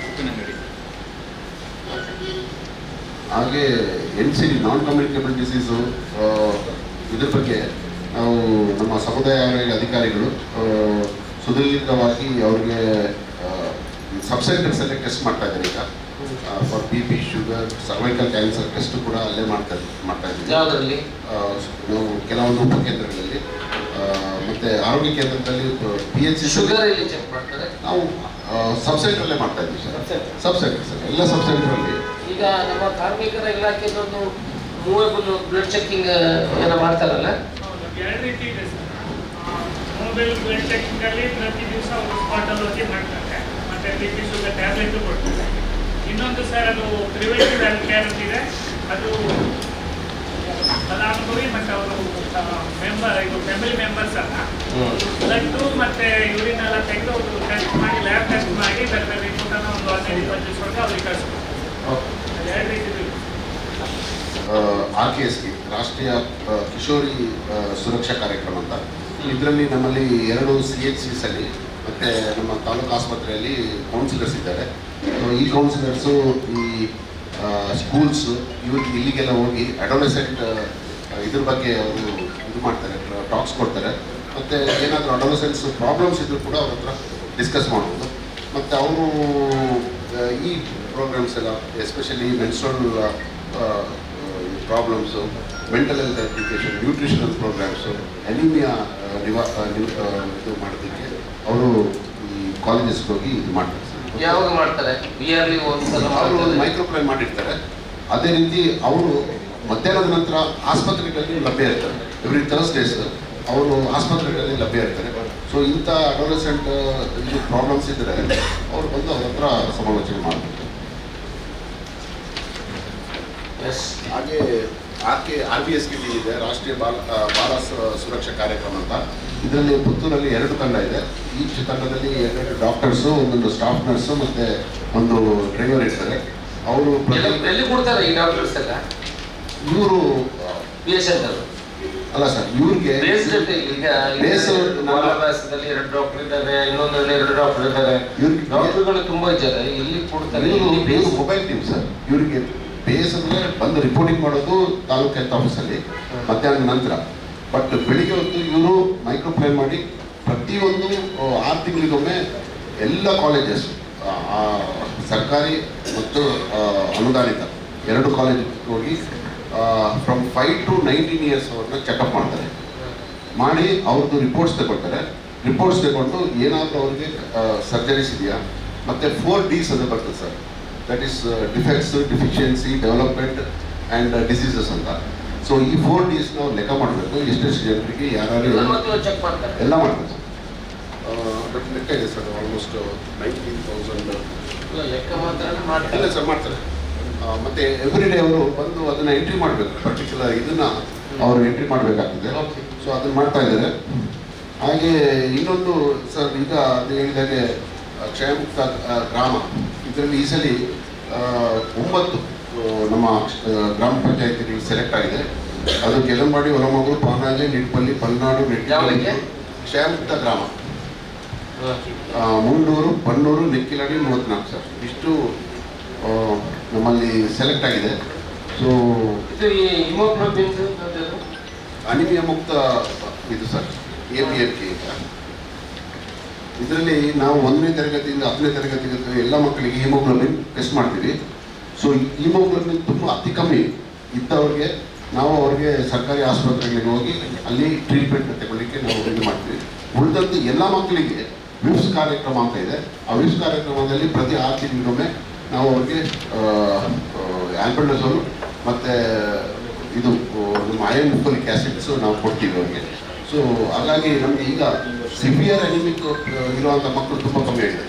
ಉಪ್ಪಿನಂಗಡಿ. ಹಾಗೆ NCD ನಾನ್ ಕಮ್ಯುನಿಕೇಬಲ್ ಡಿಸೀಸು, ಇದ್ರ ಬಗ್ಗೆ ನಾವು ನಮ್ಮ ಸಮುದಾಯ ಆರೋಗ್ಯ ಅಧಿಕಾರಿಗಳು ಸುದೀರ್ಘವಾಗಿ ಅವ್ರಿಗೆ ಸಬ್ಸೆಂಟರ್ಸಲ್ಲೇ ಟೆಸ್ಟ್ ಮಾಡ್ತಾ ಇದ್ದಾರೆ. ಈಗ for BP, sugar, cervical cancer test ಕೂಡ ಅಲ್ಲೇ ಮಾಡ್ತಾ ಇದ್ದೀವಿ. ಯಾವುದರಲ್ಲಿ? ನಾವು ಕೆಲವೊಂದು ಉಪಕೇಂದ್ರಗಳಲ್ಲಿ ಮತ್ತು ಆರೋಗ್ಯ ಕೇಂದ್ರದಲ್ಲಿ PHC ಶುಗರ್ ಇಲ್ಲಿ ಚೆಕ್ ಮಾಡ್ತಾರೆ. ನಾವು ಸಬ್ಸೆಂಟ್ರಲ್ಲೇ ಮಾಡ್ತಾ ಇದ್ದೀವಿ ಸರ್. ಸಬ್ಸೆಂಟರ್ ಸರ್, ಎಲ್ಲ ಸಬ್ಸೆಂಟ್ರಲ್ಲಿ. ಈಗ ನಮ್ಮ ಕಾರ್ಮಿಕರ ಇಲಾಖೆದೊಂದು ಮೂವೇಬಲ್ ಬ್ಲಡ್ ಚೆಕಿಂಗ್ ಏನೋ ಮಾಡ್ತಾರಲ್ಲ, 2 ರೀತಿ ಇದೆ ಸರ್. ಮೂವೇಬಲ್ ಬ್ಲಡ್ ಚೆಕಿಂಗ್ ಅಲ್ಲಿ ಪ್ರತಿ ದಿವಸ ಒಂದು ಸ್ಪಾಟಲ್ಲಿ ಹೋಗಿ ಮಾಡ್ತಾರೆ, ಮತ್ತೆ BP ಶುಗರ್ ಟ್ಯಾಬ್ಲೆಟ್ ಕೊಡ್ತಾರೆ. ಇನ್ನೊಂದು ಸರ್, ಅದು ಪ್ರಿವೆಂಟಿವ್ ಹೆಲ್ತ್ ಕೇರ್ ಅಂತಿದೆ. ಅದು ಫಲಾನುಭವಿ ಮತ್ತು ಅವರು ಫ್ಯಾಮಿಲಿ ಮೆಂಬರ್ಸ್ ಅಲ್ಲ, ಬ್ಲಡ್ಡು ಮತ್ತು ಯೂರಿನ್ ಎಲ್ಲ ತೆಗೆದು ಅವರು ಟೆಸ್ಟ್ ಮಾಡಿ, ಲ್ಯಾಬ್ ಟೆಸ್ಟ್ ಮಾಡಿ ಬೇರೆ ರಿಪೋರ್ಟನ್ನು ಒಂದು 15-20 ದಿವಸ ಅವ್ರಿಗೆ ಕಳಿಸ್ಬೋದು. 2 ರೀತಿ. RKSK ರಾಷ್ಟ್ರೀಯ ಕಿಶೋರಿ ಸುರಕ್ಷಾ ಕಾರ್ಯಕ್ರಮ ಅಂತ. ಇದರಲ್ಲಿ ನಮ್ಮಲ್ಲಿ 2 CHCs ಅಲ್ಲಿ ಮತ್ತು ನಮ್ಮ ತಾಲೂಕು ಆಸ್ಪತ್ರೆಯಲ್ಲಿ ಕೌನ್ಸಿಲರ್ಸ್ ಇದ್ದಾರೆ. ಈ ಕೌನ್ಸಿಲರ್ಸು ಈ ಸ್ಕೂಲ್ಸು ಇಲ್ಲಿಗೆಲ್ಲ ಹೋಗಿ ಅಡೋಲೆಸೆಂಟ್ ಇದ್ರ ಬಗ್ಗೆ ಅವರು ಇದು ಮಾಡ್ತಾರೆ, ಟಾಕ್ಸ್ ಕೊಡ್ತಾರೆ. ಮತ್ತು ಏನಾದರೂ ಅಡೋಲೆಸೆಂಟ್ಸ್ ಪ್ರಾಬ್ಲಮ್ಸ್ ಇದ್ದರೂ ಕೂಡ ಅವ್ರ ಹತ್ರ ಡಿಸ್ಕಸ್ ಮಾಡ್ಬೋದು. ಮತ್ತು ಅವರು ಈ ಪ್ರೋಗ್ರಾಮ್ಸ್ ಎಲ್ಲ especially menstrual problems, mental health education, nutritional programmes, anaemia ಇದು ಮಾಡೋದಕ್ಕೆ ಅವರು ಈ ಕಾಲೇಜಸ್ಗೆ ಹೋಗಿ ಇದು ಮಾಡ್ತಾರೆ ಸರ್. ಯಾವಾಗ ಮಾಡ್ತಾರೆ? ಇಯರ್ಲಿ ಒಂದ್ಸಲ ಅವರು ಒಂದು ಮೈಕ್ರೋಪ್ಲೈನ್ ಮಾಡಿರ್ತಾರೆ. ಅದೇ ರೀತಿ ಅವರು ಮಧ್ಯಾಹ್ನದ ನಂತರ ಆಸ್ಪತ್ರೆಗಳಲ್ಲಿ ಲಭ್ಯ ಇರ್ತಾರೆ. ಎವ್ರಿ ಥರ್ಸ್ಡೇಸ್ ಅವರು ಆಸ್ಪತ್ರೆಗಳಲ್ಲಿ ಲಭ್ಯ ಇರ್ತಾರೆ. ಸೊ ಇಂಥ ಅಡೋಲೆಸೆಂಟ್ ಇದು ಪ್ರಾಬ್ಲಮ್ಸ್ ಇದ್ದರೆ ಅವರು ಬಂದು ಅವ್ರ ಹತ್ರ ಸಮಾಲೋಚನೆ ಮಾಡ್ತಾರೆ. ಹಾಗೆ RBSKT ಇದೆ, ರಾಷ್ಟ್ರೀಯ ಬಾಲ ಸುರಕ್ಷಾ ಕಾರ್ಯಕ್ರಮ ಅಂತ. ಇದರಲ್ಲಿ ಪುತ್ತೂರಲ್ಲಿ 2 ತಂಡ ಇದೆ. ಈಚ್ ತಂಡದಲ್ಲಿ 2 ಡಾಕ್ಟರ್ಸು, ಒಂದೊಂದು ಸ್ಟಾಫ್ ನರ್ಸು ಮತ್ತೆ ಒಂದು ಡ್ರೈವರ್ ಇರ್ತಾರೆ. ಅವರು ಎಲ್ಲಿ ಕೊಡ್ತಾರೆ ಈ ಡಾಕ್ಟರ್ಸ್ ಎಲ್ಲ? ಇವರು PSN ಅಲ್ಲ ಸರ್, ಇವ್ರಿಗೆ ಮಾಲಾಭ್ಯಾಸದಲ್ಲಿ 2 ಡಾಕ್ಟರ್ ಇದ್ದಾರೆ, ಇನ್ನೊಂದರಲ್ಲಿ 2 ಡಾಕ್ಟರ್ ಇದ್ದಾರೆ. ಡಾಕ್ಟರ್ಗಳು ತುಂಬಾ ಇದ್ದಾರೆ. ಇಲ್ಲಿ ಕೊಡ್ತಾರೆ ಮೊಬೈಲ್ ಟೀಮ್ ಸರ್. ಇವರಿಗೆ ಬೇಸ್ ಅಂದ್ರೆ ಬಂದು ರಿಪೋರ್ಟಿಂಗ್ ಮಾಡೋದು ತಾಲೂಕು ಹೆಲ್ತ್ ಆಫೀಸಲ್ಲಿ ಮಧ್ಯಾಹ್ನದ ನಂತರ. ಬಟ್ ಬೆಳಿಗ್ಗೆ ಹೊತ್ತು ಇವರು ಮೈಕ್ರೋಪ್ಲೈನ್ ಮಾಡಿ ಪ್ರತಿಯೊಂದು 6 ತಿಂಗಳಿಗೊಮ್ಮೆ ಎಲ್ಲ ಕಾಲೇಜಸ್, ಸರ್ಕಾರಿ ಮತ್ತು ಅನುದಾನಿತ 2 ಕಾಲೇಜಿಗೆ ಹೋಗಿ ಫ್ರಮ್ 5 to 19 ಇಯರ್ಸ್ ಅವ್ರನ್ನ ಚೆಕಪ್ ಮಾಡ್ತಾರೆ. ಮಾಡಿ ಅವ್ರದ್ದು ರಿಪೋರ್ಟ್ಸ್ ತಗೊಳ್ತಾರೆ. ರಿಪೋರ್ಟ್ಸ್ ತಗೊಂಡು ಏನಾದರೂ ಅವ್ರಿಗೆ ಸರ್ಜರೀಸ್ ಇದೆಯಾ, ಮತ್ತು 4 Ds ಅಂತ ಬರ್ತದೆ sir. That is defects, deficiency, development and diseases ಅಂತ. ಸೊ ಈ 4 Ds ನಾವು ಲೆಕ್ಕ ಮಾಡಬೇಕು. ಎಷ್ಟೆಷ್ಟು ಜನರಿಗೆ ಯಾರು ಚೆಕ್ ಮಾಡ್ತಾರೆ, ಎಲ್ಲ ಮಾಡ್ತಾರೆ ಸರ್. ಬಟ್ ಲೆಕ್ಕ ಇದೆ ಸರ್, ಆಲ್ಮೋಸ್ಟ್ 19,000 ಲೆಕ್ಕ ಮಾತ್ರ ಇಲ್ಲ ಸರ್ ಮಾಡ್ತಾರೆ. ಮತ್ತು ಎವ್ರಿ ಡೇ ಅವರು ಬಂದು ಅದನ್ನು ಎಂಟ್ರಿ ಮಾಡಬೇಕು. ಪರ್ಟಿಕ್ಯುಲರ್ ಇದನ್ನು ಅವರು ಎಂಟ್ರಿ ಮಾಡಬೇಕಾಗ್ತದೆ. ಸೊ ಅದನ್ನು ಮಾಡ್ತಾ ಇದ್ದಾರೆ. ಹಾಗೆ ಇನ್ನೊಂದು ಸರ್, ಈಗ ಅದು ಹೇಳಿದಾಗೆ ಕ್ಷಯಮುಕ್ತ ಗ್ರಾಮ, ಇದರಲ್ಲಿ ಈ ಸಲ 9 ನಮ್ಮ ಗ್ರಾಮ ಪಂಚಾಯತಿಗಳು ಸೆಲೆಕ್ಟ್ ಆಗಿದೆ. ಅದು ಕೆಲಂಬಾಡಿ, ಹೊರಮಗೂರು, ಪಾನಾಜೆ, ನಿಡ್ಪಲ್ಲಿ, ಪಲ್ನಾಡು, ನೆಟ್ಟಿ, ಕ್ಷಯಮುಕ್ತ ಗ್ರಾಮ, ಮುಂಡೂರು, ಬನ್ನೂರು, ನೆಕ್ಕಿಲಾಡಿ 34 ಸರ್. ಇಷ್ಟು ನಮ್ಮಲ್ಲಿ ಸೆಲೆಕ್ಟ್ ಆಗಿದೆ. ಸೊ ಅನಿಮಿಯಾ ಮುಕ್ತ ಇದು ಸರ್, APMK ಅಂತ. ಇದರಲ್ಲಿ ನಾವು 1ನೇ ತರಗತಿಯಿಂದ 10ನೇ ತರಗತಿಗೆ ಎಲ್ಲ ಮಕ್ಕಳಿಗೆ ಹಿಮೋಗ್ಲೋಬಿನ್ ಟೆಸ್ಟ್ ಮಾಡ್ತೀವಿ. ಸೊ ಹಿಮೋಗ್ಲೋಬಿನ್ ತುಂಬ ಅತಿ ಕಮ್ಮಿ ಇದ್ದವ್ರಿಗೆ ನಾವು ಅವ್ರಿಗೆ ಸರ್ಕಾರಿ ಆಸ್ಪತ್ರೆಗಳಿಗೆ ಹೋಗಿ ಅಲ್ಲಿ ಟ್ರೀಟ್ಮೆಂಟ್ ತಗೊಳ್ಳಿಕ್ಕೆ ನಾವು ಇದು ಮಾಡ್ತೀವಿ. ಉಳಿದಂತೆ ಎಲ್ಲ ಮಕ್ಕಳಿಗೆ ವಿಪ್ಸ್ ಕಾರ್ಯಕ್ರಮ ಅಂತ ಇದೆ. ಆ ವಿಪ್ಸ್ ಕಾರ್ಯಕ್ರಮದಲ್ಲಿ ಪ್ರತಿ 6 ತಿಂಗಳಿಗೊಮ್ಮೆ ನಾವು ಅವ್ರಿಗೆ ಆಲ್ಬೆಂಡಜೋಲ್ ಮತ್ತು ಇದು ನಮ್ಮ ಅಯನ್ ಫೋಲಿಕ್ ಆ್ಯಸಿಡ್ಸು ನಾವು ಕೊಡ್ತೀವಿ ಅವ್ರಿಗೆ. ಸೊ ಹಾಗಾಗಿ ನಮಗೆ ಈಗ ಸಿವಿಯರ್ ಅನಿಮಿಕ್ ಇರುವಂಥ ಮಕ್ಕಳು ತುಂಬ ಕಮ್ಮಿ ಆಗಿದೆ.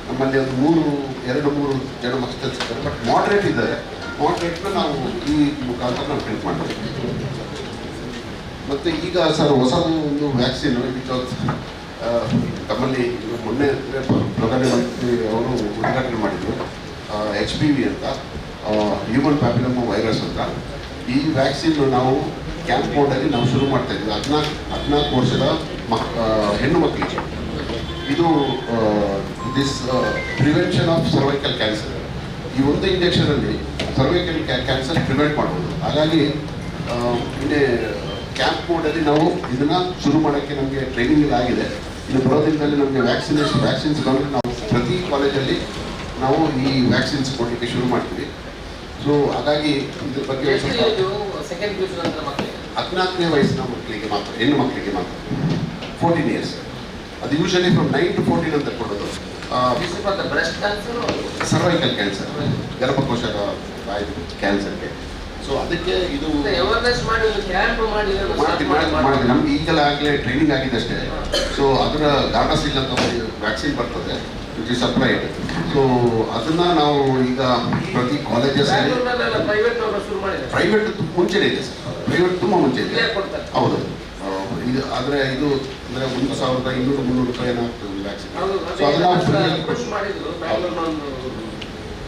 ನಮ್ಮಲ್ಲಿ ಒಂದು 2-3 ಜನ ಮಕ್ಕಳು ಸಿಗ್ತಾರೆ. ಬಟ್ ಮಾಡ್ರೇಟ್ ಇದ್ದಾರೆ. ಮಾಡ್ರೇಟ್ನ ನಾವು ಈ ಮುಖಾಂತರ ನಾವು ಟ್ರೀಟ್ ಮಾಡ್ತೀವಿ. ಮತ್ತು ಈಗ ಸರ್ ಹೊಸದು ಒಂದು ವ್ಯಾಕ್ಸಿನ್ ತಮ್ಮಲ್ಲಿ ಮೊನ್ನೆ ಪ್ರಧಾನಮಂತ್ರಿ ಅವರು ಉದ್ಘಾಟನೆ ಮಾಡಿದರು. HPV ಅಂತ, ಹ್ಯೂಮನ್ ಪ್ಯಾಪಿಲೋಮಾ ವೈರಸ್ ಅಂತ. ಈ ವ್ಯಾಕ್ಸಿನ್ ನಾವು ಕ್ಯಾಂಪ್ ಮೋಡಲ್ಲಿ ನಾವು ಶುರು ಮಾಡ್ತಾ ಇದ್ವಿ 14 ವರ್ಷದ ಹೆಣ್ಣು ಮಕ್ಕಳಿಗೆ. ಇದು this prevention of cervical cancer. ಈ ಒಂದು ಇಂಜೆಕ್ಷನಲ್ಲಿ ಸರ್ವೈಕಲ್ ಕ್ಯಾನ್ಸರ್ ಪ್ರಿವೆಂಟ್ ಮಾಡ್ಬೋದು. ಹಾಗಾಗಿ ಇನ್ನೇ ಕ್ಯಾಂಪ್ ಮೋಡಲ್ಲಿ ನಾವು ಇದನ್ನು ಶುರು ಮಾಡೋಕ್ಕೆ ನಮಗೆ ಟ್ರೈನಿಂಗ್ ಆಗಿದೆ. ಇನ್ನು ಬರೋ ದಿನದಲ್ಲಿ ನಮಗೆ ವ್ಯಾಕ್ಸಿನ್ಸ್ ಬಂದರೆ ನಾವು ಪ್ರತಿ ಕಾಲೇಜಲ್ಲಿ ನಾವು ಈ ವ್ಯಾಕ್ಸಿನ್ಸ್ ಕೊಡಲಿಕ್ಕೆ ಶುರು ಮಾಡ್ತೀವಿ. ಸೊ ಹಾಗಾಗಿ ಇದ್ರ ಬಗ್ಗೆ 14ನೇ ವಯಸ್ಸಿನ ಮಕ್ಕಳಿಗೆ ಮಾತ್ರ, ಹೆಣ್ಣು ಮಕ್ಕಳಿಗೆ ಮಾತ್ರ 14 ಇಯರ್ಸ್. ಅದು ಯೂಶಲಿ ಫ್ರಮ್ 9 to 14 ಅಂತ ಕೊಡೋದು. ಸರ್ವೈಕಲ್ ಕ್ಯಾನ್ಸರ್, ಗರ್ಭಕೋಶದ ಕ್ಯಾನ್ಸರ್ಗೆ. ಸೊ ಅದಕ್ಕೆ ಇದು ನಮ್ಗೆ ಈಗಲೇ ಆಗಲೇ ಟ್ರೈನಿಂಗ್ ಆಗಿದೆ ಅಷ್ಟೇ. ಸೊ ಅದರ ಗಾರ್ಡಾಸಿಲ್ ಅಂತ ವ್ಯಾಕ್ಸಿನ್ ಬರ್ತದೆ, ವಿಚ್ ಇಸ್ ಸಪ್ಲೈಡ್. ಸೊ ಅದನ್ನು ನಾವು ಈಗ ಪ್ರತಿ ಕಾಲೇಜಸ್ಸಲ್ಲಿ, ಪ್ರೈವೇಟ್ ಮುಂಚೆನೇ ಇದೆ ಸರ್, ಪ್ರೈವೇಟ್ ತುಂಬ ಮುಂಚೆ ಇದೆ. ಹೌದು, ಇದು ಆದರೆ ಇದು ಅಂದರೆ 1,200-300 ರೂಪಾಯಿ ಏನಾಗ್ತದೆ ವ್ಯಾಕ್ಸಿನ್.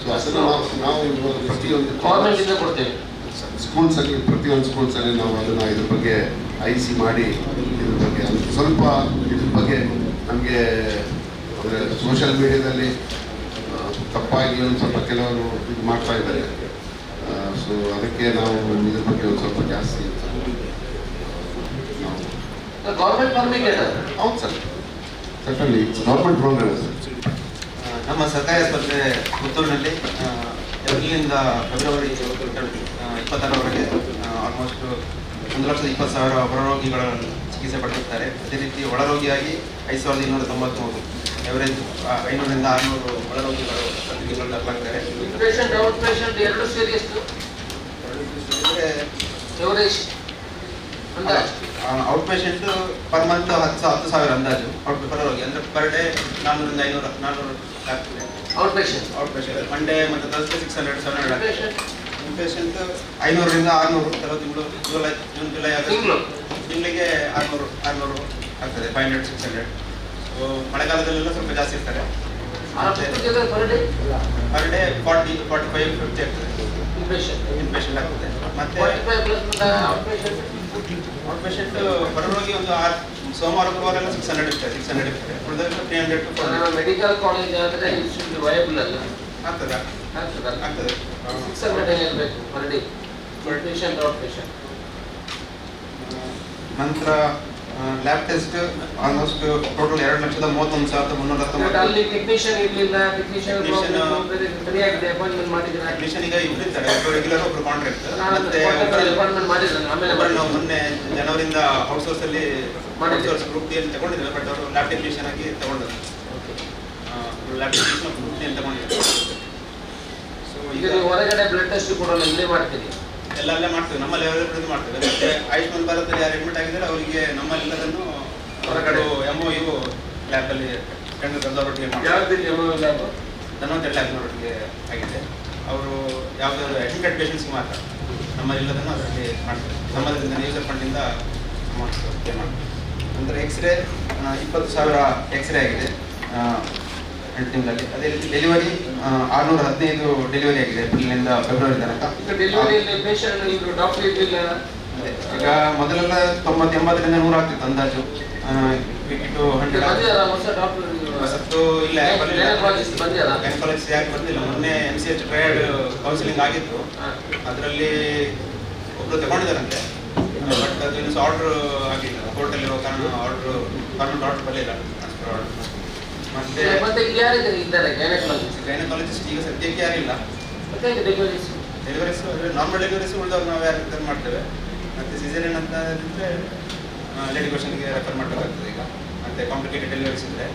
ಸೊ ಅದನ್ನು ನಾವು ಪ್ರತಿಯೊಂದು ಸ್ಕೂಲ್ಸಲ್ಲಿ, ಪ್ರತಿಯೊಂದು ಸ್ಕೂಲ್ಸಲ್ಲಿ ನಾವು ಅದನ್ನು ಇದ್ರ ಬಗ್ಗೆ IC ಮಾಡಿ ಇದ್ರ ಬಗ್ಗೆ ಸ್ವಲ್ಪ ಇದ್ರ ಬಗ್ಗೆ ನಮಗೆ ಅಂದರೆ ಸೋಷಿಯಲ್ ಮೀಡಿಯಾದಲ್ಲಿ ತಪ್ಪಾಗಿ ಒಂದು ಸ್ವಲ್ಪ ಕೆಲವರು ಇದು ಮಾಡ್ತಾ ಇದ್ದಾರೆ. ಸೊ ಅದಕ್ಕೆ ನಾವು ಇದ್ರ ಬಗ್ಗೆ ಒಂದು ಸ್ವಲ್ಪ ಜಾಸ್ತಿ ಹೌದು sir, certainly government programme sir. ನಮ್ಮ ಸರ್ಕಾರಿ ಆಸ್ಪತ್ರೆ ಪುತ್ತೂರಿನಲ್ಲಿ ಏಪ್ರಿಲಿಂದ ಫೆಬ್ರವರಿ 26ರವರೆಗೆ ಆಲ್ಮೋಸ್ಟ್ 1,20,000 ಹೊರರೋಗಿಗಳ ಚಿಕಿತ್ಸೆ ಪಡೆದಿದ್ದಾರೆ. ಅದೇ ರೀತಿ ಒಳರೋಗಿಯಾಗಿ 5,293 ಎವರೇಜ್ 500ರಿಂದ 600 ಒಳರೋಗಿಗಳು ಪ್ರತಿ ತಿಂಗಳು ದಾಖಲಾಗ್ತಾರೆ. ಔಟ್ ಪೇಷಂಟ್ ಪರ್ ಮಂತ್ 10,000 ಅಂದಾಜು. ಹೊರರೋಗಿ ಅಂದರೆ ಪರ್ ಡೇ 400ರಿಂದ 500 ಆಗ್ತದೆ. ಔಟ್ ಪೇಷಂಟ್ ಮಂಡೇ ಮತ್ತು ಥರ್ಸ್ಡೇ 600-700 ಆಗ್ತದೆ. ಇನ್ ಪೇಷಂಟ್ 500ರಿಂದ 600 ಕೆಲವು ತಿಂಗಳು ಜೂನ್ ಜುಲೈ ಆಗಸ್ಟ್ ತಿಂಗಳಿಗೆ 600 ಆಗ್ತದೆ. 500-600. ಸೊ ಮಳೆಗಾಲದಲ್ಲೆಲ್ಲ ಸ್ವಲ್ಪ ಜಾಸ್ತಿ ಇರ್ತಾರೆ. ಪರ್ ಡೇ 40-45-50 ಆಗ್ತದೆ ಇನ್ ಪೇಷಂಟ್ ಆಗ್ತದೆ. ಮತ್ತೆ ಔಟ್ ಪೇಷಂಟ್ ಹೊರರೋಗಿ ಒಂದು ಸೋಮವಾರ ಗುರುವಾರೆಲ್ಲ 600 ಇರ್ತಾರೆ. ಉಳಿದಷ್ಟು 300 ಮೆಡಿಕಲ್ ಕಾಲೇಜ್ ಆದರೆ ವಯಬಲ್ ಅಲ್ಲ ಆಗ್ತದೆ. 600 ಇರಬೇಕು per day patient out patient. ನಂತರ ಲ್ಯಾಬ್ ಟೆಸ್ಟ್ ಆಲ್ಮೋಸ್ಟ್ ಟೋಟಲ್ 2,31,319. ಅಲ್ಲಿ ಟೆಕ್ನಿಷಿಯನ್ ಇರಲಿಲ್ಲ. ಟೆಕ್ನಿಷಿಯನ್ ಸರಿಯಾಗಿದೆ ಅಪಾಯಿಂಟ್ಮೆಂಟ್ ಮಾಡಿದ್ರೆ ಟೆಕ್ನಿಷಿಯನ್ ಈಗ ಇಬ್ಬರು ಇರ್ತಾರೆ. ಒಬ್ಬರು ರೆಗ್ಯುಲರ್, ಒಬ್ಬರು ಕಾಂಟ್ರಾಕ್ಟ್. ಮತ್ತೆ ಅಪಾಯಿಂಟ್ಮೆಂಟ್ ಮಾಡಿದ್ರೆ ಆಮೇಲೆ ನಾವು ಮೊನ್ನೆ ಜನವರಿಂದ ಔಟ್ಸೋರ್ಸ್ ಅಲ್ಲಿ ಔಟ್ಸೋರ್ಸ್ ಗ್ರೂಪ್ ಡಿ ತಗೊಂಡಿದ್ದೇವೆ. ಬಟ್ ಅವರು ಲ್ಯಾಬ್ ಟೆಕ್ನಿಷಿಯನ್ ಆಗಿ ತಗೊಂಡ್ರು. ಲ್ಯಾಬ್ ಟೆಕ್ನಿಷಿಯನ್ ಗ್ರೂಪ್ ಡಿ ತಗೊಂಡಿದ್ದಾರೆ. ಸೊ ಈಗ ಹೊರಗಡೆ ಬ್ಲಡ್ ಟೆಸ್ಟ್ ಕೂಡ ಇಲ್ಲೇ ಮಾಡ್ತೀರಿ? ಎಲ್ಲಲ್ಲೇ ಮಾಡ್ತೇವೆ. ನಮ್ಮಲ್ಲಿ ಅವೈಲೇಬಲ್ ಮಾಡ್ತೇವೆ. ಮತ್ತೆ ಆಯುಷ್ಮಾನ್ ಭಾರತದಲ್ಲಿ ಯಾರು ಅಡ್ಮಿಟ್ ಆಗಿದ್ದಾರೆ ಅವರಿಗೆ ನಮ್ಮಲ್ಲೆಲ್ಲದನ್ನು ಹೊರಗಡೆ MOU ಲ್ಯಾಬಲ್ಲಿ ಸೆಂಟ್ರಲ್ ಕನ್ಸರ್ವೇಟಿವ್ ಧನ್ವಂತರಿ ಲ್ಯಾಬ್ನವರೊಟ್ಟಿಗೆ ಆಗಿದೆ. ಅವರು ಯಾವುದಾದ್ರು ಅಡ್ಮಿಟೆಡ್ ಪೇಷಂಟ್ಸ್ಗೆ ಮಾತ್ರ ನಮ್ಮಲ್ಲೆಲ್ಲದನ್ನು ಅದರಲ್ಲಿ ಮಾಡ್ತಾರೆ. ನಮ್ಮಲ್ಲಿ ಯೂಸರ್ ಫಂಡಿಂದ ಅಮೌಂಟ್ ಪೇ ಮಾಡ್ತಾರೆ. ನಂತರ ಎಕ್ಸ್ರೇ 20,000 ಎಕ್ಸ್ರೇ ಆಗಿದೆ 8 ತಿಂಗಳಲ್ಲಿ. ಅದೇ ರೀತಿ ಡೆಲಿವರಿ 615 ಡೆಲಿವರಿ ಆಗಿದೆ ಏಪ್ರಿಲ್ನಿಂದ ಫೆಬ್ರವರಿ ತನಕ. ಈಗ ಮೊದಲೆಲ್ಲ 90-80ರಿಂದ 100 ಆಗ್ತಿತ್ತು ಅಂದಾಜು. ಇದು 100 ಹೊಸತ್ತು ಇಲ್ಲ, ಗೈನಕಾಲಜಿಸ್ಟ್ ಯಾಕೆ ಬಂದಿಲ್ಲ. ಮೊನ್ನೆ MCH ಟ್ರಯಡ್ ಕೌನ್ಸಿಲಿಂಗ್ ಆಗಿತ್ತು. ಅದರಲ್ಲಿ ಒಬ್ಬರು ತಗೊಂಡಿದ್ದಾರಂತೆ. ಬಟ್ ಅದು ಇನ್ನೂ ಆರ್ಡರ್ ಆಗಿಲ್ಲ. ಕೋರ್ಟಲ್ಲಿರೋ ಕಾರಣ ಗೌರ್ಮೆಂಟ್ ಆರ್ಡರ್ ಬರಲಿಲ್ಲ. ಮತ್ತೆ ಯಾರಿದ್ದಾರೆ ಗೈನಕಾಲಜಿಸ್ಟ್ ಈಗ ಸದ್ಯಕ್ಕೆ ಯಾರಿಲ್ಲ. ಡೆಲಿವರೀಸ್ ನಾರ್ಮಲ್ ಡೆಲಿವರೀಸ್ ಉಳಿದವ್ರು ನಾವು ಯಾರು ಮಾಡ್ತೇವೆ. ಮತ್ತೆ ಸಿಸೇರಿಯನ್ ಅಂತ ಇದ್ದರೆ ಲೇಡಿ ಪೇಷಂಟ್ಗೆ ರೆಫರ್ ಮಾಡಬೇಕಾಗ್ತದೆ ಈಗ. ಮತ್ತೆ ಕಾಂಪ್ಲಿಕೇಟೆಡ್ ಡೆಲಿವರೀಸ್ ಇದ್ದರೆ.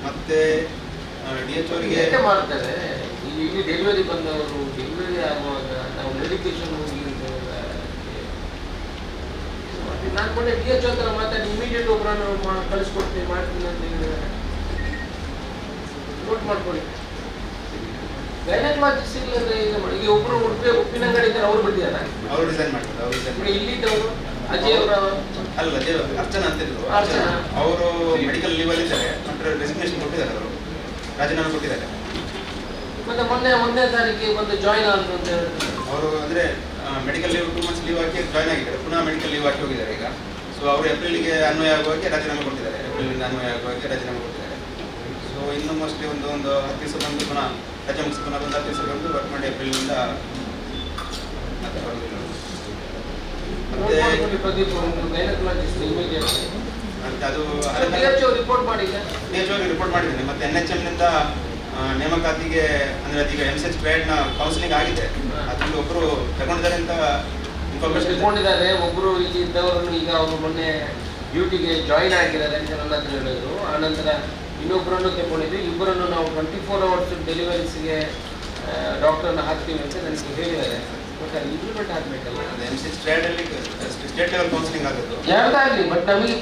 ಮತ್ತೆ DH ಅವರಿಗೆ ಮಾಡ್ತಾರೆ. ಇಲ್ಲಿ ಡೆಲಿವರಿ ಬಂದವರು ಡೆಲಿವರಿ ಆಗುವಾಗ ನಾವು ಮೆಡಿಕೇಶನ್ ನಾನು ಮೊನ್ನೆ DH ಹತ್ರ ಮಾತಾಡಿ ಇಮಿಡಿಯೇಟ್ ಒಬ್ಬರನ್ನು ಕಳಿಸ್ಕೊಡ್ತೀನಿ ಮಾಡ್ತೀನಿ ಅಂತ ಹೇಳಿದ್ರೆ ನೋಟ್ ಮಾಡ್ಕೊಳ್ಳಿ. ಗೈನಕಾಲಜಿಸ್ಟ್ ಇಲ್ಲಂದ್ರೆ ಈಗ ಒಬ್ಬರು ಉಪ್ಪಿನಂಗಡಿ ಇದ್ದಾರೆ, ಅವ್ರು ಬಿಟ್ಟಿದ್ದಾರೆ. ಅವರು ಡಿಸೈನ್ ಮಾಡ್ತಾರೆ. ಇಲ್ಲಿದ್ದವರು ಅಜಯ್ ಅವರ ಅಲ್ಲ, ಅರ್ಚನಾ ಅಂತಿದ್ರು. ಅವರು ಮೆಡಿಕಲ್ ಲೀವ್ ಅಲ್ಲಿ ಇದ್ದಾರೆ. ಮತ್ತೆ ರೆಸಿಗ್ನೇಷನ್ ಕೊಟ್ಟಿದ್ದಾರೆ. ಅವರು ರಾಜೀನಾಮೆ ಕೊಟ್ಟಿದ್ದಾರೆ. ಮತ್ತೆ ಮೊನ್ನೆ ತಾರೀಕಿಗೆ ಒಂದು ಜಾಯಿನ್ ಆದ್ರು ಅಂತ ಹೇಳ್ತಾರೆ. ಅವರು ಅಂದ್ರೆ ಮೆಡಿಕಲ್ ಲೀವ್ 2 ಮಂತ್ಸ್ ಲೀವ್ ಹಾಕಿ ಜಾಯ್ನ್ ಆಗಿದ್ದಾರೆ. ಪುನಃ ಮೆಡಿಕಲ್ ಲೀವ್ ಹಾಕಿ ಹೋಗಿದ್ದಾರೆ ಈಗ. ಸೊ ಅವರು ಏಪ್ರಿಲ್ಗೆ ಅನ್ವಯ ಆಗುವಾಗೆ ರಾಜೀನಾಮೆ ಕೊಟ್ಟಿದ್ದಾರೆ. ಏಪ್ರಿಲ್ನಿಂದ ಅನ್ವಯ ಆಗುವಾಗೆ ರಾಜೀನಾಮೆ ಕೊಟ್ಟಿದ್ದಾರೆ. ಸೊ ಇನ್ನು ಮೋಸ್ಟ್ಲಿ ಒಂದು 10 ದಿವಸ ಬಂದು ಪುನಃ ರಜೆ ಮುಗಿಸಿ ಪುನಃ ಒಂದು 10 ದಿವಸ ಬಂದು ವರ್ಕ್ ಮಾಡಿ ಏಪ್ರಿಲ್ನಿಂದ ಮತ್ತೆ ಬರಲಿಲ್ಲ. ಮತ್ತೆ ಅದು ರಿಪೋರ್ಟ್ ಮಾಡಿದ್ದೆ. ರಿಪೋರ್ಟ್ ಮಾಡಿದ್ದೇನೆ. ಮತ್ತೆ NHMನಿಂದ ನೇಮಕಾತಿಗೆ ಅಂದ್ರೆ ಅದೀಗ MCH ಟ್ರಯಡ್ನ ಕೌನ್ಸಿಲಿಂಗ್ ಆಗಿದೆ. ಅದರಲ್ಲಿ ಒಬ್ಬರು ತಗೊಂಡಿದ್ದಾರೆ ಅಂತ ಇನ್ಫಾರ್ಮೇಶನ್ ತಗೊಂಡಿದ್ದಾರೆ. ಒಬ್ಬರು ಇಲ್ಲಿ ಇದ್ದವರನ್ನು ಈಗ ಅವರು ಮೊನ್ನೆ ಡ್ಯೂಟಿಗೆ ಜಾಯಿನ್ ಆಗಿದ್ದಾರೆ ಅಂತ ನನ್ನ ಹತ್ರ ಹೇಳಿದ್ರು. ಆನಂತರ ಇನ್ನೊಬ್ಬರನ್ನು ತಗೊಂಡಿದ್ವಿ. ಇಬ್ಬರನ್ನು ನಾವು 24 hours ಡೆಲಿವರೀಸ್ಗೆ ಡಾಕ್ಟರ್ನ ಹಾಕ್ತೀವಿ ಅಂತ ನನಗೆ ಹೇಳಿದ್ದಾರೆ. ಬಟ್ ಅದು ಇಂಪ್ಲಿಮೆಂಟ್ ಆಗಬೇಕಲ್ಲ. MCH ಟ್ರಯಡಲ್ಲಿ ಸ್ಟೇಟ್ ಲೆವೆಲ್ ಕೌನ್ಸಿಲಿಂಗ್ ಆಗೋದು ಯಾರ್ದಾಗಲಿ. ಬಟ್ ನಮಗೆ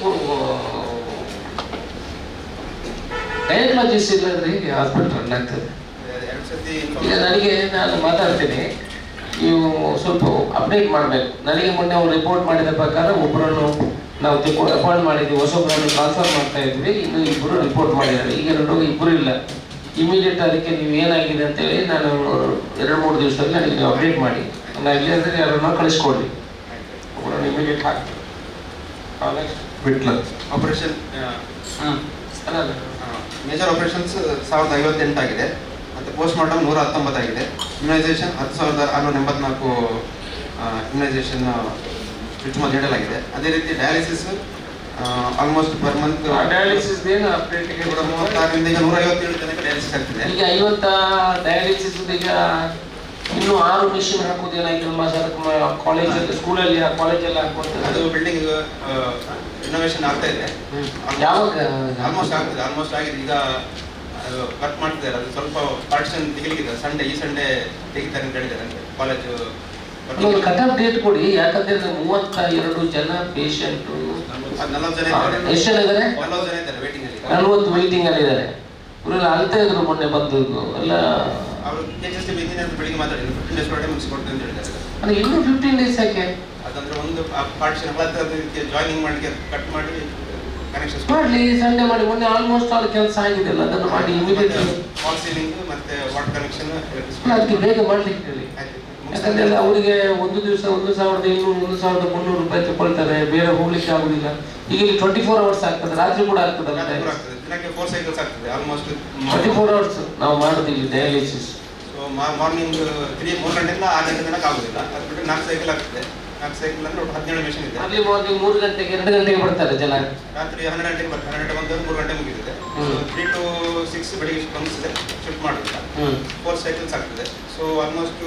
ಗೈನಕಾಲಜಿಸ್ಟ್ ಇಲ್ಲಂದ್ರೆ ಹೀಗೆ ಹಾಸ್ಪಿಟಲ್ ರನ್ ಆಗ್ತದೆ. ಈಗ ನಾನು ಮಾತಾಡ್ತೀನಿ, ನೀವು ಸ್ವಲ್ಪ ಅಪ್ಡೇಟ್ ಮಾಡಬೇಕು. ನನಗೆ ಮೊನ್ನೆ ಅವ್ರು ರಿಪೋರ್ಟ್ ಮಾಡಿದ ಪ್ರಕಾರ ಒಬ್ಬರನ್ನು ನಾವು ಅಪಾಯಿಂಟ್ ಮಾಡಿದ್ವಿ, ಹೊಸೊಬ್ಬರನ್ನು ಟ್ರಾನ್ಸ್ಫರ್ ಮಾಡ್ತಾ ಇದ್ವಿ. ಇನ್ನು ಇಬ್ಬರು ರಿಪೋರ್ಟ್ ಮಾಡಿದ್ದಾರೆ. ಈಗ ಇಬ್ಬರು ಇಲ್ಲ. ಇಮಿಡಿಯೇಟ್ ಅದಕ್ಕೆ ನೀವು ಏನಾಗಿದೆ ಅಂತೇಳಿ ನಾನು 2-3 ದಿವಸದಲ್ಲಿ ನನಗೆ ನೀವು ಅಪ್ಡೇಟ್ ಮಾಡಿ. ನಾನು ಇಲ್ಲಿ ಅಂದರೆ ಯಾರನ್ನ ಕಳಿಸ್ಕೊಡ್ಲಿ. ಒಬ್ಬರನ್ನು ಇಮಿಡಿಯೇಟ್ ಹಾಕಿ ಬಿಟ್ಲ ಆಪರೇಷನ್ ಮೇಜರ್ ಆಪರೇಷನ್ಸ್ 1058 ಆಗಿದೆ. ಮತ್ತು ಪೋಸ್ಟ್ ಮಾರ್ಟಮ್ 119 ಆಗಿದೆ. ಇಮ್ಯುನೈಸೇಷನ್ 10,684 ಇಮ್ಯುನೈಸೇಷನ್ ಚುಚ್ಚುಮದ್ದು ನೀಡಲಾಗಿದೆ. ಅದೇ ರೀತಿ dialysis almost per month dialysis ಏನು ಅಪ್ಡೇಟ್ 136ರಿಂದ ಈಗ 157 ತನಕ ಡಯಾಲಿಸಿಸ್ ಆಗ್ತಿದೆ. ಈಗ 50 ಡಯಾಲಿಸಿಸ್ ಈಗ ಇನ್ನು 6 ಮಿಷಿನ್ ಹಾಕೋದೇನಾಯ್ತು ಕಾಲೇಜಲ್ಲಿ ಸ್ಕೂಲಲ್ಲಿ ಕಾಲೇಜಲ್ಲಿ ಹಾಕುವಂತ ಅದು ಬಿಲ್ಡಿಂಗ್ ರಿನೋವೇಷನ್ ಆಗ್ತಾ ಇದೆ. ಯಾವಾಗ ಆಲ್ಮೋಸ್ಟ್ ಆಗಿದೆ. ಈಗ ಅದು ಕಟ್ ಮಾಡ್ತಿದ್ದಾರೆ. ಅದು ಸ್ವಲ್ಪ ಪಾರ್ಟಿಷನ್ ತೆಗಿಲಿಕ್ಕಿದೆ. ಈ ಸಂಡೇ ತೆಗಿತಾರೆ ಅಂತ ಹೇಳಿದ್ದಾರೆ ಕಾಲೇಜು. ಕಟ್ ಆಫ್ ಡೇಟ್ ಕೊಡಿ, ಯಾಕಂದ್ರೆ 32 ಜನ ಪೇಷಂಟ್ 40 ಜನ ಇದ್ದಾರೆ. ಎಷ್ಟು ಜನ ಇದ್ದಾರೆ? 40 ಜನ ಇದ್ದಾರೆ ವೇಟಿಂಗ್ ಅಲ್ಲಿ. 40 ವೇಟಿಂಗ್ ಅಲ್ಲಿ ಇದ್ದಾರೆ. ಇವರೆಲ್ಲ ಅಳ್ತಾ ಇದ್ರು ಮೊನ್ನೆ ಬಂದು ಎಲ್ಲ. ಅವರು KHST ಇಂಜಿನಿಯರ್ ಬೆಳಿಗ್ಗೆ ಮಾತಾಡಿದ್ರು 15 ಡೇಸ್ ಒಳಗೆ ಮುಗಿಸ್ಕೊಡ್ತೀನಿ ಅಂತ ಹೇಳಿದ್ದಾರೆ. ಅಂದ್ರೆ ಇನ್ನೂ 15 ಡೇಸ್ ಯಾಕೆ? ಅದಂದ್ರೆ ಒಂದು ಪಾರ್ಟಿಷನ್ ಅದಕ್ಕೆ ಜಾಯಿನಿಂಗ್ ಮಾಡಲಿಕ್ಕೆ ಕಟ್ ಮಾಡಿ ಕನೆಕ್ಷನ್ ಮಾಡ್ಲಿ, ಸಂಡೇ ಮಾಡಿ. ಮೊನ್ನೆ ಆಲ್ಮೋಸ್ಟ್ ಆಲ್ ಕೆಲಸ ಆಗಿದೆ ಅಲ್ಲ, ಅದನ್ನು ಮಾಡಿ ಇಮಿಡಿಯೇಟ್ಲಿ. ಫಾಲ್ ಸೀಲಿಂಗ್ ಮತ್ತೆ ವಾಟರ್ ಕನೆಕ್ಷನ್ ಅದಕ್ಕೆ ಬೇಗ ಮಾಡ್ಲಿಕ್ಕೆ ಹೇಳಿ. ಯಾಕಂದ್ರೆ ಅವರಿಗೆ ಒಂದು ದಿವಸ 1,200 1,300 ರೂಪಾಯಿ ತಗೊಳ್ತಾರೆ, ಬೇರೆ ಹೋಗ್ಲಿಕ್ಕೆ ಆಗುದಿಲ್ಲ. ಈಗ ಇಲ್ಲಿ 24 hours ಆಗ್ತದೆ, ರಾತ್ರಿ ಕೂಡ ಆಗ್ತದಲ್ಲ. ದಿನಕ್ಕೆ 4 ಸೈಕಲ್ಸ್ ಆಗ್ತದೆ ಆಲ್ಮೋಸ್ಟ್ 24 hours ನಾವು ಮಾಡುದಿಲ್ಲ ಡಯಾಲಿಸಿಸ್. ಸೊ ಮಾರ್ನಿಂಗ್ 3 ಗಂಟೆಯಿಂದ 6 ಗಂಟೆ ತನಕ ಆಗುದಿಲ್ಲ. ಅದು ಬಿಟ್ಟು 4 ಸೈಕಲ್ ಆಗ್ತದೆ. 4 ಸೈಕಲ್ ಅಂದ್ರೆ 17 ಮೆಷಿನ್ ಇದೆ. ಅಲ್ಲಿ ಮಾರ್ನಿಂಗ್ 3 ಗಂಟೆಗೆ 2 ಗಂಟೆಗೆ ಬರ್ತಾರೆ ಜನ. ರಾತ್ರಿ 12 ಗಂಟೆಗೆ ಬರ್ತಾರೆ. 12 ಗಂಟೆ ಬಂದು 3 ಗಂಟೆ ಮುಗಿದಿದೆ. 3 to 6 ಬೆಳಿಗ್ಗೆ ಬಂದಿದೆ ಶಿಫ್ಟ್ ಮಾಡೋದಿಲ್ಲ. 4 ಸೈಕಲ್ಸ್ ಆಗ್ತದೆ. ಸೊ ಆಲ್ಮೋಸ್ಟ್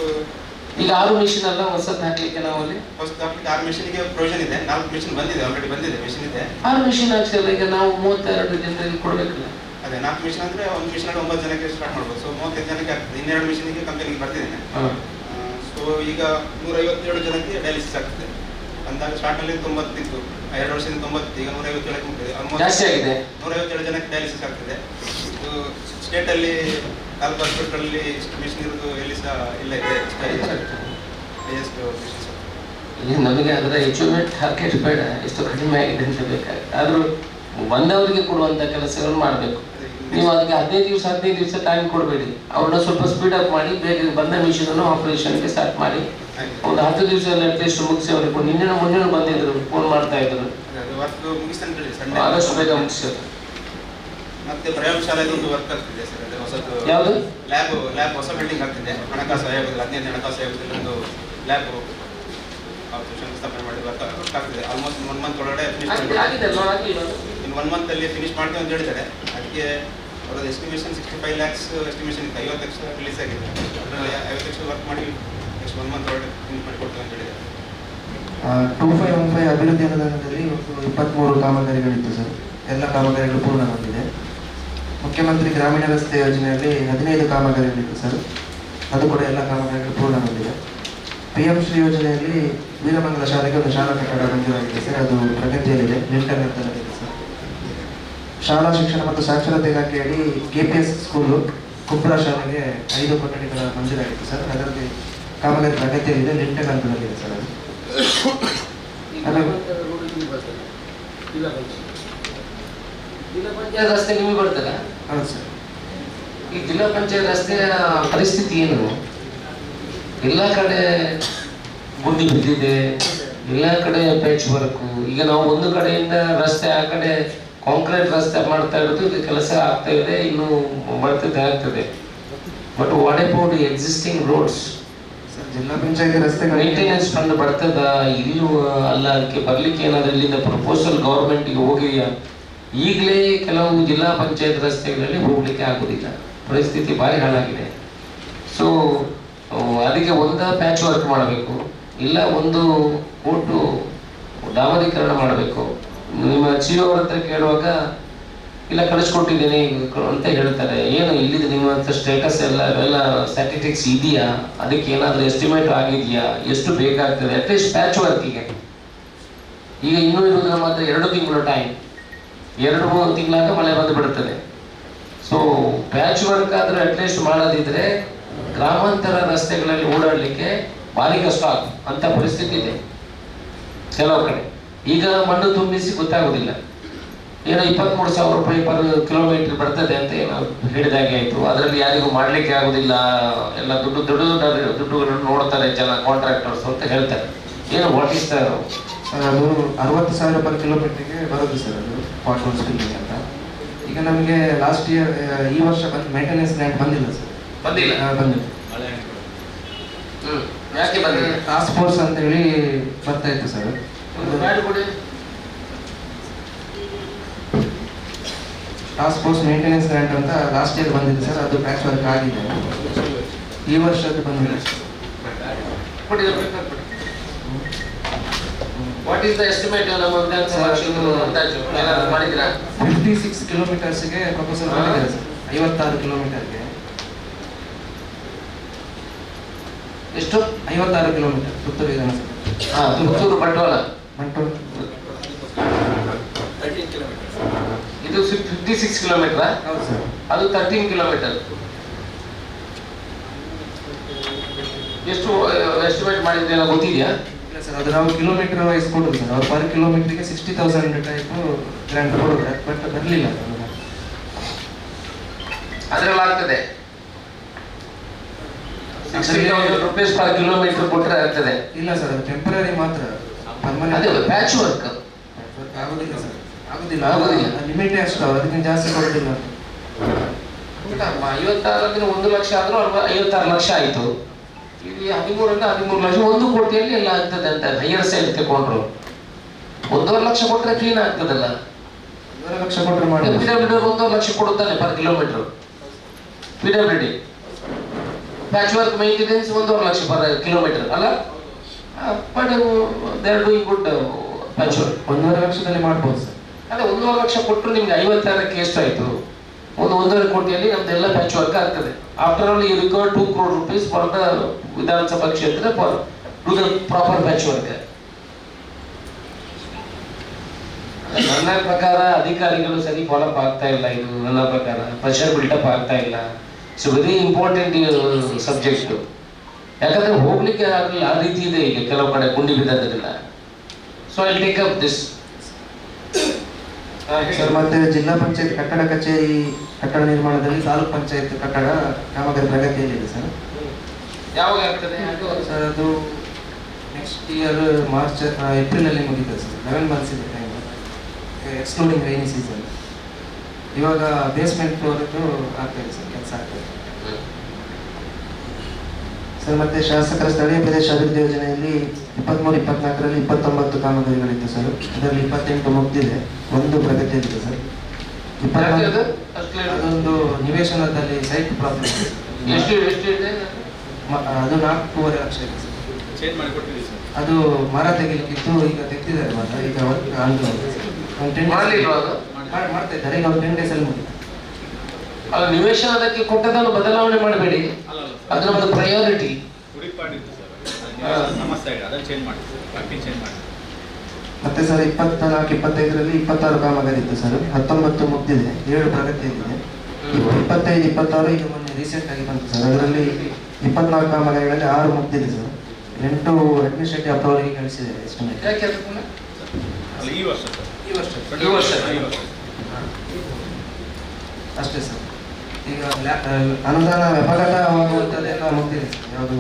ಈಗ 6 ಮಿಷಿನ್ ಅಲ್ಲ ಹೊಸದು ಹಾಕ್ಲಿಕ್ಕೆ ನಾವು ಅಲ್ಲಿ ಹೊಸದು ಹಾಕ್ಲಿಕ್ಕೆ 6 ಮಿಷಿನ್ಗೆ ಪ್ರೊವಿಷನ್ ಇದೆ. 4 ಮಿಷಿನ್ ಬಂದಿದೆ, ಆಲ್ರೆಡಿ ಬಂದಿದೆ ಮಿಷಿನ್ ಇದೆ. 6 ಮಿಷಿನ್ ಹಾಕ್ಸಲ್ಲ. ಈಗ ನಾವು 32 ಜನರಿಗೆ ಕೊಡ್ಬೇಕಲ್ಲ. ಅದೇ 4 ಮಿಷಿನ್ ಅಂದ್ರೆ ಒಂದು ಮಿಷಿನ್ 9 ಜನಕ್ಕೆ ಸ್ಟಾರ್ಟ್ ಮಾಡ್ಬೋದು. ಸೊ 35 ಜನಕ್ಕೆ ಆಗ್ತದೆ. 2 ಮಿಷಿನ್ಗೆ ಕಂಪನಿಗೆ ಬರ್ತಿದ್ದೇನೆ. ಸೊ ಈಗ 157 ಜನಕ್ಕೆ ಡಯಾಲಿಸಿಸ್ ಆಗ್ತದೆ. ಅಂದಾಗ ಸ್ಟಾರ್ಟ್ ಅಲ್ಲಿ 90 ಇತ್ತು, 2 ವರ್ಷದಿಂದ 90, ಈಗ 157ಕ್ಕೆ ಮುಟ್ಟಿದೆ. ಜಾಸ್ತಿ ಆಗಿದೆ. 157 ಜನಕ್ಕೆ ಡಯಾಲಿಸಿಸ್ ಆಗ್ತದೆ. ಸ್ಟೇಟ್ ಅಲ್ಲಿ 4 ಹಾಸ್ಪಿಟಲ್ ಅಲ್ಲಿ ಮಿಷಿನ್ ಇರೋದು ಎಲ್ಲಿ ಸಹ ಇಲ್ಲ ಇದೆ. ನಮಗೆ ಅದರ ಅಚೀವ್ಮೆಂಟ್ ಹಾಕಿ ಬೇಡ, ಎಷ್ಟು ಕಡಿಮೆ ಆಗಿದೆ ಅಂತ ಬೇಕಾಗುತ್ತೆ. ಆದ್ರೂ ಬಂದವರಿಗೆ ಕೊಡುವಂತ ಕೆಲಸಗಳು ಮಾಡಬೇಕು. ನೀವು ಅದಕ್ಕೆ 15 ದಿವಸ ಟೈಮ್ ಕೊಡಬೇಡಿ. ಅವ್ರನ್ನ ಸ್ವಲ್ಪ ಸ್ಪೀಡ್ ಅಪ್ ಮಾಡಿ ಬೇಗ ಬಂದ ಮಿಷಿನ್ ಅನ್ನು ಆಪರೇಷನ್ಗೆ ಸ್ಟಾರ್ಟ್ ಮಾಡಿ. ಒಂದು 10 ದಿವಸ ಅಟ್ಲೀಸ್ಟ್ ಮುಗಿಸಿ ಅವರಿಗೆ. ನಿನ್ನೆ ಮುಂಜಾನೆ ಬಂದಿದ್ರು, ಫೋನ್ ಮಾಡ್ತಾ ಇದ್ರು, ಆದಷ್ಟು ಬೇಗ ಮುಗಿಸೋದು. ಮತ್ತೆ ಪ್ರಯೋಗಶಾಲೆದು ಒಂದು ವರ್ಕ್ ಆಗ್ತಿದೆ ಸರ್. ಅದೇ ಹೊಸದು ಯಾವುದು ಲ್ಯಾಬ್ ಹೊಸ ಬಿಲ್ಡಿಂಗ್ ಆಗ್ತಿದೆ. ಹಣಕಾಸು ಆಯೋಗದಲ್ಲಿ 15 ಹಣಕಾಸು ಆಯೋಗದಲ್ಲಿ ಒಂದು ಲ್ಯಾಬ್ ಶಂಕುಸ್ಥಾಪನೆ ಮಾಡಿ ವರ್ಕ್ ಆಗ್ತಿದೆ. ಆಲ್ಮೋಸ್ಟ್ 1 ಮಂತ್ ಒಳಗಡೆ ಫಿನಿಶ್ ಇನ್ 1 ಮಂತ್ ಅಲ್ಲಿ ಫಿನಿಶ್ ಮಾಡ್ತೀವಿ ಅಂತ ಹೇಳಿದ್ದಾರೆ. ಅದಕ್ಕೆ ಅವರದ್ದು ಎಸ್ಟಿಮೇಷನ್ 65 lakhs ಎಸ್ಟಿಮೇಷನ್ ಇತ್ತು. 50 ಲಕ್ಷ ರಿಲೀಸ್ ಆಗಿದೆ. ಅದರಲ್ಲಿ 50 ಲಕ್ಷ ವರ್ಕ್ ಮಾಡಿ ನೆಕ್ಸ್ಟ್ 1 ಮಂತ್ ಒಳಗಡೆ ಫಿನಿಶ್ ಮಾಡಿ ಕೊಡ್ತೀವಿ ಅಂತ ಹೇಳಿದ್ದಾರೆ. 2515 ಅಭಿವೃದ್ಧಿ ಅನುದಾನದಲ್ಲಿ 23 ಕಾಮಗಾರಿಗಳಿತ್ತು ಸರ್. ಎಲ್ಲ ಕಾಮಗಾರಿಗಳು ಪೂರ್ಣಗೊಂಡಿದೆ. ಮುಖ್ಯಮಂತ್ರಿ ಗ್ರಾಮೀಣ ರಸ್ತೆ ಯೋಜನೆಯಲ್ಲಿ 15 ಕಾಮಗಾರಿಗಳಿತ್ತು ಸರ್. ಅದು ಕೂಡ ಎಲ್ಲ ಕಾಮಗಾರಿಗಳು ಪೂರ್ಣಗೊಂಡಿದೆ. PM ಶ್ರೀ ಯೋಜನೆಯಲ್ಲಿ ವೀರಮಂಗಲ ಶಾಲೆಗೆ ಒಂದು ಶಾಲಾ ಕಟ್ಟಡ ಮಂಜೂರಾಗಿದೆ ಸರ್. ಅದು ಪ್ರಗತಿಯಲ್ಲಿದೆ, ಲಿಂಟನ್ ಹಂತದಲ್ಲಿದೆ ಸರ್. ಶಾಲಾ ಶಿಕ್ಷಣ ಮತ್ತು ಸಾಕ್ಷರತೆ ಇಲಾಖೆಯಲ್ಲಿ KPS ಸ್ಕೂಲು ಕುಂಬ್ರಾ ಶಾಲೆಗೆ 5 ಕೊಠಡಿಗಳ ಮಂಜೂರಾಗಿದೆ ಸರ್. ಅದರಲ್ಲಿ ಕಾಮಗಾರಿ ಪ್ರಗತಿಯಲ್ಲಿದೆ, ಲಿಂಟನ್ ಹಂತದಲ್ಲಿದೆ ಸರ್. ಅದು ಜಿಲ್ಲಾ ಪಂಚಾಯತ್ ರಸ್ತೆ ನಿಮಗೆ ಬರ್ತದ? ಹೌದು ಸರ್. ಈ ಜಿಲ್ಲಾ ಪಂಚಾಯತ್ ರಸ್ತೆಯ ಪರಿಸ್ಥಿತಿ ಏನು? ಎಲ್ಲ ಕಡೆ ಗುಂಡಿ ಬಿದ್ದಿದೆ, ಎಲ್ಲ ಕಡೆ ಪ್ಯಾಚ್ ವರ್ಕ್. ಈಗ ನಾವು ಒಂದು ಕಡೆಯಿಂದ ರಸ್ತೆ ಆ ಕಡೆ ಕಾಂಕ್ರೀಟ್ ರಸ್ತೆ ಮಾಡ್ತಾ ಇರೋದು, ಇದು ಕೆಲಸ ಆಗ್ತಾ ಇದೆ, ಇನ್ನು ಆಗ್ತದೆ. But what about existing roads? ಜಿಲ್ಲಾ ಪಂಚಾಯತ್ ರಸ್ತೆ ಮೇಂಟೆನೆನ್ಸ್ ಫಂಡ್ ಬರ್ತದ ಇಲ್ಲೂ ಅಲ್ಲ? ಅದಕ್ಕೆ ಬರ್ಲಿಕ್ಕೆ ಏನಾದ್ರು ಇಲ್ಲಿಂದ ಪ್ರಪೋಸಲ್ ಗವರ್ಮೆಂಟ್ಗೆ ಹೋಗಿದೆಯಾ? ಈಗಲೇ ಕೆಲವು ಜಿಲ್ಲಾ ಪಂಚಾಯತ್ ರಸ್ತೆಗಳಲ್ಲಿ ಹೋಗ್ಲಿಕ್ಕೆ ಆಗುದಿಲ್ಲ, ಪರಿಸ್ಥಿತಿ ಭಾರಿ ಹಾಳಾಗಿದೆ. ಸೊ ಅದಕ್ಕೆ ಒಂದು ಪ್ಯಾಚ್ ವರ್ಕ್ ಮಾಡಬೇಕು, ಇಲ್ಲ ಒಂದು ಕೋಟು ಡಾಮರೀಕರಣ ಮಾಡಬೇಕು. ನಿಮ್ಮ CO ಅವ್ರ ಹತ್ರ ಕೇಳುವಾಗ ಇಲ್ಲ ಕಳಿಸ್ಕೊಟ್ಟಿದ್ದೀನಿ ಅಂತ ಹೇಳ್ತಾರೆ. ಏನು ಇಲ್ಲಿದ್ದು ನಿಮ್ಮ ಹತ್ರ ಸ್ಟೇಟಸ್ ಎಲ್ಲ ಸ್ಟ್ಯಾಟಿಸ್ಟಿಕ್ಸ್ ಇದೆಯಾ? ಅದಕ್ಕೆ ಏನಾದರೂ ಎಸ್ಟಿಮೇಟ್ ಆಗಿದೆಯಾ? ಎಷ್ಟು ಬೇಕಾಗ್ತದೆ ಅಟ್ಲೀಸ್ಟ್ ಪ್ಯಾಚ್ ವರ್ಕಿಗೆ? ಈಗ ಇನ್ನೂ ಇರೋದು ನಮ್ಮ ಹತ್ರ 2 ತಿಂಗಳು ಟೈಮ್. 2-3 ತಿಂಗಳಾಗ ಮಳೆ ಬಂದು ಬಿಡುತ್ತದೆ. ಸೊ ಪ್ಯಾಚ್ ವರ್ಕ್ ಆದ್ರೆ ಅಟ್ಲೀಸ್ಟ್ ಮಾಡೋದಿದ್ರೆ ಗ್ರಾಮಾಂತರ ರಸ್ತೆಗಳಲ್ಲಿ ಓಡಾಡಲಿಕ್ಕೆ ಭಾರಿ ಕಷ್ಟ ಅಂತ ಪರಿಸ್ಥಿತಿ ಇದೆ ಕೆಲವು ಕಡೆ. ಈಗ ಮಣ್ಣು ತುಂಬಿಸಿ ಗೊತ್ತಾಗೋದಿಲ್ಲ, ಏನೋ 23,000 ರೂಪಾಯಿ ಪರ್ ಕಿಲೋಮೀಟರ್ ಬರ್ತದೆ ಅಂತ ಏನೋ ಹೇಳಿದಾಗೆ ಆಯ್ತು. ಅದರಲ್ಲಿ ಯಾರಿಗೂ ಮಾಡ್ಲಿಕ್ಕೆ ಆಗುದಿಲ್ಲ, ಎಲ್ಲ ದುಡ್ಡುಗಳನ್ನು ನೋಡ್ತಾರೆ ಜನ, ಕಾಂಟ್ರಾಕ್ಟರ್ಸ್ ಅಂತ ಹೇಳ್ತಾರೆ. ಏನು ವಾಟ್ ಇಸ್ ಅದು 60,000 ಪರ್ ಕಿಲೋಮೀಟರ್ಗೆ ಬರೋದು ಸರ್. ಅದು ಪಾಟ್ರೋಲ್ಸ್ ಬಿಲ್ಡಿಂಗ್ ಅಂತ. ಈಗ ನಮಗೆ ಲಾಸ್ಟ್ ಇಯರ್ ಈ ವರ್ಷ ಮೇಂಟೆನೆನ್ಸ್ ಗ್ರಾಂಟ್ ಬಂದಿಲ್ಲ ಸರ್. ಬಂದಿಲ್ಲ. ಯಾಕೆ ಬಂದಿಲ್ಲ? ಟಾಸ್ಕ್ ಫೋರ್ಸ್ ಅಂತ ಹೇಳಿ ಬರ್ತಾ ಇತ್ತು sir. Task force maintenance grant ಅಂತ ಲಾಸ್ಟ್ ಇಯರ್ ಬಂದಿದೆ ಸರ್. ಅದು ಪ್ಯಾಚ್ ವರ್ಕ್ ಆಗಿದೆ. ಈ ವರ್ಷ ಅದು ಬಂದಿಲ್ಲ. ಕೊಡಿ ವಾಟ್ ಈಸ್ ದ ಎಸ್ಟಿಮೇಟ್ ನಮ್ಮ ವಿಧಾನಸಭಾ ಕ್ಷೇತ್ರದ ಅಂದಾಜು ಏನಾದ್ರು ಮಾಡಿದ್ರಾ? 56 ಕಿಲೋಮೀಟರ್ಸ್ಗೆ ಪ್ರಪೋಸಲ್ ಮಾಡಿದ್ದಾರೆ ಸರ್. 56 ಕಿಲೋಮೀಟರ್ಗೆ ಎಷ್ಟು? 56 ಕಿಲೋಮೀಟರ್ ಪುತ್ತೂರು ವಿಧಾನಸಭೆ. ಪುತ್ತೂರು ಬಂಟ್ವಾಳ ಇದು 56 ಕಿಲೋಮೀಟರ್. ಹೌದು ಸರ್. ಅದು 13 ಕಿಲೋಮೀಟರ್. ಎಷ್ಟು ಎಸ್ಟಿಮೇಟ್ ಮಾಡಿದ್ರೆ ಏನೋ ಗೊತ್ತಿದೆಯಾ? ಇಲ್ಲ ಸರ್, ಅದು ನಾವು ಕಿಲೋಮೀಟರ್ ವೈಸ್ ಕೊಡೋದು ಸರ್. ಅವ್ರು ಪರ್ ಕಿಲೋಮೀಟರ್ಗೆ 60,000 ಟೈಪ್ ಗ್ರಾಂಟ್ ಕೊಡೋದು, ಬಟ್ ಬರಲಿಲ್ಲ ಅದ್ರಲ್ಲಿ ಆಗ್ತದೆ. 60,000 ರೂಪೀಸ್ ಪರ್ ಕಿಲೋಮೀಟರ್ ಕೊಟ್ಟರೆ ಆಗ್ತದೆ. ಇಲ್ಲ ಸರ್, ಅದು ಟೆಂಪರರಿ ಮಾತ್ರ. ಅದೇ ಪ್ಯಾಚ್ ವರ್ಕ್ ಆಗೋದಿಲ್ಲ ಸರ್, ಆಗೋದಿಲ್ಲ. ಲಿಮಿಟೇ ಅಷ್ಟು, ಅದಕ್ಕಿಂತ ಜಾಸ್ತಿ ಕೊಡೋದಿಲ್ಲ. 56 ಅಂದ್ರೆ 1 ಲಕ್ಷ ಆದ್ರೂ 56 ಲಕ್ಷ ಆಯ್ತು. ಇಲ್ಲಿ 13 ಅಂದ್ರೆ 13 ಲಕ್ಷ, 1 ಕೋಟಿಯಲ್ಲಿ ಎಲ್ಲ ಆಗ್ತದೆ ಅಂತ ಹೈಯರ್ ಸೈಡ್ ತಗೊಂಡ್ರು. 1.5 ಲಕ್ಷ ಕೊಟ್ರೆ ಕ್ಲೀನ್ ಆಗ್ತದಲ್ಲ. 1.5 ಲಕ್ಷ ಕೊಟ್ಟರೆ ಮಾಡಿ. PWD 1.5 ಲಕ್ಷ ಕೊಡುತ್ತಾನೆ per kilometre. PWD patch work maintenance 1.5 lakh per kilometre ಅಲ್ಲ. But they are doing good patch work. 1.5 ಲಕ್ಷದಲ್ಲಿ ಮಾಡ್ಬೋದು ಸರ್. ಅದೇ 1.5 ಲಕ್ಷ ಕೊಟ್ಟರು ನಿಮ್ಗೆ 56ಕ್ಕೆ ಎಷ್ಟಾಯ್ತು? 1.5 ಕೋಟಿಯಲ್ಲಿ ನಮ್ದೆಲ್ಲ ಪ್ಯಾಚ್ ವರ್ಕ್ ಆಗ್ತದೆ. After all you require 2 crore rupees for the ವಿಧಾನಸಭಾ ಕ್ಷೇತ್ರ for to the proper patch work. ನನ್ನ ಪ್ರಕಾರ ಅಧಿಕಾರಿಗಳು ಸರಿ ಫಾಲೋಅಪ್ ಆಗ್ತಾ ಇಲ್ಲ. ಇದು ನನ್ನ ಪ್ರಕಾರ ಪ್ರೆಷರ್ ಬಿಲ್ಡಪ್ ಆಗ್ತಾ ಇಲ್ಲ. It's very important subject. ಯಾಕಂದ್ರೆ ಹೋಗ್ಲಿಕ್ಕೆ ಆಗಲಿ ಆ ರೀತಿ ಇದೆ ಈಗ ಕೆಲವು ಕಡೆ ಗುಂಡಿ ಬಿದ್ದದ್ರಿಂದ. So I take up this. Sir, ಮತ್ತೆ ಜಿಲ್ಲಾ ಪಂಚಾಯತ್ ಕಟ್ಟಡ ಕಚೇರಿ ಕಟ್ಟಡ ನಿರ್ಮಾಣದಲ್ಲಿ ತಾಲೂಕ್ ಪಂಚಾಯತ್ ಕಟ್ಟಡ ಕಾಮಗಾರಿ ಪ್ರಗತಿಯಲ್ಲಿದೆ ಸರ್. ಯಾವಾಗ ಆಗ್ತದೆ ಸರ್? ಅದು ನೆಕ್ಸ್ಟ್ ಇಯರ್ ಮಾರ್ಚ್ ಏಪ್ರಿಲ್ ಅಲ್ಲಿ ಮುಗಿತದೆ ಸರ್. 11 months ಇದೆ ಟೈಮ್, ಎಕ್ಸ್ಕ್ಲೂಡಿಂಗ್ ರೈನಿ ಸೀಸನ್. ಇವಾಗ ಬೇಸ್ಮೆಂಟ್ ಫ್ಲೋರ್ ಆಗ್ತಾಯಿದೆ ಸರ್, ಕೆಲಸ ಆಗ್ತದೆ ಸರ್. ಮತ್ತೆ ಶಾಸಕರ ಸ್ಥಳೀಯ ಪ್ರದೇಶ ಅಭಿವೃದ್ಧಿ ಯೋಜನೆಯಲ್ಲಿ 23-24ರಲ್ಲಿ 29 ಕಾಮಗಾರಿಗಳಿತ್ತು ಸರ್. ಅದರಲ್ಲಿ 28 ಮುಗ್ದಿದೆ, 1 ಪ್ರಗತಿಯಲ್ಲಿದೆ ಸರ್. ಅದೊಂದು ನಿವೇಶನದಲ್ಲಿ ಸೈಟ್ ಪ್ರಾಬ್ಲಮ್. ಅದು 4.5 ಲಕ್ಷ ಇದೆ ಸರ್. ಅದು ಮರ ತೆಗಿಲಿಕ್ಕಿತ್ತು, ಈಗ ತೆಗ್ದಿದ್ದಾರೆ ಮರ. ಈಗ ಮಾಡ್ತಾ ಇದ್ದಾರೆ, ಈಗ 10 days ಅಲ್ಲಿ ಮುಗಿದ. ನಿವೇಶನ ಅದಕ್ಕೆ ಕೊಟ್ಟದನ್ನು ಬದಲಾವಣೆ ಮಾಡಬೇಡಿ, ಅದು ನಮ್ಮದು ಪ್ರಯಾರಿಟಿ. ಮತ್ತೆ ಸರ್ 24-25ರಲ್ಲಿ 26 ಕಾಮಗಾರಿ ಇತ್ತು ಸರ್. 19 ಮುಗ್ದಿದೆ, 7 ಪ್ರಗತಿಯಲ್ಲಿದೆ. 25-26 ಈಗ ಮೊನ್ನೆ ರೀಸೆಂಟ್ ಆಗಿ ಬಂತು ಸರ್. ಅದರಲ್ಲಿ 24 ಕಾಮಗಾರಿಗಳಲ್ಲಿ 6 ಮುಗ್ದಿದೆ ಸರ್. 8 ಅಡ್ಮಿನಿಸ್ಟ್ರೇಟಿವ್ ಅಪ್ರೂವಲ್ಗೆ ಕಳಿಸಿದ್ದಾರೆ ಎಸ್ಟಿಮೇಟ್. ಈ ವರ್ಷ ಅಷ್ಟೇ ಸರ್. ಈಗ ಅನುದಾನ ವ್ಯಪಗತವಾಗುವಂಥದ್ದೆಲ್ಲ ಮುಗ್ದಿದೆ ಸರ್. ಯಾವುದು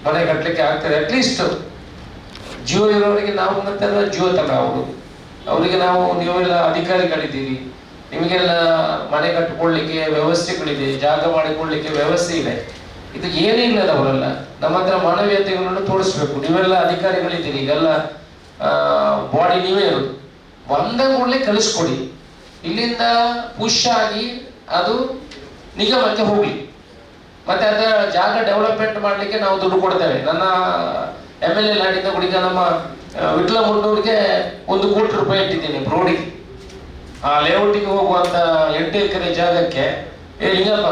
ಮನೆ ಕಟ್ಟಲಿಕ್ಕೆ ಆಗ್ತದೆ. ಅಟ್ಲೀಸ್ಟ್ ಜಿಯೋ ಇರೋರಿಗೆ ನಾವು ಮತ್ತೆ ಜಿಯೋ ತಗ ಅವರಿಗೆ ನಾವು ನೀವೆಲ್ಲ ಅಧಿಕಾರಿಗಳಿದ್ದೀರಿ, ನಿಮಗೆಲ್ಲ ಮನೆ ಕಟ್ಟಿಕೊಳ್ಳಿಕ್ಕೆ ವ್ಯವಸ್ಥೆಗಳಿದೆ, ಜಾಗ ಮಾಡಿಕೊಳ್ಳಿಕ್ಕೆ ವ್ಯವಸ್ಥೆ ಇದೆ. ಇದು ಏನೇ ಇಲ್ಲದವರಲ್ಲ, ನಮ್ಮ ಹತ್ರ ಮಾನವೀಯತೆಗಳನ್ನು ತೋರಿಸ್ಬೇಕು. ನೀವೆಲ್ಲ ಅಧಿಕಾರಿಗಳಿದ್ದೀರಿ, ಈಗೆಲ್ಲ ಬಾಡಿ ನೀವೇ ಇರೋದು. ಒಂದ ಕೂಡಲೇ ಕಲಿಸ್ಕೊಡಿ. ಇಲ್ಲಿಂದ ಪುಷ್ ಆಗಿ ಅದು ನಿಗಮಕ್ಕೆ ಹೋಗ್ಲಿ. ಮತ್ತೆ ಅದರ ಜಾಗ ಡೆವಲಪ್ಮೆಂಟ್ ಮಾಡಲಿಕ್ಕೆ ನಾವು ದುಡ್ಡು ಕೊಡ್ತೇವೆ. ನನ್ನ MLA ಲಾಡಿಂದ ಗುಡಿಗ ನಮ್ಮ ವಿಟ್ಲ ಮುನ್ನೂರಿಗೆ 1 ಕೋಟಿ ರೂಪಾಯಿ ಇಟ್ಟಿದ್ದೀನಿ ರೋಡಿಗೆ. ಆ ಲೇಔಟಿಗೆ ಹೋಗುವಂತ 8 ಎಕರೆ ಜಾಗಕ್ಕೆ. ಲಿಂಗಪ್ಪ,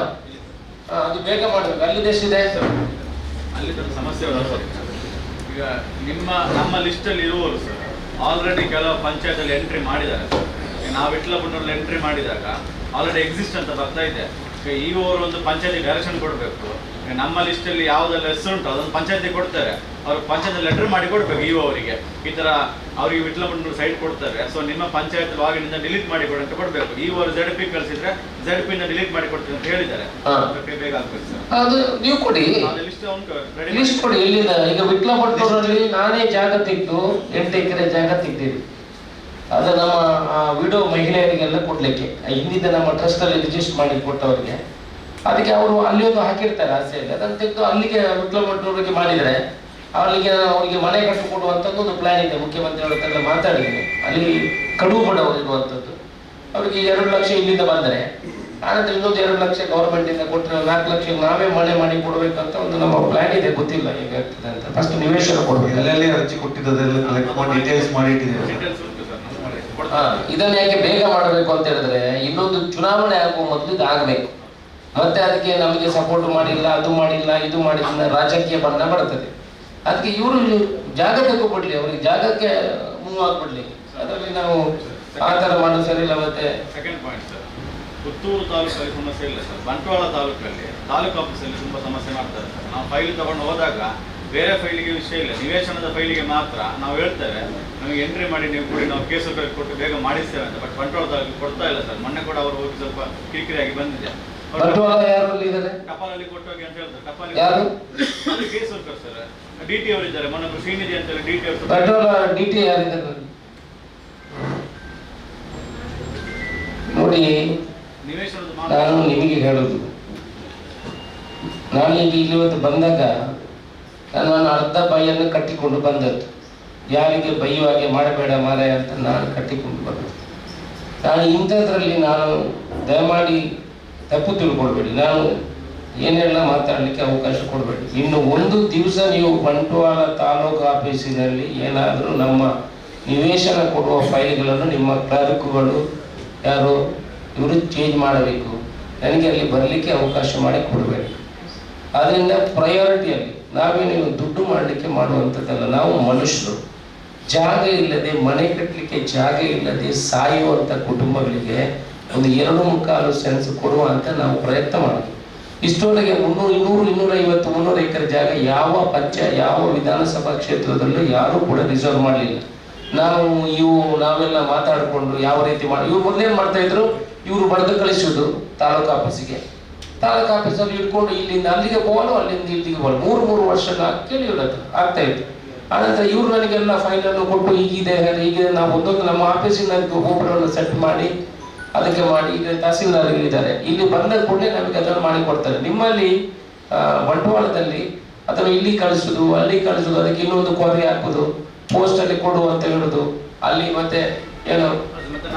ಅದು ಬೇಗ ಮಾಡ್ಬೇಕು. ಅಲ್ಲಿ ದೇಶಿದೆ ಅಲ್ಲಿ ಸಮಸ್ಯೆ ಈಗ ನಮ್ಮ ಲಿಸ್ಟ್ ಅಲ್ಲಿ ಇರುವವರು ಸರ್ ಆಲ್ರೆಡಿ ಕೆಲವು ಪಂಚಾಯತ್ ಎಂಟ್ರಿ ಮಾಡಿದ್ದಾರೆ. ನಾವು ವಿಟ್ಲ ಮುನ್ನೂರಲ್ಲಿ ಎಂಟ್ರಿ ಮಾಡಿದಾಗ ಆಲ್ರೆಡಿ ಎಕ್ಸಿಸ್ಟ್ ಅಂತ ಬರ್ತಾ ಇದೆ. ಈಗ ಅವರು ಒಂದು ಪಂಚಾಯತಿ ಡೈರೆಕ್ಷನ್ ಕೊಡಬೇಕು. ನಮ್ಮ ಲಿಸ್ಟ್ ಅಲ್ಲಿ ಯಾವ್ದೆಲ್ಲ ಹೆಸರು ಉಂಟು ಅದೊಂದು ಪಂಚಾಯತಿ ಕೊಡ್ತಾರೆ. ಅವರು ಪಂಚಾಯತ್ ಲೆಟರ್ ಮಾಡಿ ಕೊಡ್ಬೇಕು ಇಒ ಅವರಿಗೆ. ಈ ತರ ಅವರಿಗೆ ವಿಟ್ಲ ಮುನ್ನೂರು ಸೈಟ್ ಕೊಡ್ತಾರೆ, ಸೊ ನಿಮ್ಮ ಪಂಚಾಯತ್ ವಾಗಿನಿಂದ ಡಿಲೀಟ್ ಮಾಡಿ ಕೊಡಿ ಅಂತ ಕೊಡ್ಬೇಕು. ಇಒ ಅವರು ZP ಕಳಿಸಿದ್ರೆ ZP ನ ಡಿಲೀಟ್ ಮಾಡಿ ಕೊಡ್ತೀವಿ ಅಂತ ಹೇಳಿದ್ದಾರೆ. ಬೇಗ ಆಗ್ಬೇಕು ಸರ್. ಅದು ನೀವು ಕೊಡಿ, ಲಿಸ್ಟ್ ಕೊಡಿ. ಎಲ್ಲಿಂದ ಈಗ ವಿಟ್ಲ ಮುನ್ನೂರಲ್ಲಿ ನಾನೇ ಜಾಗ ತೆಗೆದು 8 ಎಕರೆ ಜಾಗ ತೆಗ್ದಿರಿ. ಅದು ನಮ್ಮ ವಿಡೋ ಮಹಿಳೆಯರಿಗೆಲ್ಲ ಕೊಡ್ಲಿಕ್ಕೆ ಹಿಂದಿದ್ದ ನಮ್ಮ ಟ್ರಸ್ಟ್ ಅಲ್ಲಿ ರಿಜಿಸ್ಟರ್ ಮಾಡಿ ಕೊಟ್ಟವರಿಗೆ. ಅದಕ್ಕೆ ಅವರು ಅಲ್ಲಿ ಒಂದು ಹಾಕಿರ್ತಾರೆ ಆಸೆಯಲ್ಲಿ, ಅದನ್ನು ತೆಗೆದು ಅಲ್ಲಿಗೆ ವಿಟ್ಲ ಮುನ್ನೂರಿಗೆ ಮಾಡಿದರೆ ಅವರಿಗೆ ಅವರಿಗೆ ಮನೆ ಕಟ್ಟಿಕೊಡುವಂಥದ್ದು ಒಂದು ಪ್ಲಾನ್ ಇದೆ. ಮುಖ್ಯಮಂತ್ರಿಗಳ ಹತ್ರ ಮಾತಾಡಿದ್ದೀನಿ. ಅಲ್ಲಿ ಕಡುವು ಬಡವರು ಇರುವಂಥದ್ದು, ಅವರಿಗೆ 2 ಲಕ್ಷ ಇಲ್ಲಿಂದ ಬಂದರೆ ಆನಂತರ ಇನ್ನೊಂದು 2 ಲಕ್ಷ ಗೌರ್ಮೆಂಟ್ ಇಂದ ಕೊಟ್ಟರೆ 4 ಲಕ್ಷ ನಾವೇ ಮನೆ ಮಾಡಿ ಕೊಡ್ಬೇಕಂತ ಒಂದು ನಮ್ಮ ಪ್ಲಾನ್ ಇದೆ, ಗೊತ್ತಿಲ್ಲ ಹೇಗೆ ಆಗ್ತದೆ ಅಂತ. ಫಸ್ಟ್ ನಿವೇಶನ ಕೊಡ್ಬೇಕು. ಎಲ್ಲೆಲ್ಲಿ ಅರ್ಜಿ ಕೊಟ್ಟಿದ್ದೆಲ್ಲ ಕಲೆಕ್ಟ್ ಮಾಡಿ ಡೀಟೇಲ್ಸ್ ಮಾಡಿ ಇಟ್ಟಿದ್ದೀವಿ. ಇದನ್ನ ಯಾಕೆ ಬೇಗ ಮಾಡಬೇಕು ಅಂತ ಹೇಳಿದ್ರೆ ಇನ್ನೊಂದು ಚುನಾವಣೆ ಆಗುವ ಮೊದಲು ಇದು ಆಗ್ಬೇಕು. ಮತ್ತೆ ಅದಕ್ಕೆ ನಮಗೆ ಸಪೋರ್ಟ್ ಮಾಡಿಲ್ಲ, ಅದು ಮಾಡಿಲ್ಲ, ಇದು ಮಾಡಿಲ್ಲ, ರಾಜಕೀಯ ಬಣ್ಣ ಬರ್ತದೆ. ಅದಕ್ಕೆ ಇವರು ಜಾಗ ತಗೊಬಿಡ್ಲಿ, ಅವ್ರಿಗೆ ಜಾಗಕ್ಕೆ ಮೂವ್ ಆಗ್ಬಿಡ್ಲಿ. ಅದರಲ್ಲಿ ನಾವು ಆ ತರ ಮಾಡೋದು ಸರಿ ಇಲ್ಲ. ಮತ್ತೆ ಸೆಕೆಂಡ್ ಪಾಯಿಂಟ್ ಸರ್, ಪುತ್ತೂರು ತಾಲೂಕಲ್ಲಿ ಸಮಸ್ಯೆ ಇಲ್ಲ ಸರ್, ಬಂಟ್ವಾಳ ತಾಲೂಕಲ್ಲಿ ತಾಲೂಕು ಆಫೀಸಲ್ಲಿ ತುಂಬ ಸಮಸ್ಯೆ ಮಾಡ್ತಾರೆ ಸರ್. ನಾವು ಫೈಲ್ ತಗೊಂಡು ಹೋದಾಗ ಬೇರೆ ಫೈಲಿಗೆ ವಿಷಯ ಇಲ್ಲ, ನಿವೇಶನದ ಫೈಲಿಗೆ ಮಾತ್ರ ನಾವು ಹೇಳ್ತೇವೆ ನಮಗೆ ಎಂಟ್ರಿ ಮಾಡಿ ನೀವು ಕೊಡಿ, ನಾವು ಕೇಸು ಕೊಟ್ಟು ಬೇಗ ಮಾಡಿಸ್ತೇವೆ ಅಂತ. ಬಟ್ ಬಂಟ್ವಾಳ ತಾಲೂಕು ಕೊಡ್ತಾ ಇಲ್ಲ ಸರ್. ಮೊನ್ನೆ ಕೂಡ ಅವರು ಹೋಗಿ ಸ್ವಲ್ಪ ಕಿರಿಕಿರಿಯಾಗಿ ಬಂದಿದೆ. ಟಪಾಲಲ್ಲಿ ಕೊಟ್ಟೋಗಿ ಅಂತ ಹೇಳ್ತಾರೆ. ಟಪಾಲಿ ಅದು ಕೇಸ್ ವರ್ಕರ್ ಸರ್, DT ಅವರು ಇದ್ದಾರೆ. ಮೊನ್ನೆ ಶ್ರೀನಿಧಿ ಅಂತ ಹೇಳಿ DT ಅವರು ನೋಡಿ. ನಾನು ನಿಮಗೆ ಹೇಳುದು, ನಾನು ಈಗ ಇಲ್ಲಿ ಇವತ್ತು ಬಂದಾಗ ನಾನು ಅರ್ಧ ಬೈಯನ್ನು ಕಟ್ಟಿಕೊಂಡು ಬಂದದ್ದು. ಯಾರಿಗೆ ಬೈಯುವ ಹಾಗೆ ಮಾಡಬೇಡ ಮಾರಾಯ ಅಂತ ನಾನು ಕಟ್ಟಿಕೊಂಡು ಬಂದದ್ದು. ನಾನು ಇಂಥದ್ರಲ್ಲಿ ನಾನು ದಯಮಾಡಿ ತಪ್ಪು ತಿಳ್ಕೊಳ್ಬೇಡಿ, ನಾನು ಏನೆಲ್ಲ ಮಾತಾಡಲಿಕ್ಕೆ ಅವಕಾಶ ಕೊಡಬೇಡಿ. ಇನ್ನು ಒಂದು ದಿವಸ ನೀವು ಬಂಟ್ವಾಳ ತಾಲೂಕು ಆಫೀಸಿನಲ್ಲಿ ಏನಾದರೂ ನಮ್ಮ ನಿವೇಶನ ಕೊಡುವ ಫೈಲ್ಗಳನ್ನು ನಿಮ್ಮ ಕ್ಲರ್ಕ್ಗಳು ಯಾರು ಇವರು ಚೇಂಜ್ ಮಾಡಬೇಕು, ನನಗೆ ಅಲ್ಲಿ ಬರಲಿಕ್ಕೆ ಅವಕಾಶ ಮಾಡಿ ಕೊಡಬೇಕು. ಆದ್ದರಿಂದ ಪ್ರಯಾರಿಟಿಯಲ್ಲಿ ನಾವೇನು ದುಡ್ಡು ಮಾಡಲಿಕ್ಕೆ ಮಾಡುವಂಥದ್ದಲ್ಲ. ನಾವು ಮನುಷ್ಯರು, ಜಾಗ ಇಲ್ಲದೆ ಮನೆ ಕಟ್ಟಲಿಕ್ಕೆ ಜಾಗ ಇಲ್ಲದೆ ಸಾಯುವಂಥ ಕುಟುಂಬಗಳಿಗೆ ಒಂದು 2.25 ಸೆನ್ಸ್ ಕೊಡುವ ಅಂತ ನಾವು ಪ್ರಯತ್ನ ಮಾಡೋದು. ಇಷ್ಟೊಳಗೆ 300, 200, 250, 300 ಎಕರೆ ಜಾಗ ಯಾವ ವಿಧಾನಸಭಾ ಕ್ಷೇತ್ರದಲ್ಲೂ ಯಾರೂ ಕೂಡ ರಿಸರ್ವ್ ಮಾಡಲಿಲ್ಲ. ನಾವೆಲ್ಲ ಮಾತಾಡಿಕೊಂಡು ಯಾವ ರೀತಿ ಮಾಡಿ ಇವ್ರು ಮೊದಲೇನು ಮಾಡ್ತಾ ಇದ್ರು, ಇವರು ಬರೆದು ಕಳಿಸೋದು ತಾಲೂಕು ಆಫೀಸಿಗೆ. ತಾಲೂಕು ಆಫೀಸಲ್ಲಿ ಇಟ್ಕೊಂಡು ಇಲ್ಲಿಂದ ಅಲ್ಲಿಗೆ ಬೋಲು, ಅಲ್ಲಿಂದ ಇಲ್ಲಿಗೆ ಬೋಲು, 3 ವರ್ಷ ಕೇಳಿ ಇಡೋದು ಆಗ್ತಾ ಇತ್ತು. ಆನಂತರ ಇವರು ನನಗೆಲ್ಲ ಫೈಲನ್ನು ಕೊಟ್ಟು ಹೀಗಿದೆ ನಾವು ಒಂದೊಂದು ನಮ್ಮ ಆಫೀಸಿನ ಒಬ್ಬರನ್ನು ಸೆಟ್ ಮಾಡಿ ಅದಕ್ಕೆ ಮಾಡಿ ಈಗ ತಹಸೀಲ್ದಾರ್ಗಳಿದ್ದಾರೆ, ಇಲ್ಲಿ ಬಂದ ಕೂಡಲೇ ನಮಗೆ ಅದನ್ನು ಮಾಡಿ ಕೊಡ್ತಾರೆ. ನಿಮ್ಮಲ್ಲಿ ಬಂಟ್ವಾಳದಲ್ಲಿ ಅಥವಾ ಇಲ್ಲಿ ಕಳಿಸೋದು ಅಲ್ಲಿ ಕಳಿಸೋದು, ಅದಕ್ಕೆ ಇನ್ನೊಂದು ಕ್ವಾರಿ ಹಾಕೋದು, ಪೋಸ್ಟ್ ಅಲ್ಲಿ ಕೊಡು ಅಂತ ಹೇಳುದು, ಅಲ್ಲಿ ಮತ್ತೆ ಏನು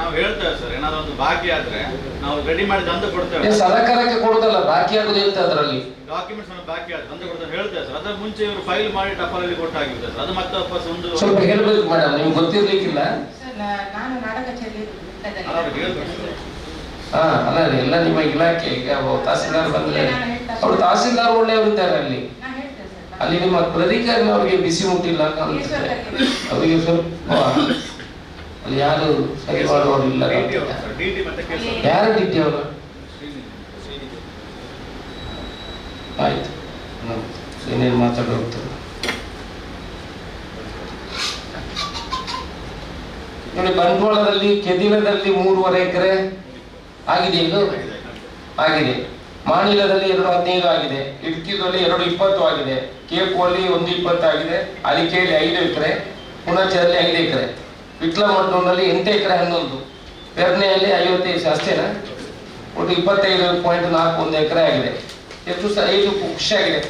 ನಾವು ಹೇಳ್ತೇವೆ ಸರ್, ಏನಾದ್ರು ಒಂದು ಬಾಕಿ ಆದ್ರೆ ನಾವು ರೆಡಿ ಮಾಡಿ ತಂದು ಕೊಡ್ತೇವೆ. ಸರ್ಕಾರಕ್ಕೆ ಕೊಡುದಲ್ಲ, ಬಾಕಿ ಆಗುದು ಅಂತ ಅದರಲ್ಲಿ ಡಾಕ್ಯುಮೆಂಟ್ಸ್ ಬಾಕಿ ಆದ್ರೆ ತಂದು ಕೊಡ್ತೇವೆ ಹೇಳ್ತೇವೆ ಸರ್. ಅದರ ಮುಂಚೆ ಇವರು ಫೈಲ್ ಮಾಡಿ ಟಪಾಲಲ್ಲಿ ಕೊಟ್ಟಾಗಿರುತ್ತೆ ಸರ್. ಅದು ಮತ್ತೆ ವಾಪಸ್ ಒಂದು ಸ್ವಲ್ಪ ಹೇಳ್ಬೇಕು ಮೇಡಮ್, ನಿಮ್ಗೆ ಗೊತ್ತಿರ್ಲಿಕ್ಕಿಲ್ಲ. ನಾನು ನಾಡ ಕಚೇರಿ ಅಲ್ಲ ಎಲ್ಲ ನಿಮ್ಮ ಇಲಾಖೆ. ಈಗ ತಹಸೀಲ್ದಾರ್ ಬಂದ್ರೆ ಅವರು ತಹಸೀಲ್ದಾರ್ ಒಳ್ಳೆಯವರಿದ್ದಾರೆ ಅಲ್ಲಿ ನಿಮ್ಮ ಅಧಿಕಾರಿನವರಿಗೆ ಬಿಸಿ ಮುಟ್ಟಿಲ್ಲ, ಅವರಿಗೆ ಸ್ವಲ್ಪ ಅಲ್ಲಿ ಯಾರು ಸರಿ ಮಾಡುವವರಿಲ್ಲ. ಯಾರು DT ಅವರು? ಆಯ್ತು, ಏನೇನು ಮಾತಾಡಿ ಹೋಗ್ತಾರೆ ನೋಡಿ. ಬಂಟ್ವಾಳದಲ್ಲಿ ಕೆದಿಲದಲ್ಲಿ 3.5 ಎಕರೆ ಆಗಿದೆ, ಇದು ಆಗಿದೆ. ಮಾಣಿಲದಲ್ಲಿ 2.15 ಆಗಿದೆ, ಇಡ್ಕಿದಲ್ಲಿ 2.20 ಆಗಿದೆ, ಕೇಪುವಲ್ಲಿ 1.20 ಆಗಿದೆ, ಅಲಿಕೆಯಲ್ಲಿ 5 ಎಕರೆ, ಪುಣಚದಲ್ಲಿ 5 ಎಕರೆ, ವಿಟ್ಲಮಟ್ಟೂರಿನಲ್ಲಿ 8 ಎಕರೆ 11, ಪೆರ್ನೆಯಲ್ಲಿ 55 ಅಷ್ಟೇನಾ, ಒಟ್ಟು 25.41 ಎಕರೆ ಆಗಿದೆ. ಎಷ್ಟು ಖುಷಿ ಆಗಿದೆ.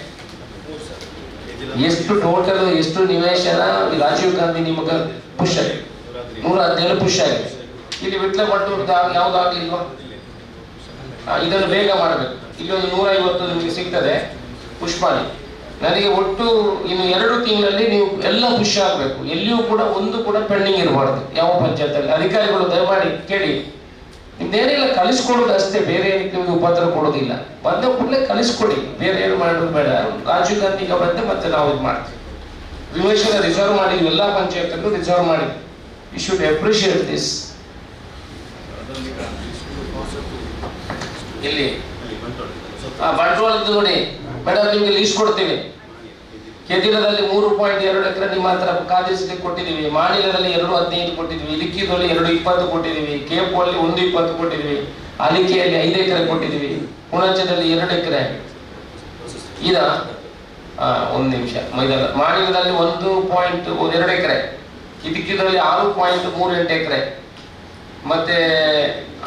ಎಷ್ಟು ಟೋಟಲ್ ಎಷ್ಟು ನಿವೇಶನ ರಾಜೀವ್ ಗಾಂಧಿ ನಿಮಗೆ ಪುಷ್ ಆಗಿದೆ, 117 ಪುಷ್ ಆಗಿದೆ. ಇಲ್ಲಿ ವಿಟ್ಲಮಟ್ಟೂರ್ದು ಯಾವ್ದಾಗ್ಲಿಲ್ವಾ? ಇದನ್ನು ಬೇಗ ಮಾಡಬೇಕು. ಇಲ್ಲಿ ಒಂದು 150 ನಿಮಗೆ ಸಿಗ್ತದೆ, ಪುಷ್ ಮಾಡಿ. ನನಗೆ ಒಟ್ಟು ಇನ್ನು 2 ತಿಂಗಳಲ್ಲಿ ನೀವು ಎಲ್ಲ ಪುಷ್ ಆಗಬೇಕು. ಎಲ್ಲಿಯೂ ಕೂಡ ಒಂದು ಕೂಡ ಪೆಂಡಿಂಗ್ ಇರಬಾರ್ದು. ಯಾವ ಪಂಚಾಯತಲ್ಲಿ ಅಧಿಕಾರಿಗಳು ದಯಮಾಡಿ ಕೇಳಿ, ನಿಮ್ದೇನಿಲ್ಲ ಕಲಿಸ್ಕೊಡೋದು ಅಷ್ಟೇ, ಬೇರೆ ನಿಮಗೆ ಉಪದ್ರ ಕೊಡೋದಿಲ್ಲ. ಬಂದ ಕೂಡಲೇ ಕಲಿಸ್ಕೊಡಿ, ಬೇರೆ ಏನು ಮಾಡೋದು ಬೇಡ. ರಾಜೀವ್ ಗಾಂಧಿಗೆ ಬಂದು ಮತ್ತೆ ನಾವು ಇದು ಮಾಡ್ತೀವಿ. ನಿವೇಶನ ರಿಸರ್ವ್ ಮಾಡಿ, ಎಲ್ಲ ಪಂಚಾಯತಲ್ಲೂ ರಿಸರ್ವ್ ಮಾಡಿ. You should appreciate this. ಇಲ್ಲಿ ಬಂಟ್ವಾಳದ್ದು ನೋಡಿ ಮೇಡಮ್, ನಿಮ್ಗೆ ಲೀಸ್ಟ್ ಕೊಡ್ತೀವಿ. ಕೆದಿಲದಲ್ಲಿ 3.2 ಎಕರೆ ನಿಮ್ಮ ಹತ್ರ ಕಾದಿಸ್ಲಿಕ್ಕೆ ಕೊಟ್ಟಿದ್ದೀವಿ. ಮಾಣಿಲದಲ್ಲಿ 2.15 ಕೊಟ್ಟಿದ್ವಿ, ಇಲಿಕ್ಕಿದಲ್ಲಿ 2.20 ಕೊಟ್ಟಿದ್ದೀವಿ, ಕೇಪುವಲ್ಲಿ 1.20 ಕೊಟ್ಟಿದ್ವಿ, ಅಲಿಕೆಯಲ್ಲಿ 5 ಎಕರೆ ಕೊಟ್ಟಿದ್ದೀವಿ, ಪುಣಚದಲ್ಲಿ 2 ಎಕರೆ. ಇದ ಒಂದು ನಿಮಿಷ ಮೈದಾನ. ಮಾಣಿಲದಲ್ಲಿ 1.2 ಎಕರೆ, ಇಲಿಕ್ಕಿದಲ್ಲಿ 6.38 ಎಕರೆ, ಮತ್ತೆ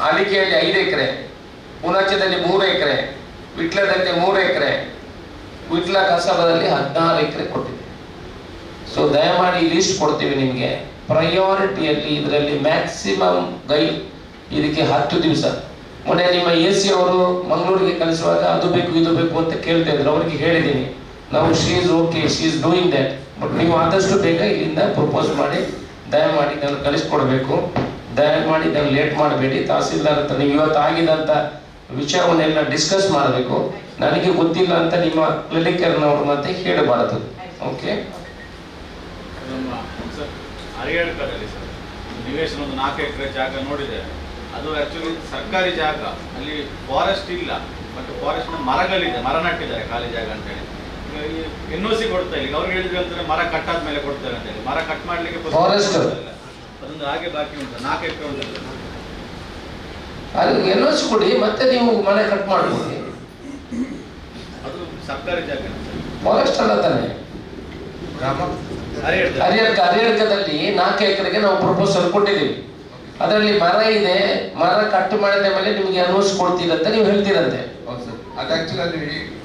ಅಲಿಕೆಯಲ್ಲಿ 5 ಎಕರೆ, ಪುಣಚದಲ್ಲಿ 3 ಎಕರೆ, ವಿಟ್ಲದಲ್ಲಿ 3 ಎಕರೆ, ವಿಟ್ಲ ಕಸಬದಲ್ಲಿ 16 ಎಕರೆ ಕೊಟ್ಟಿದೆ. ಸೊ ದಯಮಾಡಿ ಲೀಸ್ಟ್ ಕೊಡ್ತೀವಿ ನಿಮಗೆ. ಪ್ರಯಾರಿಟಿಯಲ್ಲಿ ಇದರಲ್ಲಿ ಮ್ಯಾಕ್ಸಿಮಮ್ ಇದಕ್ಕೆ 10 ದಿವಸ ಮೊನ್ನೆ ನಿಮ್ಮ AC ಅವರು ಮಂಗಳೂರಿಗೆ ಕಳಿಸುವಾಗ ಅದು ಬೇಕು ಇದು ಬೇಕು ಅಂತ ಕೇಳ್ತಾ ಇದ್ರು. ಅವ್ರಿಗೆ ಹೇಳಿದ್ದೀನಿ, ನಾವು she is okay, she is doing that. But ನೀವು ಆದಷ್ಟು ಬೇಗ ಇಲ್ಲಿಂದ ಪ್ರಪೋಸ್ ಮಾಡಿ ದಯಮಾಡಿ ಇದನ್ನು ಕಳಿಸ್ಕೊಡ್ಬೇಕು. ದಯಮಾಡಿ ಇದನ್ನು ಲೇಟ್ ಮಾಡಬೇಡಿ. ತಹಸೀಲ್ದಾರ್ ಹತ್ರ ನೀವು ಇವತ್ತು ಆಗಿದಂಥ ವಿಷಯವನ್ನೆಲ್ಲ ಡಿಸ್ಕಸ್ ಮಾಡಬೇಕು. ನನಗೆ ಗೊತ್ತಿಲ್ಲ ಅಂತ ನಿಮ್ಮ ಕ್ಲಿನಿಕರ್ನವ್ರ ಮತ್ತೆ ಹೇಳಬಾರದು. ಓಕೆ, ಹರಿಹರದಲ್ಲಿ ಸರ್ ನಿವೇಶನ ಒಂದು 4 ಎಕರೆ ಜಾಗ ನೋಡಿದೆ. ಅದು ಆಕ್ಚುಲಿ ಸರ್ಕಾರಿ ಜಾಗ, ಅಲ್ಲಿ ಫಾರೆಸ್ಟ್ ಇಲ್ಲ, ಬಟ್ ಫಾರೆಸ್ಟ್ ಮರಗಳಿದೆ, ಮರ ನಟ್ಟಿದ್ದಾರೆ ಖಾಲಿ ಜಾಗ ಅಂತ ಹೇಳಿ. NOC ಕೊಡ್ತಾ ಇಲ್ಲ. ಅವ್ರು ಹೇಳಿದ್ರೆ ಅಂತಾರೆ ಮರ ಕಟ್ಟಾದ ಮೇಲೆ ಕೊಡ್ತಾರೆ ಅಂತ ಹೇಳಿ. ಮರ ಕಟ್ ಮಾಡ್ಲಿಕ್ಕೆ ಫಾರೆಸ್ಟ್ ಅದೊಂದು ಹಾಗೆ ಬಾಕಿ ಉಂಟು, 4 ಎಕರೆ ಉಂಟು. ಅದು NOC ಕೊಡಿ, ಮತ್ತೆ ನೀವು ಮನೆ ಕಟ್ ಮಾಡ್ಬೋದು. ಅದು ಸರ್ಕಾರಿ ಜಾಗ, ಫಾರೆಸ್ಟ್ ಅಲ್ಲ ತಾನೆ. ಹರಿಹರದಲ್ಲಿ 4 ಎಕರೆಗೆ ನಾವು ಪ್ರಪೋಸಲ್ ಕೊಟ್ಟಿದ್ದೀವಿ. ಅದರಲ್ಲಿ ಮರ ಇದೆ, ಮರ ಕಟ್ ಮಾಡಿದ ಮೇಲೆ ನಿಮಗೆ NOC ಕೊಡ್ತೀರಂತ ನೀವು ಹೇಳ್ತೀರಂತೆ. ಹೌದು ಸರ್, ಅದು ಆಕ್ಚುಲಿ ಅಲ್ಲಿ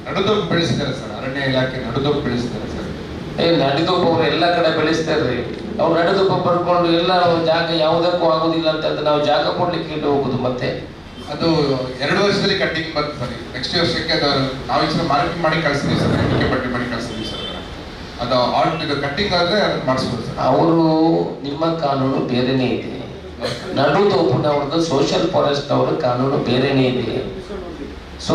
ನಡುದೋಪ್ ಬೆಳೆಸ್ತಾರೆ ಸರ್, ಅರಣ್ಯ ಇಲಾಖೆ ನಡುದೋಪ್ ಬೆಳೆಸ್ತಾರೆ ಸರ್. ನಡಿದೋಪ್ ಅವ್ರು ಎಲ್ಲ ಕಡೆ ಬೆಳೆಸ್ತಾರ್ರಿ. ಅವ್ರು ನಡಿದೋಪ ಬರ್ಕೊಂಡು ಎಲ್ಲ ಜಾಗ ಯಾವುದಕ್ಕೂ ಆಗುದಿಲ್ಲ ಅಂತ ನಾವು ಜಾಗ ಕೊಡ್ಲಿಕ್ಕೆ ಇಟ್ಟು ಹೋಗುದು. ಮತ್ತೆ ಅದು 2 ವರ್ಷದಲ್ಲಿ ಕಟ್ಟಿಂಗ್ ಬರ್ತದೆ ಸರ್. ನೆಕ್ಸ್ಟ್ ವರ್ಷಕ್ಕೆ ಅದು ನಾವು ಈ ಸಲ ಮಾರ್ಕಿಂಗ್ ಮಾಡಿ ಕಳಿಸ್ತೀವಿ ಸರ್, ಎಣಿಕೆ ಪಟ್ಟಿ ಮಾಡಿ ಕಳಿಸ್ತೀವಿ ಸರ್. ಅದು ಆಲ್ಟ್ ಇದು ಕಟ್ಟಿಂಗ್ ಆದ್ರೆ ಅದನ್ನ ಮಾಡಿಸ್ಬೋದು ಸರ್. ಅವರು ನಿಮ್ಮ ಕಾನೂನು ಬೇರೆನೇ ಇದೆ, ನಡುದೋಪನವ್ರದ್ದು ಸೋಷಿಯಲ್ ಫಾರೆಸ್ಟ್ ಅವರ ಕಾನೂನು ಬೇರೆನೇ ಇದೆ. ಸೊ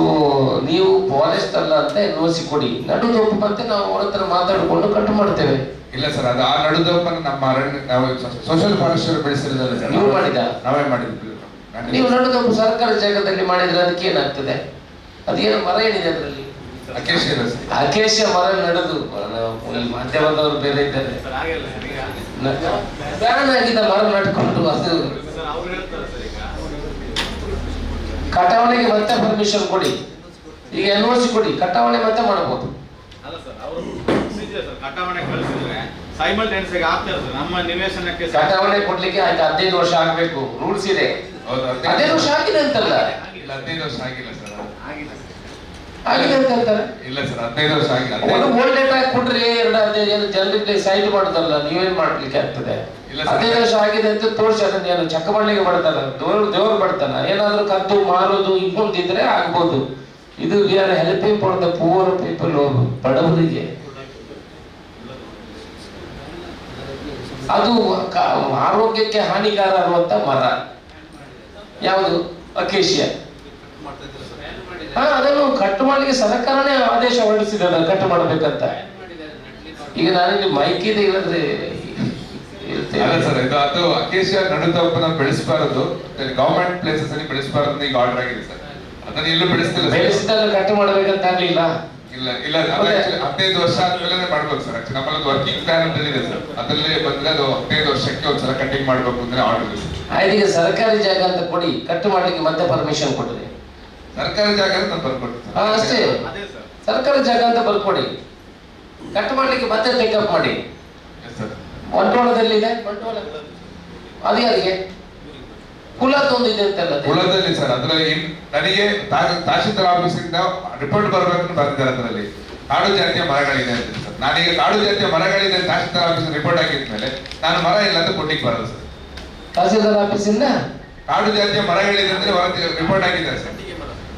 ನೀವು ಫಾರೆಸ್ಟ್ ಅಲ್ಲ ಅಂತ NOC ಕೊಡಿ, ನಡುದೋಪು ಮತ್ತೆ ನಾವು ಅವ್ರ ಹತ್ರ ಮಾತಾಡಿಕೊಂಡು ಕಟ್ ಮಾಡ್ತೇವೆ. ಇಲ್ಲ ಸರ್, ಅದು ಆ ನಡುದೋಪನ ನಮ್ಮ ಅರಣ್ಯ ನಾವು ಸೋಷಿಯಲ್ ಫಾರೆಸ್ಟ್ ಬೆಳೆಸಿರೋದಲ್ಲ ಸರ್. ನೀವು ಮಾಡಿದ? ನಾವೇ ಮಾಡಿದ್ವಿ. ನೀವು ನಡುದೋಪು ಸರ್ಕಾರಿ ಜಾಗದಲ್ಲಿ ಮಾಡಿದ್ರೆ ಅದಕ್ಕೆ ಏನಾಗ್ತದೆ? ಅದೇನು ಮರ ಏನಿದೆ ಅದರಲ್ಲಿ? ಅಕೇಶಿಯ ಮರ ನಡೆದು ಮಾಧ್ಯಮದವರು ಬೇರೆ ಇದ್ದಾರೆ, ಬ್ಯಾನ್ ಆಗಿದ್ದ ಮರ ನಡ್ಕೊಂಡು ಅದು ಕಟಾವಣೆಗೆ ಮತ್ತೆ ಪರ್ಮಿಷನ್ ಕೊಡಿ. ಈಗ NOC ಕೊಡಿ, ಕಟಾವಣೆ ಮತ್ತೆ ಮಾಡಬಹುದು. ಅಲ್ಲ ಸರ್, ಅವರು ಕಟಾವಣೆ ಕಳಿಸಿದ್ರೆ ಸೈಮಲ್ಟೇನಿಯಸ್ ಆಗಿ ಆಗ್ತಾ ಇರ್ತದೆ ನಮ್ಮ ನಿವೇಶನಕ್ಕೆ. ಕಟಾವಣೆ ಕೊಡ್ಲಿಕ್ಕೆ 15 ವರ್ಷ ಆಗ್ಬೇಕು, ರೂಲ್ಸ್ ಇದೆ. 15 ವರ್ಷ ಆಗಿದೆ ಅಂತಲ್ಲ? 15 ವರ್ಷ ಆಗಿಲ್ಲ ಸರ್. ಆಗಿದೆ ಅಂತ ಹೇಳ್ತಾರೆ. ಇಲ್ಲ ಸರ್, 15 ವರ್ಷ ಆಗಿಲ್ಲ. ಓಲ್ಡ್ ಡೇಟಾ ಕೊಡ್ರಿ, ಜನರಿಗೆ ಸೈಟ್ ಮಾಡೋದಲ್ಲ, ನೀವೇನ್ ಮಾಡ್ಲಿಕ್ಕೆ ಆಗ್ತದೆ? 15 ವರ್ಷ ಆಗಿದೆ ಅಂತ ತೋರಿಸಿ ಅದನ್ನ ಏನು ಚಕ್ಕ ಮಾಡ್ಲಿಕ್ಕೆ ಬರ್ತಾರ? ದೇವ್ರು ಬರ್ತಾನ? ಏನಾದ್ರೂ ಕದ್ದು ಮಾರೋದು ಇಂಕೊಂತಿದ್ರೆ ಆಗ್ಬೋದು. ಇದು we are helping for the poor people, ಬಡವರಿಗೆ. ಅದು ಆರೋಗ್ಯಕ್ಕೆ ಹಾನಿಕಾರ ಇರುವಂತ ಮರ ಯಾವುದು? ಅಕೇಶಿಯ. ಅದನ್ನು ಕಟ್ ಮಾಡ್ಲಿಕ್ಕೆ ಸರ್ಕಾರನೇ ಆದೇಶ ಹೊರಡಿಸಿದೆ ಕಟ್ ಮಾಡ್ಬೇಕಂತ. ಈಗ ನಾನಿಲ್ಲಿ ಮೈಕ್ ಇದೆ ಇಲ್ಲದ್ರೆ ಅಲ್ಲ ಸರ್, ಇದು ಅದು ಅಕೇಶಿಯ ನಡುದೋಪನ ಬೆಳೆಸಬಾರದು, ಗವರ್ಮೆಂಟ್ ಪ್ಲೇಸಸ್ ಅಲ್ಲಿ ಬೆಳೆಸಬಾರದು ಈಗ ಆರ್ಡರ್ ಆಗಿದೆ ಸರ್. ಅದನ್ನ ಎಲ್ಲೂ ಬೆಳೆಸ್ತಿಲ್ಲ. ಬೆಳೆಸಿದಾಗ ಕಟ್ ಮಾಡ್ಬೇಕಂತ ಆಗ್ಲಿಲ್ಲ. ಇಲ್ಲ ಇಲ್ಲ, 15 ವರ್ಷ ಆದ್ಮೇಲೆ ಮಾಡ್ಬೇಕು ಸರ್. ಆಕ್ಚುಲಿ ನಮ್ಮಲ್ಲಿ ವರ್ಕಿಂಗ್ ಪ್ಲಾನ್ ಅಂತ ಇದೆ ಸರ್, ಅದರಲ್ಲಿ ಬಂದ್ರೆ ಅದು 15 ವರ್ಷಕ್ಕೆ ಒಂದ್ಸಲ ಕಟಿಂಗ್ ಮಾಡ್ಬೇಕು ಅಂದ್ರೆ ಆರ್ಡರ್ ಇದೆ. ಆಯ್ತು, ಈಗ ಸರ್ಕಾರಿ ಜಾಗ ಅಂತ ಕೊಡಿ, ಕಟ್ ಮಾಡ್ಲಿಕ್ಕೆ ಮತ್ತೆ ಪರ್ಮಿಷನ್ ಕೊಡ್ರಿ. ಸರ್ಕಾರಿ ಜಾಗ ಅಂತ ನಾನು ಬರ್ಕೊಡ್ತೀನಿ ಅಷ್ಟೇ, ಸರ್ಕಾರಿ ಜಾಗ ಅಂತ ಬರ್ಕೊಡಿ, ಕಟ್ ಮಾಡ್ಲಿಕ್ಕೆ ಮತ್ತೆ ಟೇಕಪ್ ಮಾಡಿ. ಬಂಟ್ವಾಳದಲ್ಲಿದೆ, ಬಂಟ್ವಾಳ ಅದು ಯಾರಿಗೆ? ಕುಲದೊಂದಿದೆ ಅಂತಲ್ಲ? ಕುಲದಲ್ಲಿ ಸರ್, ಅದರಲ್ಲಿ ನನಗೆ ತಹಶೀಲ್ದಾರ್ ಆಫೀಸಿಂದ ರಿಪೋರ್ಟ್ ಬರ್ಬೇಕಂತ ಬರ್ತಿದ್ದಾರೆ. ಅದರಲ್ಲಿ ಕಾಡು ಜಾತಿಯ ಮರಗಳಿದೆ ಅಂತ ಸರ್. ನಾನೀಗ ಕಾಡು ಜಾತಿಯ ಮರಗಳಿದೆ ತಹಶೀಲ್ದಾರ್ ಆಫೀಸ್ ರಿಪೋರ್ಟ್ ಆಗಿದ್ಮೇಲೆ ನಾನು ಮರ ಇಲ್ಲ ಅಂತ ಕೊಟ್ಟಿಗೆ ಬರಲ್ಲ ಸರ್. ತಹಸೀಲ್ದಾರ್ ಆಫೀಸಿಂದ ಕಾಡು ಜಾತಿಯ ಮರಗಳಿದೆ ಅಂದ್ರೆ ರಿಪೋರ್ಟ್ ಆಗಿದ್ದಾರೆ ಸರ್.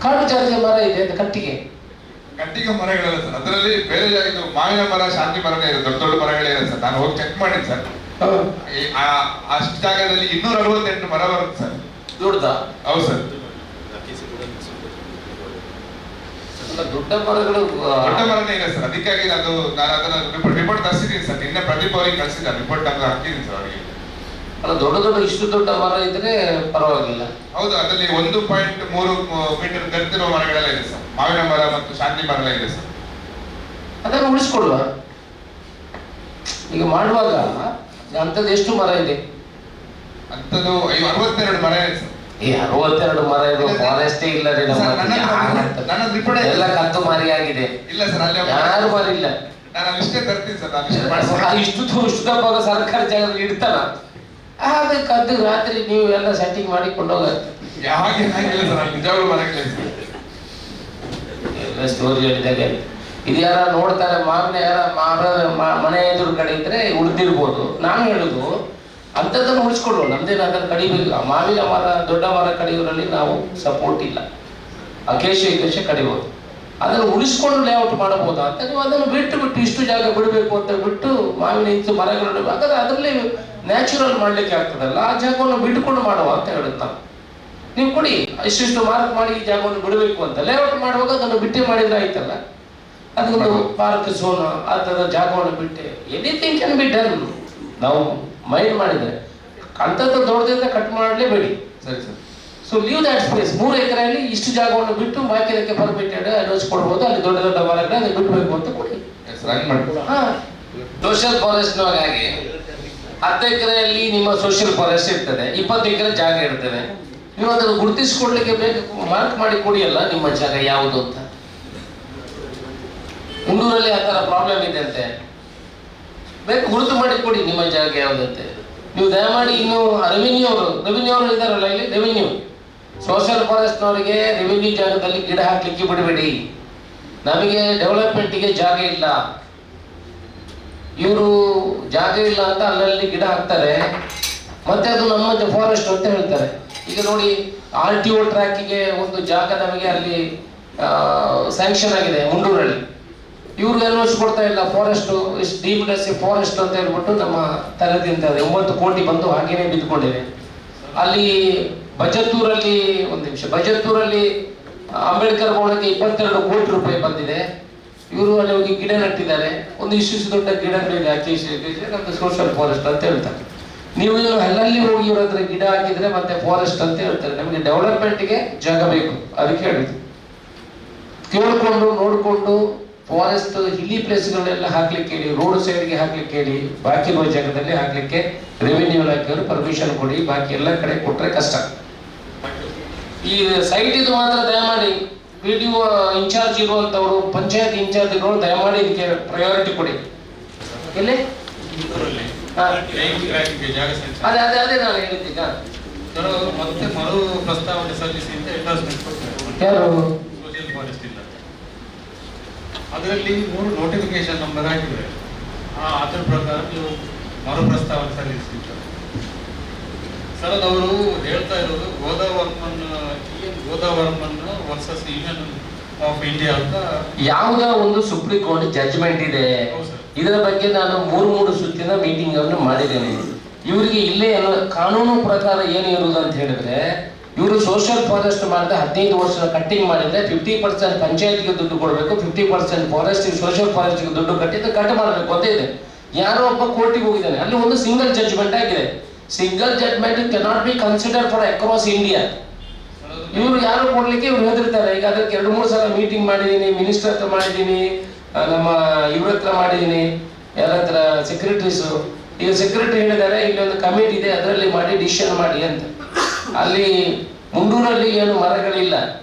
ಕಾಡು ಜಾತಿಯ ಮರ ಇದೆ ಅಂತ ಕಟ್ಟಿಗೆ ಮರಗಳಲ್ಲ ಸರ್, ಅದರಲ್ಲಿ ಬೇರೆ ಇದು ಮಾವಿನ ಮರ, ಶಾಂತಿ ಮರನೇ ಇದೆ, ದೊಡ್ಡ ದೊಡ್ಡ ಮರಗಳೇ ಇದೆ ಸರ್. ನಾನು ಹೋಗಿ ಚೆಕ್ ಮಾಡಿದ್ದೆ ಸರ್, ಅಷ್ಟು ಜಾಗದಲ್ಲಿ 268 ಮರ ಬರುತ್ತೆ ಸರ್. ದೊಡ್ಡದ? ಹೌದು ಸರ್, ದೊಡ್ಡ ಮರಗಳು ದೊಡ್ಡ ಮರನೇ ಇದೆ ಸರ್. ಅದಕ್ಕಾಗಿ ನಾನು ಅದನ್ನ ರಿಪೋರ್ಟ್ ತರಿಸಿದ್ದೀನಿ ಸರ್. ನಿನ್ನೆ ಪ್ರದೀಪ್ ಅವರಿಗೆ ಕಳಿಸಿದ್ದೆ ರಿಪೋರ್ಟ್, ಅಂತ ಹಾಕಿದ್ದೀನಿ ಸರ್ ಅವರಿಗೆ. ಅಲ್ಲ, ದೊಡ್ಡ ಇಷ್ಟು ದೊಡ್ಡ ಮರ ಇದ್ರೆ ಪರವಾಗಿಲ್ಲ. ಹೌದು, ಅದರಲ್ಲಿ 1.3 ಮೀಟರ್ ಗರ್ತಿರುವ ಮರಗಳೆಲ್ಲ ಇದೆ ಸರ್. ಮಾವಿನ ಮರ ಮತ್ತು ಶಾಂತಿ ಮರ ಇದೆ ಸರ್. ಅದನ್ನು ಉಳಿಸ್ಕೊಡುವ. ಈಗ ಮಾಡುವಾಗ ಅಂತದ್ದು ಎಷ್ಟು ಮರ ಇದೆ? ಅಂತದ್ದು 62 ಮರ ಇದೆ ಸರ್. 62 ಮರ ಇರುವ ಫಾರೆಸ್ಟೇ ಇಲ್ಲ ರೀ ನಮ್ಮ ಎಲ್ಲ ಕದ್ದು ಮಾರಿ ಆಗಿದೆ. ಇಲ್ಲ ಸರ್, ಅಲ್ಲಿ ಯಾರು ಮಾರಿಲ್ಲ. ನಾನು ಇಷ್ಟೇ ತರ್ತೀನಿ ಸರ್. ಇಷ್ಟು ದಪ್ಪಾಗ ಸರ್ಕಾರಿ ಜಾಗದಲ್ಲಿ ಇಡ್ತಾನ? ಅದು ಕದ್ದು ರಾತ್ರಿ ನೀವು ಎಲ್ಲ ಸೆಟ್ಟಿಂಗ್ ಮಾಡಿ ಕೊಂಡೋಗ. ಯಾವಾಗ ಏನಾಗಿಲ್ಲ ಸರ್, ನಿಜವಾಗ್ಲೂ ಮರಗಳಿದೆ ಎಲ್ಲ ಸ್ಟೋರಿ ಹೇಳಿದಾಗ ಇದು ಯಾರ ನೋಡ್ತಾರೆ, ಮಾವಿನ ಯಾರ ಮನೆ ಎದುರು ಕಡೆ ಇದ್ರೆ ಉಳಿದಿರ್ಬೋದು. ನಾನು ಹೇಳುದು ಅಂಥದ್ದನ್ನು ಉಳಿಸ್ಕೊಳ್ಳುವ. ನಮ್ದೇನು ಅದನ್ನು ಕಡಿಬೇಕು. ಮಾವಿನ ಮರ, ದೊಡ್ಡ ಮರ ಕಡಿಯೋದ್ರಲ್ಲಿ ನಾವು ಸಪೋರ್ಟ್ ಇಲ್ಲ. ಅಕೇಶ ಕಡಿಬೋದು. ಅದನ್ನು ಉಳಿಸ್ಕೊಂಡು ಲೇಔಟ್ ಮಾಡಬಹುದಾ ಅಂತ ನೀವು ಅದನ್ನು ಬಿಟ್ಟು ಇಷ್ಟು ಜಾಗ ಬಿಡಬೇಕು ಅಂತ ಬಿಟ್ಟು ಮಾವಿನ ಇಂಚು ಮರಗಳನ್ನು ಹಾಗಾದ್ರೆ ಅದರಲ್ಲಿ ನ್ಯಾಚುರಲ್ ಮಾಡಲಿಕ್ಕೆ ಆಗ್ತದಲ್ಲ, ಆ ಜಾಗವನ್ನು ಬಿಟ್ಟುಕೊಂಡು ಮಾಡುವ ಅಂತ ಹೇಳುದು ನಾವು. ನೀವು ಕೊಡಿ ಇಷ್ಟಿಷ್ಟು ಮಾರ್ಕ್ ಮಾಡಿ ಈ ಜಾಗವನ್ನು ಬಿಡಬೇಕು ಅಂತ. ಲೇಔಟ್ ಮಾಡುವಾಗ ಅದನ್ನು ಬಿಟ್ಟೆ ಮಾಡಿದ್ರೆ ಆಯ್ತಲ್ಲ. ಅದೊಂದು ಪಾರ್ಕ್ ಝೋನ್ ಆ ಥರದ ಜಾಗವನ್ನು ಬಿಟ್ಟೆ ಎನಿಥಿಂಗ್ ಕ್ಯಾನ್ ಬಿ ಡನ್. ನಾವು ಮೈಂಡ್ ಮಾಡಿದರೆ ಅಂಥದ್ದು ದೊಡ್ಡದಿಂದ ಕಟ್ ಮಾಡಲೇಬೇಡಿ. ಸರಿ sir. So leave that space. 3 ಎಕರೆಯಲ್ಲಿ ಇಷ್ಟು ಜಾಗವನ್ನು ಬಿಟ್ಟು ಬಾಕಿದಕ್ಕೆ ಪರ್ಮಿಟೆಡ್ ಅಡ್ವೈಸ್ ಕೊಡ್ಬೋದು. ಅಲ್ಲಿ ದೊಡ್ಡ ದೊಡ್ಡ ಮರಗಳನ್ನ ಅದು ಬಿಡಬೇಕು ಅಂತ ಕೊಡಿ. ಸೋಷಿಯಲ್ ಫಾರೆಸ್ಟ್ ಹಾಗೆ 10 ಎಕರೆಯಲ್ಲಿ ನಿಮ್ಮ ಸೋಷಿಯಲ್ ಫಾರೆಸ್ಟ್ ಇರ್ತದೆ, 20 ಎಕರೆ ಜಾಗ ಇರ್ತದೆ. ನೀವು ಅದನ್ನು ಗುರುತಿಸಿಕೊಡ್ಲಿಕ್ಕೆ ಬೇಕು, ಮಾರ್ಕ್ ಮಾಡಿ ಕೊಡಿ ಅಲ್ಲ ನಿಮ್ಮ ಜಾಗ ಯಾವುದು ಅಂತ. ಮುಂಡೂರಲ್ಲಿ ಆ ಥರ ಪ್ರಾಬ್ಲಮ್ ಇದೆ ಅಂತೆ, ಬೇಕು ಗುರುತು ಮಾಡಿ ಕೊಡಿ ನಿಮ್ಮ ಜಾಗ ಯಾವುದಂತೆ. ನೀವು ದಯಮಾಡಿ ಇನ್ನು ರೆವಿನ್ಯೂ ಅವರು ಇದ್ದಾರಲ್ಲ ಇಲ್ಲಿ, ರೆವಿನ್ಯೂ ಸೋಷಿಯಲ್ ಫಾರೆಸ್ಟ್ನವರಿಗೆ ರೆವಿನ್ಯೂ ಜಾಗದಲ್ಲಿ ಗಿಡ ಹಾಕ್ಲಿಕ್ಕೆ ಬಿಡಬೇಡಿ. ನಮಗೆ ಡೆವಲಪ್ಮೆಂಟಿಗೆ ಜಾಗ ಇಲ್ಲ, ಇವರು ಜಾಗ ಇಲ್ಲ ಅಂತ ಅಲ್ಲಲ್ಲಿ ಗಿಡ ಹಾಕ್ತಾರೆ, ಮತ್ತೆ ಅದು ನಮ್ಮ ಫಾರೆಸ್ಟ್ ಅಂತ ಹೇಳ್ತಾರೆ. ಈಗ ನೋಡಿ RTO ಟ್ರ್ಯಾಕಿಗೆ ಒಂದು ಜಾಗ ನಮಗೆ ಅಲ್ಲಿ ಸ್ಯಾಂಕ್ಷನ್ ಆಗಿದೆ ಮುಂಡೂರಲ್ಲಿ. ಇವ್ರು ಎನ್ಒಸಿ ಕೊಡ್ತಾ ಇಲ್ಲ. Forest is deemed as a forest ಅಂತ ಹೇಳ್ಬಿಟ್ಟು ನಮ್ಮ ತರದಿಂದ 9 ಕೋಟಿ ಬಂದು ಹಾಗೇನೆ ಬಿದ್ದುಕೊಂಡಿದೆ. ಅಲ್ಲಿ ಬಜತ್ತೂರಲ್ಲಿ ಬಜತ್ತೂರಲ್ಲಿ ಅಂಬೇಡ್ಕರ್ ಭವನಕ್ಕೆ 22 ಕೋಟಿ ರೂಪಾಯಿ ಬಂದಿದೆ. ಇವರು ಅಲ್ಲಿ ಹೋಗಿ ಗಿಡ ನಟ್ಟಿದ್ದಾರೆ. ಒಂದು ಇಷ್ಟು ದೊಡ್ಡ ಗಿಡಗಳಿದೆ, ಅಕೇಶ ನಮ್ದು ಸೋಷಿಯಲ್ ಫಾರೆಸ್ಟ್ ಅಂತ ಹೇಳ್ತಾರೆ. ನೀವು ಅಲ್ಲಲ್ಲಿ ಹೋಗಿ ಇವ್ರ ಹತ್ರ ಗಿಡ ಹಾಕಿದ್ರೆ ಮತ್ತೆ ಫಾರೆಸ್ಟ್ ಅಂತ ಹೇಳ್ತಾರೆ. ನಮಗೆ ಡೆವಲಪ್ಮೆಂಟ್ಗೆ ಜಾಗ ಬೇಕು, ಅದಕ್ಕೆ ಹೇಳಿದ್ರು. ಕೇಳಿಕೊಂಡು ನೋಡಿಕೊಂಡು ಫಾರೆಸ್ಟ್ ಹಿಲ್ಲಿ ಪ್ಲೇಸ್ಗಳನ್ನೆಲ್ಲ ಹಾಕ್ಲಿಕ್ಕೆ ಹೇಳಿ, ರೋಡ್ ಸೈಡ್ಗೆ ಹಾಕ್ಲಿಕ್ಕೆ ಹೇಳಿ, ಬಾಕಿ ಇರುವ ಜಾಗದಲ್ಲಿ ಹಾಕ್ಲಿಕ್ಕೆ ರೆವಿನ್ಯೂ ಇಲಾಖೆಯವರು ಪರ್ಮಿಷನ್ ಕೊಡಿ. ಬಾಕಿ ಎಲ್ಲ ಕಡೆ ಕೊಟ್ರೆ ಕಷ್ಟ. ಈ ಸೈಟ್ ಇದು ಮಾತ್ರ ದಯಮಾಡಿ PDO ಇನ್ಚಾರ್ಜ್ ಇರುವಂತವರು, ಪಂಚಾಯತ್ ಇನ್ಚಾರ್ಜ್ ಇರೋರು ದಯಮಾಡಿ ಇದಕ್ಕೆ ಪ್ರಯಾರಿಟಿ ಕೊಡಿ. ಎಲ್ಲಿ ಅದೇ ನಾನು ಹೇಳಿದ್ದೀಗ ಮತ್ತೆ ಮರು ಪ್ರಸ್ತಾವನೆ ಸಲ್ಲಿಸಿ ಅಂತ ಎಂಡೋರ್ಸ್ಮೆಂಟ್ ಕೊಡ್ತಾರೆ. ಯಾರು ಸೋಷಿಯಲ್ ಫಾರೆಸ್ಟ್ ಇಲ್ಲ, ಅದರಲ್ಲಿ 3 ನೋಟಿಫಿಕೇಶನ್ ನಂಬರ್ ಹಾಕಿದ್ದಾರೆ. ಅದರ ಪ್ರಕಾರ ನೀವು ಮರು ಪ್ರಸ್ತಾವನೆ ಸಲ್ಲಿಸಿದ್ದಾರೆ ಸರ್. ಅದವರು ಹೇಳ್ತಾ ಇರೋದು ಗೋದಾವರ್ಮನ್ ವರ್ಸಸ್ ಯೂನಿಯನ್ ಆಫ್ ಇಂಡಿಯಾ ಅಂತ ಯಾವುದೋ ಒಂದು ಸುಪ್ರೀಂ ಕೋರ್ಟ್ ಜಡ್ಜ್ಮೆಂಟ್ ಇದೆ. ಇದರ ಬಗ್ಗೆ ನಾನು 3 ಸುತ್ತಿನ ಮೀಟಿಂಗ್ ಅನ್ನು ಮಾಡಿದ್ದೇನೆ. ಇವರಿಗೆ ಇಲ್ಲೇ ಕಾನೂನು ಪ್ರಕಾರ ಏನು ಇರುವುದು ಅಂತ ಹೇಳಿದ್ರೆ, ಇವರು ಸೋಷಿಯಲ್ ಫಾರೆಸ್ಟ್ ಮಾಡಿದ್ರೆ 15 ವರ್ಷ ಕಟ್ಟಿಂಗ್ ಮಾಡಿದ್ರೆ 50% ಪಂಚಾಯತ್ಗೆ ದುಡ್ಡು ಕೊಡಬೇಕು, 50% ಫಾರೆಸ್ಟ್ ಸೋಷಿಯಲ್ ಫಾರೆಸ್ಟ್ಗೆ ದುಡ್ಡು ಕಟ್ಟಿದ್ರೆ ಕಟ್ ಮಾಡಬೇಕು ಅಂತ ಇದೆ. ಯಾರೋ ಒಬ್ಬ ಕೋರ್ಟಿಗೆ ಹೋಗಿದ್ದಾನೆ, ಅಲ್ಲಿ ಒಂದು ಸಿಂಗಲ್ ಜಡ್ಜ್ಮೆಂಟ್ ಆಗಿದೆ. Single judgement cannot be consider for across India. ಇವರು ಯಾರು ಕೊಡ್ಲಿಕ್ಕೆ ಇವ್ರು ಹೆದರ್ತಾರೆ. ಈಗ ಅದಕ್ಕೆ 2-3 ಸಲ ಮೀಟಿಂಗ್ ಮಾಡಿದ್ದೀನಿ, ಮಿನಿಸ್ಟರ್ ಹತ್ರ ಮಾಡಿದ್ದೀನಿ, ನಮ್ಮ ಇವ್ರ ಹತ್ರ ಮಾಡಿದ್ದೀನಿ, ಯಾರ ಹತ್ರ ಸೆಕ್ರೆಟರೀಸು. ಈಗ ಸೆಕ್ರೆಟರಿ ಹೇಳಿದ್ದಾರೆ ಇಲ್ಲಿ ಒಂದು ಕಮಿಟಿ ಇದೆ, ಅದರಲ್ಲಿ ಮಾಡಿ ಡಿಸಿಷನ್ ಮಾಡಿ ಅಂತ. ಅಲ್ಲಿ ಮುಂಡೂರಲ್ಲಿ ಏನು ಮರಗಳಿಲ್ಲ,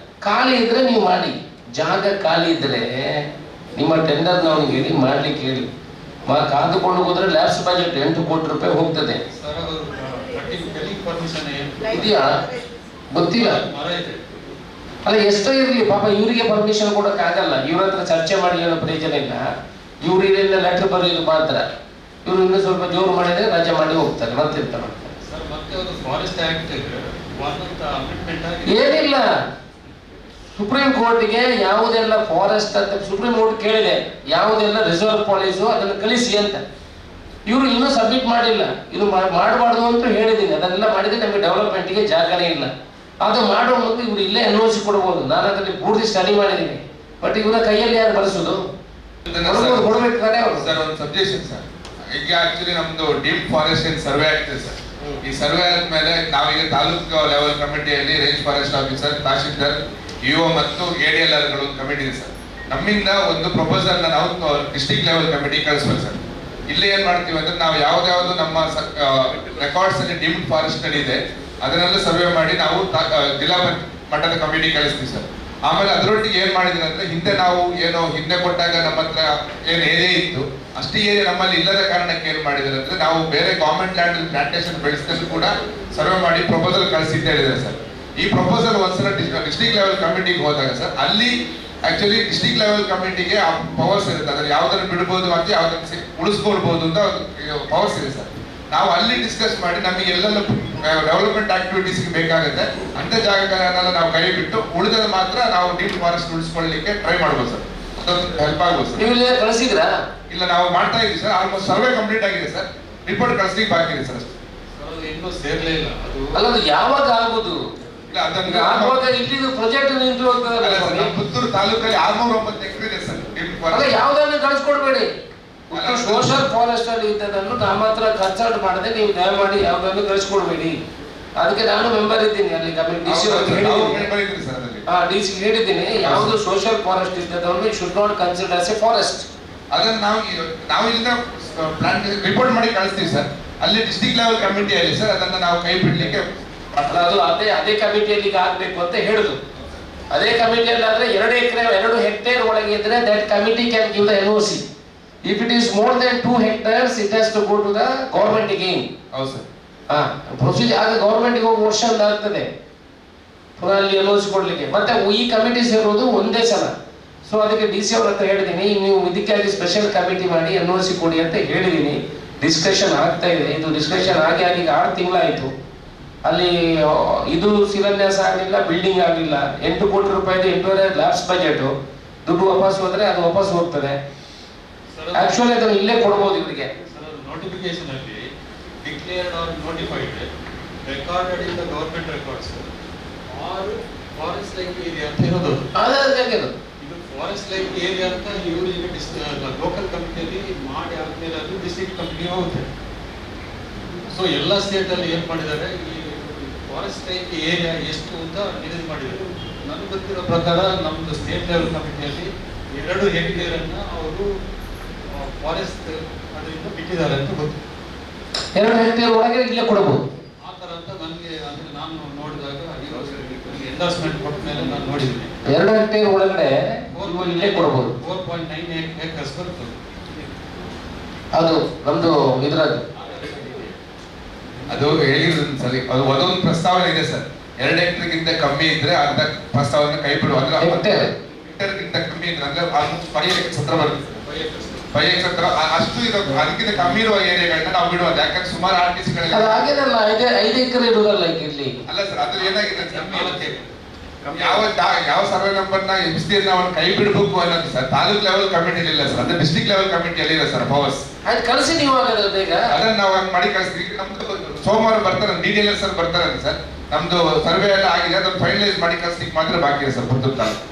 ಖಾಲಿ ಇದ್ರೆ ನೀವು ಮಾಡಿ. ಜಾಗ ಖಾಲಿ ಇದ್ರೆ ನಿಮ್ಮ ಟೆಂಡರ್ ನವನಿಗೆ ಹೇಳಿ ಮಾಡ್ಲಿಕ್ಕೆ ಹೇಳಿ. ಕಾದುಕೊಂಡು ಹೋದ್ರೆ ಲ್ಯಾಬ್ಸ್ ಬಜೆಟ್ 8 ಕೋಟಿ ರೂಪಾಯಿ ಹೋಗ್ತದೆ. ಇದೆಯಾ ಗೊತ್ತಿಲ್ಲ. ಅಲ್ಲ ಎಷ್ಟೋ ಇರಲಿ ಪಾಪ, ಇವರಿಗೆ ಪರ್ಮಿಷನ್ ಕೊಡೋಕೆ ಆಗಲ್ಲ. ಇವ್ರ ಹತ್ರ ಚರ್ಚೆ ಮಾಡಿ ಏನೋ ಪ್ರಯೋಜನ ಇಲ್ಲ. ಇವ್ರು ಇಲ್ಲಿಂದ ಲೆಟರ್ ಬರೆಯೋದು ಮಾತ್ರ. ಇವ್ರು ಇನ್ನೂ ಸ್ವಲ್ಪ ಜೋರು ಮಾಡಿದ್ರೆ ರಜೆ ಮಾಡಿ ಹೋಗ್ತಾರೆ, ಬರ್ತಿರ್ತಾರೆ. ಏನಿಲ್ಲ, ಸುಪ್ರೀಂ ಕೋರ್ಟ್ಗೆ ಯಾವುದೆಲ್ಲ ಫಾರೆಸ್ಟ್ ಅಂತ ಸುಪ್ರೀಂ ಕೋರ್ಟ್ ಕೇಳಿದೆ, ಯಾವುದೆಲ್ಲ ರಿಸರ್ವ್ ಪಾಲಿಸು ಅದನ್ನು ಕಳಿಸಿ ಅಂತ. ಇವರು ಇನ್ನೂ ಸಬ್ಮಿಟ್ ಮಾಡಿಲ್ಲ. ಇದು ಮಾಡಬಾರ್ದು ಅಂತ ಹೇಳಿದ್ದೀನಿ. ಅದನ್ನೆಲ್ಲ ಮಾಡಿದ್ರೆ ನಮಗೆ ಡೆವಲಪ್ಮೆಂಟ್ಗೆ ಜಾಗನೇ ಇಲ್ಲ. ಅದು ಮಾಡುವ ಮೊದಲು ಇವರು ಇಲ್ಲೇ ಅನ್ವಯಿಸಿ ಕೊಡ್ಬೋದು. ನಾನು ಅದರಲ್ಲಿ ಪೂರ್ತಿ ಸ್ಟಡಿ ಮಾಡಿದ್ದೀನಿ. ಬಟ್ ಇವರ ಕೈಯಲ್ಲಿ ಯಾರು ಬಳಸೋದು ಕೊಡ್ಬೇಕು ತಾನೇ ಅವರು. ಸರ್ ಒಂದು ಸಬ್ಜೆಕ್ಷನ್ ಸರ್, ಈಗ ಆಕ್ಚುಲಿ ನಮ್ದು ಡೀಪ್ ಫಾರೆಸ್ಟ್ ಸರ್ವೆ ಆಗ್ತಿದೆ ಸರ್. ಈ ಸರ್ವೆ ಆದ್ಮೇಲೆ ನಾವೀಗ ತಾಲೂಕು ಲೆವೆಲ್ ಕಮಿಟಿಯಲ್ಲಿ range forest officer, tahsildar, UO ಮತ್ತು ADLR ಗಳು ಕಮಿಟಿ ಇದೆ ಸರ್. ನಮ್ಮಿಂದ ಒಂದು ಪ್ರಪೋಸಲ್ ನಾವು ಡಿಸ್ಟ್ರಿಕ್ಟ್ ಲೆವೆಲ್ ಕಮಿಟಿ ಕಳಿಸ್ಬೇಕು ಸರ್. ಇಲ್ಲಿ ಏನ್ ಮಾಡ್ತೀವಿ ಅಂದ್ರೆ ನಾವು ಯಾವ್ದಾವ್ದು ನಮ್ಮ ರೆಕಾರ್ಡ್ಸ್ ಅಲ್ಲಿ ಡೀಮ್ಡ್ ಫಾರೆಸ್ಟ್ ಇದೆ ಅದನ್ನೆಲ್ಲ ಸರ್ವೆ ಮಾಡಿ ನಾವು ಜಿಲ್ಲಾ ಮಟ್ಟದ ಕಮಿಟಿ ಕಳಿಸ್ತೀವಿ ಸರ್. ಆಮೇಲೆ ಅದರೊಟ್ಟಿಗೆ ಏನ್ ಮಾಡಿದ್ರೆ ಅಂದ್ರೆ, ಹಿಂದೆ ನಾವು ಏನೋ ಹಿಂದೆ ಕೊಟ್ಟಾಗ ನಮ್ಮ ಹತ್ರ ಏನು ಏರಿಯಾ ಇತ್ತು ಅಷ್ಟೇ ಏರಿಯಾ ನಮ್ಮಲ್ಲಿ ಇಲ್ಲದ ಕಾರಣಕ್ಕೆ ಏನ್ ಮಾಡಿದ್ರೆ ಅಂದ್ರೆ, ನಾವು ಬೇರೆ ಗವರ್ಮೆಂಟ್ ಲ್ಯಾಂಡ್ ಪ್ಲಾಂಟೇಶನ್ ಬೆಳೆಸಿದ್ರು ಕೂಡ ಸರ್ವೆ ಮಾಡಿ ಪ್ರಪೋಸಲ್ ಕಳಿಸಿ ಅಂತ ಹೇಳಿದ್ದಾರೆ ಸರ್. ಈ ಪ್ರಪೋಸಲ್ ಒಂದ್ಸಲ ಡಿಸ್ಟ್ರಿಕ್ಟ್ ಲೆವೆಲ್ ಕಮಿಟಿಗೆ ಹೋದಾಗ ಸರ್, ಅಲ್ಲಿ ಆಕ್ಚುಲಿ ಡಿಸ್ಟ್ರಿಕ್ಟ್ ಲೆವೆಲ್ ಕಮಿಟಿಗೆ ಪವರ್ಸ್ ಇರುತ್ತೆ. ಅದ್ರ ಯಾವ್ದನ್ನು ಬಿಡ್ಬೋದು ಮತ್ತೆ ಯಾವ್ದನ್ನ ಉಳಿಸ್ಕೊಳ್ಬಹುದು ಅಂತ ಪವರ್ಸ್ ಇದೆ ಸರ್. ನಾವು ಅಲ್ಲಿ ಡಿಸ್ಕಸ್ ಮಾಡಿ ನಮಗೆ ಎಲ್ಲೆಲ್ಲ ಡೆವಲಪ್ಮೆಂಟ್ ಆಕ್ಟಿವಿಟೀಸ್ಗೆ ಬೇಕಾಗುತ್ತೆ ಅಂತ ಜಾಗಗಳನ್ನೆಲ್ಲ ನಾವು ಕೈ ಬಿಟ್ಟು ಉಳಿದ ಮಾತ್ರ ನಾವು ಡೀಪ್ ಫಾರೆಸ್ಟ್ ಉಳಿಸ್ಕೊಳ್ಳಿಕ್ಕೆ ಟ್ರೈ ಮಾಡ್ಬೋದು ಸರ್. ಹೆಲ್ಪ್ ಆಗ್ಬೋದು ಸರ್. ನೀವು ಕಳಿಸಿದ್ರಾ? ಇಲ್ಲ, ನಾವು ಮಾಡ್ತಾ ಇದ್ದೀವಿ ಸರ್. ಆಲ್ಮೋಸ್ಟ್ ಸರ್ವೆ ಕಂಪ್ಲೀಟ್ ಆಗಿದೆ ಸರ್. ರಿಪೋರ್ಟ್ ಕಳಿಸ್ಲಿಕ್ಕೆ ಬಾಕಿ ಇದೆ ಸರ್. ಇನ್ನೂ ಸೇರ್ಲೇ ಇಲ್ಲ ಅದು. ಅಲ್ಲ, ಅದು ಯಾವಾಗ ಆಗುದು? ಆಗುವಾಗ ಇಲ್ಲಿದು ಪ್ರಾಜೆಕ್ಟ್ ನಿಂತು ಹೋಗ್ತದೆ. ಪುತ್ತೂರು ತಾಲೂಕಲ್ಲಿ 609 ಎಕರೆ ಇದೆ ಸರ್. ಅಲ್ಲ, ಯಾವ್ದನ್ನು ಕಳಿಸ್ಕೊಡ್ಬೇಡಿ. ಸೋಷಿಯಲ್ ಫಾರೆಸ್ಟ್ ಅಲ್ಲಿ ಇದ್ದದನ್ನು ನಮ್ಮ ಹತ್ರ ಕನ್ಸಲ್ಟ್ ಮಾಡದೆ ನೀವು ದಯಮಾಡಿ ಯಾವ್ದನ್ನು ಕಳಿಸ್ಕೊಡ್ಬೇಡಿ. ಅದಕ್ಕೆ ನಾನು ಮೆಂಬರ್ ಇದ್ದೀನಿ ಅಲ್ಲಿ ಡಿಸಿ ಹೇಳಿದ್ದೀನಿ. ಯಾವ್ದು ಸೋಷಿಯಲ್ ಫಾರೆಸ್ಟ್ ಇದ್ದದನ್ನು should not consider as a forest. ಅದನ್ನ ನಾವು ಇಲ್ಲಿಂದ ಪ್ಲಾನ್ ರಿಪೋರ್ಟ್ ಮಾಡಿ ಕಳಿಸ್ತೀವಿ ಸರ್. ಅಲ್ಲಿ ಡಿಸ್ಟ್ರಿಕ್ಟ್ ಲೆವೆಲ್ ಕಮಿಟಿಯಲ್ಲಿ ಸರ್ ಅದನ್ನ ನಾವು ಕೈ ಬಿಡ್ಲಿಕ್ಕೆ ಅದು ಅದೇ ಕಮಿಟಿಯಲ್ಲಿ ಆಗ್ಬೇಕು ಅಂತ ಹೇಳುದು. ಅದೇ ಕಮಿಟಿಯಲ್ಲಿ ಆದ್ರೆ 2 ಎಕರೆ 2 ಹೆಕ್ಟೇರ್ ಒಳಗೆ ಇದ್ರೆ that committee can give the NOC. If it is more than 2 hectares, it has to go to the government again. ಹೌದು ಸರ್. ಪ್ರೊಸೀಜರ್ ಆಗ ಗವರ್ಮೆಂಟ್ಗೆ ಹೋಗಿ ವರ್ಷ ಆಗ್ತದೆ ಪುನಃ ಅಲ್ಲಿ NOC ಕೊಡ್ಲಿಕ್ಕೆ. ಮತ್ತೆ ಈ ಕಮಿಟಿ ಸೇರೋದು ಒಂದೇ ಸಲ. ಸೊ ಅದಕ್ಕೆ DC ಅವ್ರ ಹತ್ರ ಹೇಳಿದ್ದೀನಿ, ನೀವು ಇದಕ್ಕಾಗಿ ಸ್ಪೆಷಲ್ ಕಮಿಟಿ ಮಾಡಿ NOC ಕೊಡಿ ಅಂತ ಹೇಳಿದ್ದೀನಿ. ಡಿಸ್ಕಷನ್ ಆಗ್ತಾ ಇದೆ. ಇದು ಡಿಸ್ಕಷನ್ ಆಗಿ ಈಗ 6 ತಿಂಗಳಾಯ್ತು. ಅಲ್ಲಿ ಇದು ಶಿಲಾನ್ಯಾಸ ಆಗಲಿಲ್ಲ, ಬಿಲ್ಡಿಂಗ್ ಆಗಲಿಲ್ಲ. 8 ಕೋಟಿ ರೂಪಾಯಿದು 8.5 ಲ್ಯಾಬ್ಸ್ ಬಜೆಟ್. ದುಡ್ಡು ವಾಪಸ್ ಹೋದ್ರೆ ಅದು ವಾಪಸ್ ಹೋಗ್ತದೆ. ಆಕ್ಚುಲಿ ಅದನ್ನು ಇಲ್ಲೇ ಕೊಡಬಹುದು ಇವರಿಗೆ. ನೋಟಿಫಿಕೇಶನ್ ಅಲ್ಲಿ declared or notified recorded in the government records or forest like area ಅಂತ ಇರೋದು. ಇದು ಫಾರೆಸ್ಟ್ ಲೈಕ್ ಏರಿಯಾ ಅಂತ ಇವರು ಈಗ ಲೋಕಲ್ ಕಮಿಟಿಯಲ್ಲಿ ಮಾಡಿ ಆದ್ಮೇಲೆ ಅದು ಡಿಸ್ಟ್ರಿಕ್ಟ್ ಕಮಿಟಿ ಹೋಗುತ್ತೆ. ಸೊ ಎಲ್ಲ ಸ್ಟೇಟ್ ಅಲ್ಲಿ ಏನ್ ಮಾಡಿದ್ದಾರೆ, ಈ ಫಾರೆಸ್ಟ್ ಲೈಕ್ ಏರಿಯಾ ಎಷ್ಟು ಅಂತ ನಿಗದಿ ಮಾಡಿದ್ದಾರೆ. ನನಗೆ ಗೊತ್ತಿರೋ ಪ್ರಕಾರ ನಮ್ದು ಸ್ಟೇಟ್ ಲೆವೆಲ್ ಕಮಿಟಿಯಲ್ಲಿ 2 ಹೆಕ್ಟೇರ್ ಅನ್ನ ಅವರು ಫಾರೆಸ್ಟ್ ಅದರಿಂದ ಬಿಟ್ಟಿದ್ದಾರೆ ಅಂತ ಗೊತ್ತು. 2 ಹೆಕ್ಟೇರ್ ಒಳಗೆ ಇಲ್ಲೇ ಕೊಡಬಹುದು ಆ ತರ ಅಂತ ನನಗೆ ಅಂದ್ರೆ ನಾನು ನೋಡಿದಾಗ ಎಂಡೋರ್ಸ್ಮೆಂಟ್ ಕೊಟ್ಟ ಮೇಲೆ ನಾನು ನೋಡಿದ್ದೀನಿ. 2 ಹೆಕ್ಟೇರ್ ಒಳಗಡೆ ಇಲ್ಲೇ ಕೊಡಬಹುದು. 4.9 acres ಬರ್ತದೆ. ಅದು ನಮ್ದು ಇದ್ರದ್ದು ಅದು ಹೇಳಿದ್ರು ಸರಿ. ಅದು ಒಂದೊಂದು ಪ್ರಸ್ತಾವನೆ ಇದೆ ಸರ್. 2 ಹೆಕ್ಟೇರ್ಗಿಂತ ಕಮ್ಮಿ ಇದ್ರೆ ಅರ್ಧ ಪ್ರಸ್ತಾವನೆ ಕೈ ಬಿಡುವ. ಅಂದ್ರೆ ಹೆಕ್ಟೇರ್ಗಿಂತ ಕಮ್ಮಿ ಇದ್ರೆ ಅಂದ್ರೆ ಆಲ್ಮೋಸ್ಟ್ 5 acres ಹತ್ರ ಬರುತ್ತೆ. 5 acres ಹತ್ರ ಅಷ್ಟು ಇರೋ ಅದಕ್ಕಿಂತ ಕಮ್ಮಿ ಇರುವ ಏರಿಯಾಗಳನ್ನ ನಾವು ಬಿಡುವುದು. ಯಾಕಂದ್ರೆ ಸುಮಾರು RTCಗಳಲ್ಲಿ ಹಾಗೇನಲ್ಲ 5 ಎಕರೆ ಇರುವುದಲ್ಲ ಇಲ್ಲಿ. ಅಲ್ಲ ಸರ್, ಅದು ಏನಾಗಿದೆ ಯಾವ ಸರ್ವೆ ನಂಬರ್ ನ ವಿಸ್ತೀರ್ಣವನ್ನು ಕೈ ಬಿಡಬೇಕು ಅನ್ನೋದು ಸರ್ ತಾಲೂಕ್ ಲೆವೆಲ್ ಕಮಿಟಿಯಲ್ಲಿ ಇಲ್ಲ ಸರ್. ಅದು ಡಿಸ್ಟ್ರಿಕ್ಟ್ ಲೆವೆಲ್ ಕಮಿಟಿಯಲ್ಲಿ ಇಲ್ಲ ಸರ್. ಪವರ್ಸ್ ಅದು ಕಳಿಸಿ ನೀವು ಬೇಗ ಅದನ್ನ ನಾವು ಮಾಡಿ ಕಳಿಸ್ತೀವಿ. ನಮ್ದು ಸೋಮವಾರ ಬರ್ತಾರೆ, DDLS ಸರ್ ಬರ್ತಾರೆ ಸರ್. ನಮ್ದು ಸರ್ವೆ ಎಲ್ಲ ಆಗಿದೆ, ಅದನ್ನು ಫೈನಲೈಸ್ ಮಾಡಿ ಕಳಿಸ್ಲಿಕ್ಕೆ ಮಾತ್ರ ಬಾಕಿ ಇದೆ ಸರ್. ಪುತ್ತೂರು ತಾಲೂಕು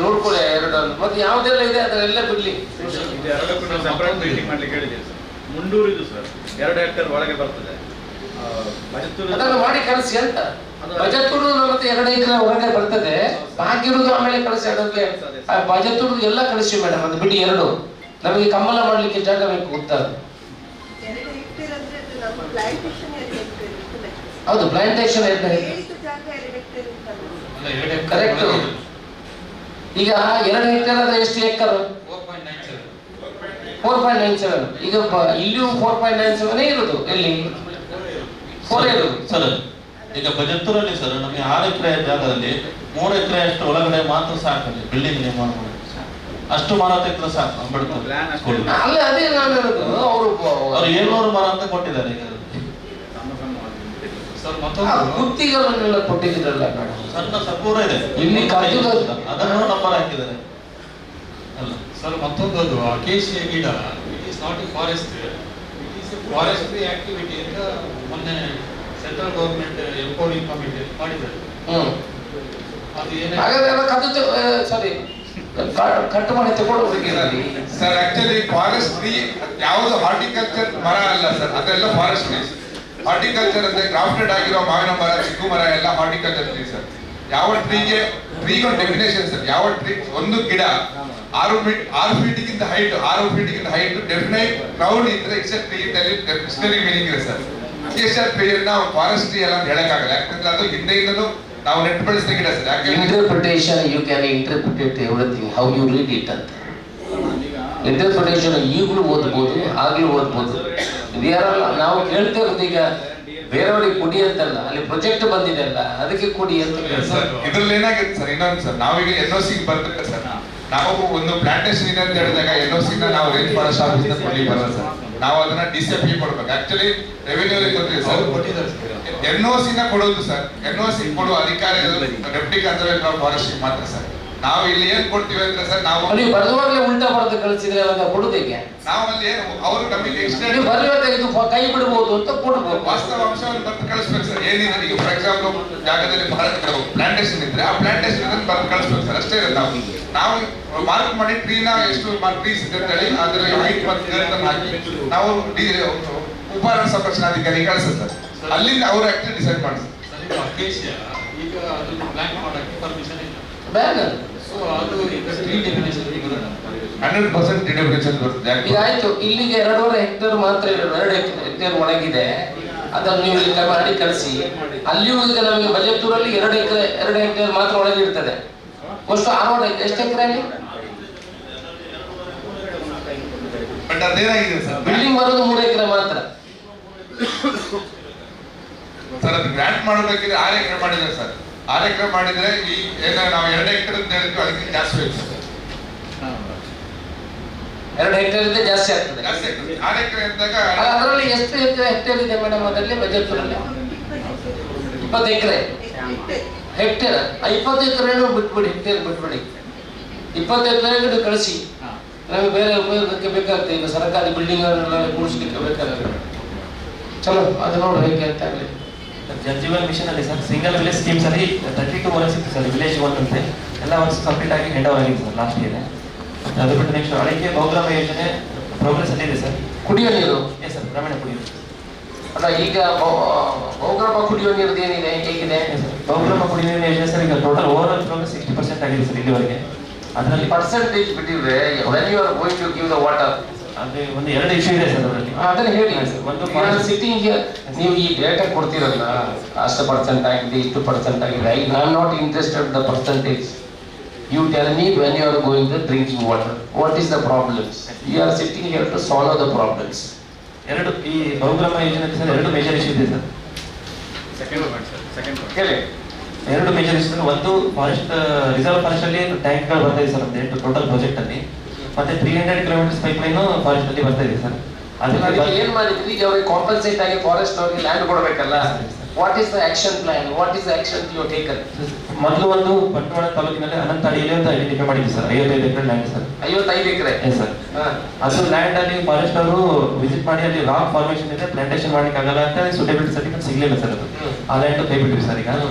ನೋಡ್ಕೊಳ್ಳಿ 2 ಮತ್ತೆ ಯಾವ್ದೆಲ್ಲ ಇದೆ ಅದನ್ನೆಲ್ಲ ಬಿಡ್ಲಿ. ಸಪರೇಟ್ ಮೀಟಿಂಗ್ ಮಾಡ್ಲಿಕ್ಕೆ ಹೇಳಿದೆ ಸರ್. ಮುಂಡೂರಿದು ಸರ್ 2 ಹೆಕ್ಟೇರ್ ಒಳಗೆ ಬರ್ತದೆ. ಅದನ್ನು ಮಾಡಿ ಕಳಿಸಿ ಅಂತ. ಬಜೆಟುಡು ಮತ್ತೆ 2 ಎಕರೆ ಒಳಗೆ ಬರ್ತದೆ. ಬಾಕಿ ಇರುವುದು ಆಮೇಲೆ ಕಳಿಸಿ. ಅದಕ್ಕೆ ಬಜೆಟುಡು ಎಲ್ಲ ಕಳಿಸಿ ಮೇಡಮ್. ಅದು ಬಿಡಿ 2 ನಮಗೆ ಕಮ್ಮಲ ಮಾಡ್ಲಿಕ್ಕೆ ಜಾಗ ಬೇಕು ಗೊತ್ತಾ. ಹೌದು, ಪ್ಲಾಂಟೇಶನ್ ಕರೆಕ್ಟ್. ಈಗ 2 ಹೆಕ್ಟೇರ್ ಆದ್ರೆ ಎಷ್ಟು ಎಕರ್? 4.97. ಈಗ ಇಲ್ಲಿಯೂ 4.97 ಇರುದು. ಎಲ್ಲಿ 4 ಇರುದು ಸರ್. ಈಗ ಬಜೆತ್ತೂರಲ್ಲಿ ಸರ್ ನಮಗೆ 6 ಎಕರೆ ಜಾಗದಲ್ಲಿ 3 ಎಕರೆ ಅಷ್ಟು ಒಳಗಡೆ ಮಾತ್ರ ಸಾಕಲ್ಲಿ ಬಿಲ್ಡಿಂಗ್ ನಿರ್ಮಾಣ ಮಾಡಿ ಅಷ್ಟು ಮರ ತೆಗೆದ್ರೆ ಸಾಕು. ಅಂಬೇಡ್ಕರ್ ಅಲ್ಲ, ಅದೇ ನಾನು ಹೇಳುದು. ಅವರು 700 ಮರ ಅಂತ ಕೊಟ್ಟಿದ್ದಾರೆ ಈಗ ಸರ್. ಮತ್ತೊಂದು ಗುತ್ತಿಗೆಗಳನ್ನೆಲ್ಲ ಕೊಟ್ಟಿದ್ದೀರಲ್ಲ ಸಣ್ಣ ಸಪೂರ ಇದೆ ಇಲ್ಲಿ ಅದನ್ನು ನಂಬರ್ ಹಾಕಿದ್ದಾರೆ ಅಲ್ಲ ಸರ್. ಮತ್ತೊಂದು ಅದು ಅಕೇಶಿಯ ಗಿಡ it is not A forest, it is A forestry activity ಅಂತ ಮೊನ್ನೆ ಸೆಂಟ್ರಲ್ ಗವರ್ಮೆಂಟ್ ಎಂಪವರಿಂಗ್ ಕಮಿಟಿ ಮಾಡಿದ್ದಾರೆ. ಅದು ಸಾರಿ ಕಟ್ ಮಾಡಿ ತಗೊಳ್ಬೇಕು ಸರ್. ಆಕ್ಚುಲಿ ಫಾರೆಸ್ಟ್ ಟ್ರೀ ಯಾವುದು ಹಾರ್ಟಿಕಲ್ಚರ್ ಮರ ಅಲ್ಲ ಸರ್, ಅದೆಲ್ಲ ಫಾರೆಸ್ಟ್ ಟ್ರೀಸ್. ಹಾರ್ಟಿಕಲ್ಚರ್ ಅಂದ್ರೆ ಗ್ರಾಫ್ಟೆಡ್ ಆಗಿರೋ ಮಾವಿನ ಮರ, ಚಿಕ್ಕು ಮರ ಎಲ್ಲ ಹಾರ್ಟಿಕಲ್ಚರ್ ಟ್ರೀ ಸರ್. ಯಾವ ಟ್ರೀಗೆ ಟ್ರೀಗೊಂದು ಡೆಫಿನೇಷನ್ ಸರ್. ಯಾವ ಟ್ರೀ ಒಂದು ಗಿಡ 6 ಫೀಟ್ಗಿಂತ ಹೈಟ್ 6 ಫೀಟ್ಗಿಂತ ಹೈಟ್ ಡೆಫಿನೈಟ್ ಕ್ರೌಡ್ ಇದ್ರೆ it's A tree dictionary meaning ಇದೆ ಸರ್. ಅಕೇಶಿಯಾ ಟ್ರೀ ನಾವು ಫಾರೆಸ್ಟ್ ಟ್ರೀ ಎಲ್ಲ ಹೇಳಕ್ಕಾಗಲ್ಲ. ಯಾಕಂದ್ರೆ ಅದು ಹಿಂದೆಯಿಂದಲೂ ನಾವು ನೆಟ್ ಬೆಳೆಸಿದ ಗಿಡ ಸರ್. ಯಾಕಂದ್ರೆ interpretation you can interpret everything how you read it ಅಂತ. ಇಂಟರ್ಪ್ರಿಟೇಷನ್ ಈಗಲೂ ಓದ್ಬೋದು, ಆಗ್ಲೂ ಓದ್ಬೋದು. ನಾವು ಕೇಳ್ತಾ ಇರೋದು ಈಗ ಬೇರೆಯವ್ರಿಗೆ ಕೊಡಿ ಅಂತಲ್ಲ, ಅಲ್ಲಿ ಪ್ರಾಜೆಕ್ಟ್ ಬಂದಿದೆ ಅಲ್ಲ ಅದಕ್ಕೆ ಕೊಡಿ ಅಂತ. ಇದ್ರಲ್ಲಿ ಏನಾಗುತ್ತೆ ಸರ್, ಇನ್ನೊಂದು ಸರ್, ನಾವೀಗ NOC ಬರ್ತದೆ ಸರ್. ನಾವು ಒಂದು ಪ್ಲಾಂಟೇಶನ್ ಇದೆ ಅಂತ ಹೇಳಿದಾಗ NOC ನಾವು ರೇಂಜ್ ಫಾರೆಸ್ಟ್ ಆಫೀಸ್ ಕೊಡ್ಲಿಕ್ಕೆ ಬರಲ್ಲ ಸರ್. ನಾವು ಅದನ್ನ DCFE ಕೊಡ್ಬೇಕು. ಆಕ್ಚುಲಿ ರೆವಿನ್ಯೂ ಕೊಟ್ಟಿದೆ ಸರ್, NOC ನ ಕೊಡೋದು ಸರ್. NOC ಕೊಡುವ ಅಧಿಕಾರಿಗಳು ಡೆಪ್ಟಿ ಕನ್ಸರ್ವೇಟರ್ ಫಾರೆಸ್ಟ್ ಮಾತ್ರ ಸರ್. ನಾವು ಇಲ್ಲಿ ಏನ್ ಕೊಡ್ತೀವಿ ಅಂದ್ರೆ ಸರ್, ನಾವು ನೀವು ಬರೆದುವಾಗಲೇ ಉಲ್ಟಾ ಬರೆದು ಕಳಿಸಿದ್ರೆ ಅವಾಗ ಕೊಡುದೇಗೆ? ನಾವಲ್ಲಿ ಏನು ಅವರು ನಮಗೆ ಎಕ್ಸ್ಟೆಂಡ್ ನೀವು ಬರೆಯುವಾಗ ಇದು ಕೈ ಬಿಡಬಹುದು ಅಂತ ಕೊಡ್ಬೋದು. ವಾಸ್ತವ ಅಂಶವನ್ನು ಬರ್ತು ಕಳಿಸ್ಬೇಕು ಸರ್. ಏನಿದೆ ಈಗ ಫಾರ್ ಎಕ್ಸಾಂಪಲ್ ಜಾಗದಲ್ಲಿ ಪ್ಲಾಂಟೇಶನ್ ಇದ್ರೆ ಆ ಪ್ಲಾಂಟೇಶನ್ ಬರ್ತು ಕಳಿಸ್ಬೇಕು ಸರ್, ಅಷ್ಟೇ ಇರುತ್ತೆ. ನಾವು ಮಾರ್ಕ್ ಮಾಡಿ ಟ್ರೀನ ಎಷ್ಟು ಟ್ರೀಸ್ ಇದೆ ಅಂತ ಹೇಳಿ ಅದರ ಹೈಟ್ ಮತ್ತು ಗಿಡತನ ಹಾಕಿ ನಾವು ಉಪಹಾರ ಸಂರಕ್ಷಣಾಧಿಕಾರಿ ಕಳಿಸುತ್ತೆ ಸರ್. ಅಲ್ಲಿಂದ ಅವರು ಆಕ್ಚುಲಿ ಡಿಸೈಡ್ ಮಾಡ್ತಾರೆ. ಈಗ ಅದನ್ನು ಬ್ಲಾಕ್ ಮಾಡಕ್ಕೆ ಪರ್ಮಿಷನ್ ಇಲ್ಲ. ಸೊ ಅದು ಈಗ 3 ಡೆಫಿನೇಷನ್ 100% ಡಿಡೆಫಿನೇಷನ್ ಬರುತ್ತೆ. ಈಗ ಆಯ್ತು, ಇಲ್ಲಿಗೆ 2.5 ಹೆಕ್ಟೇರ್ ಮಾತ್ರ ಇರೋದು, 2 ಹೆಕ್ಟೇರ್ ಒಳಗಿದೆ, ಅದನ್ನು ನೀವು ಇಲ್ಲಿ ಮಾಡಿ ಕಳಿಸಿ. ಅಲ್ಲಿಯೂ ಈಗ ನಮಗೆ ಬಜೆಟೂರಲ್ಲಿ 2 ಹೆಕ್ಟೇರ್ ಮಾತ್ರ ಒಳಗೆ ಇರ್ತದೆ. ಎಷ್ಟು 6 ಎಷ್ಟು ಎಕರೆ ಅಲ್ಲಿ ಬಟ್ ಅದೇನಾಗಿದೆ ಸರ್, ಬಿಲ್ಡಿಂಗ್ ಬರೋದು 3 ಎಕರೆ ಮಾತ್ರ ಸರ್. ಅದು ಗ್ರಾಂಟ್ ಮಾಡಬೇಕಿದ್ರೆ 6 ಎಕರೆ ಮಾಡಿದ್ರೆ ಸರ್, 6 ಎಕರೆ ಮಾಡಿದ್ರೆ ಈ ಏನ ನಾವು 2 ಹೆಕ್ಟೇರ್ ಅಂತ ಹೇಳಿದ್ವಿ, ಅದಕ್ಕೆ ಜಾಸ್ತಿ ಬೇಕು ಸರ್. 2 ಹೆಕ್ಟೇರ್ ಇದ್ರೆ ಜಾಸ್ತಿ ಆಗ್ತದೆ. 6 ಎಕರೆ ಅಂದಾಗ ಅದರಲ್ಲಿ ಎಷ್ಟು ಹೆಕ್ಟೇರ್ ಇದೆ ಮೇಡಮ್? ಅದರಲ್ಲಿ ಬಜೆಟ್ 20 ಎಕರೆ ಹೆಕ್ಟೇರ್. 20 ಎಕರೆನೂ ಬಿಟ್ಬಿಡಿ, ಹೆಕ್ಟೇರ್ ಬಿಟ್ಬಿಡಿ, 20 ಎಕರೆ ಕಳಿಸಿ. ನಮಗೆ ಬೇರೆ ಉಪಯೋಗಕ್ಕೆ ಬೇಕಾಗ್ತದೆ. ಈಗ ಸರ್ಕಾರಿ ಬಿಲ್ಡಿಂಗ್ ಕೂಡಿಸ್ಲಿಕ್ಕೆ ಬೇಕಾಗುತ್ತೆ. ಚಲೋ ಅದು ನೋಡಿ ಹೇಗೆ ಅಂತ ಆಗಲಿ. ಜಲ್ ಜೀವನ್ ಮಿಷನ್ ಅಲ್ಲಿ ಸರ್ ಸಿಂಗಲ್ ವಿಲೇಜ್ ಸ್ಕೀಮ್ಸ್ ಅಲ್ಲಿ 32 ಮನೆ ಸಿಕ್ತು ಸರ್. ವಿಲೇಜ್ 1 ಅಂತೆ ಎಲ್ಲ ವರ್ಕ್ಸ್ ಕಂಪ್ಲೀಟ್ ಆಗಿ ಹೆಂಡ್ ಓವರ್ ಆಗಿದೆ ಸರ್ ಲಾಸ್ಟ್ ಇಯರ್. ಅದು ಬಿಟ್ಟು ನೆಕ್ಸ್ಟ್ ಅಡಿಕೆ ಬಹುಗ್ರಾಮ ಯೋಜನೆ ಪ್ರೋಗ್ರೆಸ್ ಅಲ್ಲಿ ಇದೆ ಸರ್. ಕುಡಿಯೋ ನೀರು ಎಸ್ ಸರ್, ಗ್ರಾಮೀಣ ಕುಡಿಯೋ ಅಲ್ಲ. ಈಗ ಬಹುಗ್ರಾಮ ಕುಡಿಯೋ ನೀರು ಏನಿದೆ, ಹೇಗಿದೆ? ಬಹುಗ್ರಾಮ ಕುಡಿಯೋ ನೀರು ಯೋಜನೆ ಸರ್ ಈಗ ಟೋಟಲ್ ಓವರ್ ಆಲ್ ಪ್ರೋಗ್ರೆಸ್ 60% ಆಗಿದೆ ಸರ್ ಇಲ್ಲಿವರೆಗೆ. ಅದರಲ್ಲಿ percentage ಬಿಟ್ಟಿದ್ರೆ when you are going to give the water, ಅದೇ ಒಂದು 2 ಇಶ್ಯೂ ಇದೆ ಸರ್ ಅದರಲ್ಲಿ. ಅದನ್ನ ಹೇಳಿ. ಒಂದು ಸಿಟ್ಟಿಂಗ್ ಹಿಯರ್ ನೀವು ಈ ಡೇಟಾ ಕೊಡ್ತೀರಲ್ಲ, ಅಷ್ಟು ಪರ್ಸೆಂಟ್ ಆಗಿದೆ, ಇಷ್ಟು ಪರ್ಸೆಂಟ್ ಆಗಿದೆ. I am not interested the percentage. You tell me when you are going to drinking water, what is the problems? You are sitting here to solve the problems. ಈ ಬಹುಗ್ರಾಮ ಯೋಜನೆ sir 2 major issue ಇದೆ sir. ಹೇಳಿ. 2 major issue. ಒಂದು forest reserve forest ಅಲ್ಲಿ ಟ್ಯಾಂಕ್ಗಳು ಬರ್ತಾ ಇದೆ sir ಅಂತ total project ಅಲ್ಲಿ. ಮತ್ತೆ 300 ಕಿಲೋಮೀಟರ್ಸ್ ಪೈಪ್ ಲೈನ್ ಫಾರೆಸ್ಟ್ ಅಲ್ಲಿ ಬರ್ತಾ ಇದೆ ಸರ್. ಅದಕ್ಕೆ ಏನ್ ಮಾಡಿದ್ರಿ? ಈಗ ಅವ್ರಿಗೆ ಕಾಂಪನ್ಸೇಟ್ ಆಗಿ ಫಾರೆಸ್ಟ್ ಅವರಿಗೆ ಲ್ಯಾಂಡ್ ಕೊಡಬೇಕಲ್ಲ. What is the action plan? What is the action you taken? ಮೊದಲು ಒಂದು ಬಂಟ್ವಾಳ ತಾಲೂಕಿನಲ್ಲಿ ಅನಂತಾಡಿಯಲ್ಲಿ ಒಂದು ಐಡೆಂಟಿಫೈ ಮಾಡಿದ್ವಿ sir. 55 acre land sir. 55 acre yes sir. ಅದು ಲ್ಯಾಂಡ್ ಅಲ್ಲಿ ಫಾರೆಸ್ಟ್ ಅವರು ವಿಸಿಟ್ ಮಾಡಿ ಅಲ್ಲಿ ರಾಕ್ ಫಾರ್ಮೇಶನ್ ಇದೆ, ಪ್ಲಾಂಟೇಶನ್ ಮಾಡ್ಲಿಕ್ಕೆ ಆಗಲ್ಲ ಅಂತ ಸೂಟೇಬಿಲಿಟಿ ಸರ್ಟಿಫಿಕೇಟ್ ಸಿಗ್ಲಿಲ್ಲ ಸರ್. ಅದು ಆ ಲ್ಯಾಂಡ್ ಕೈ ಬಿಟ್ಟಿವಿ ಸರ್.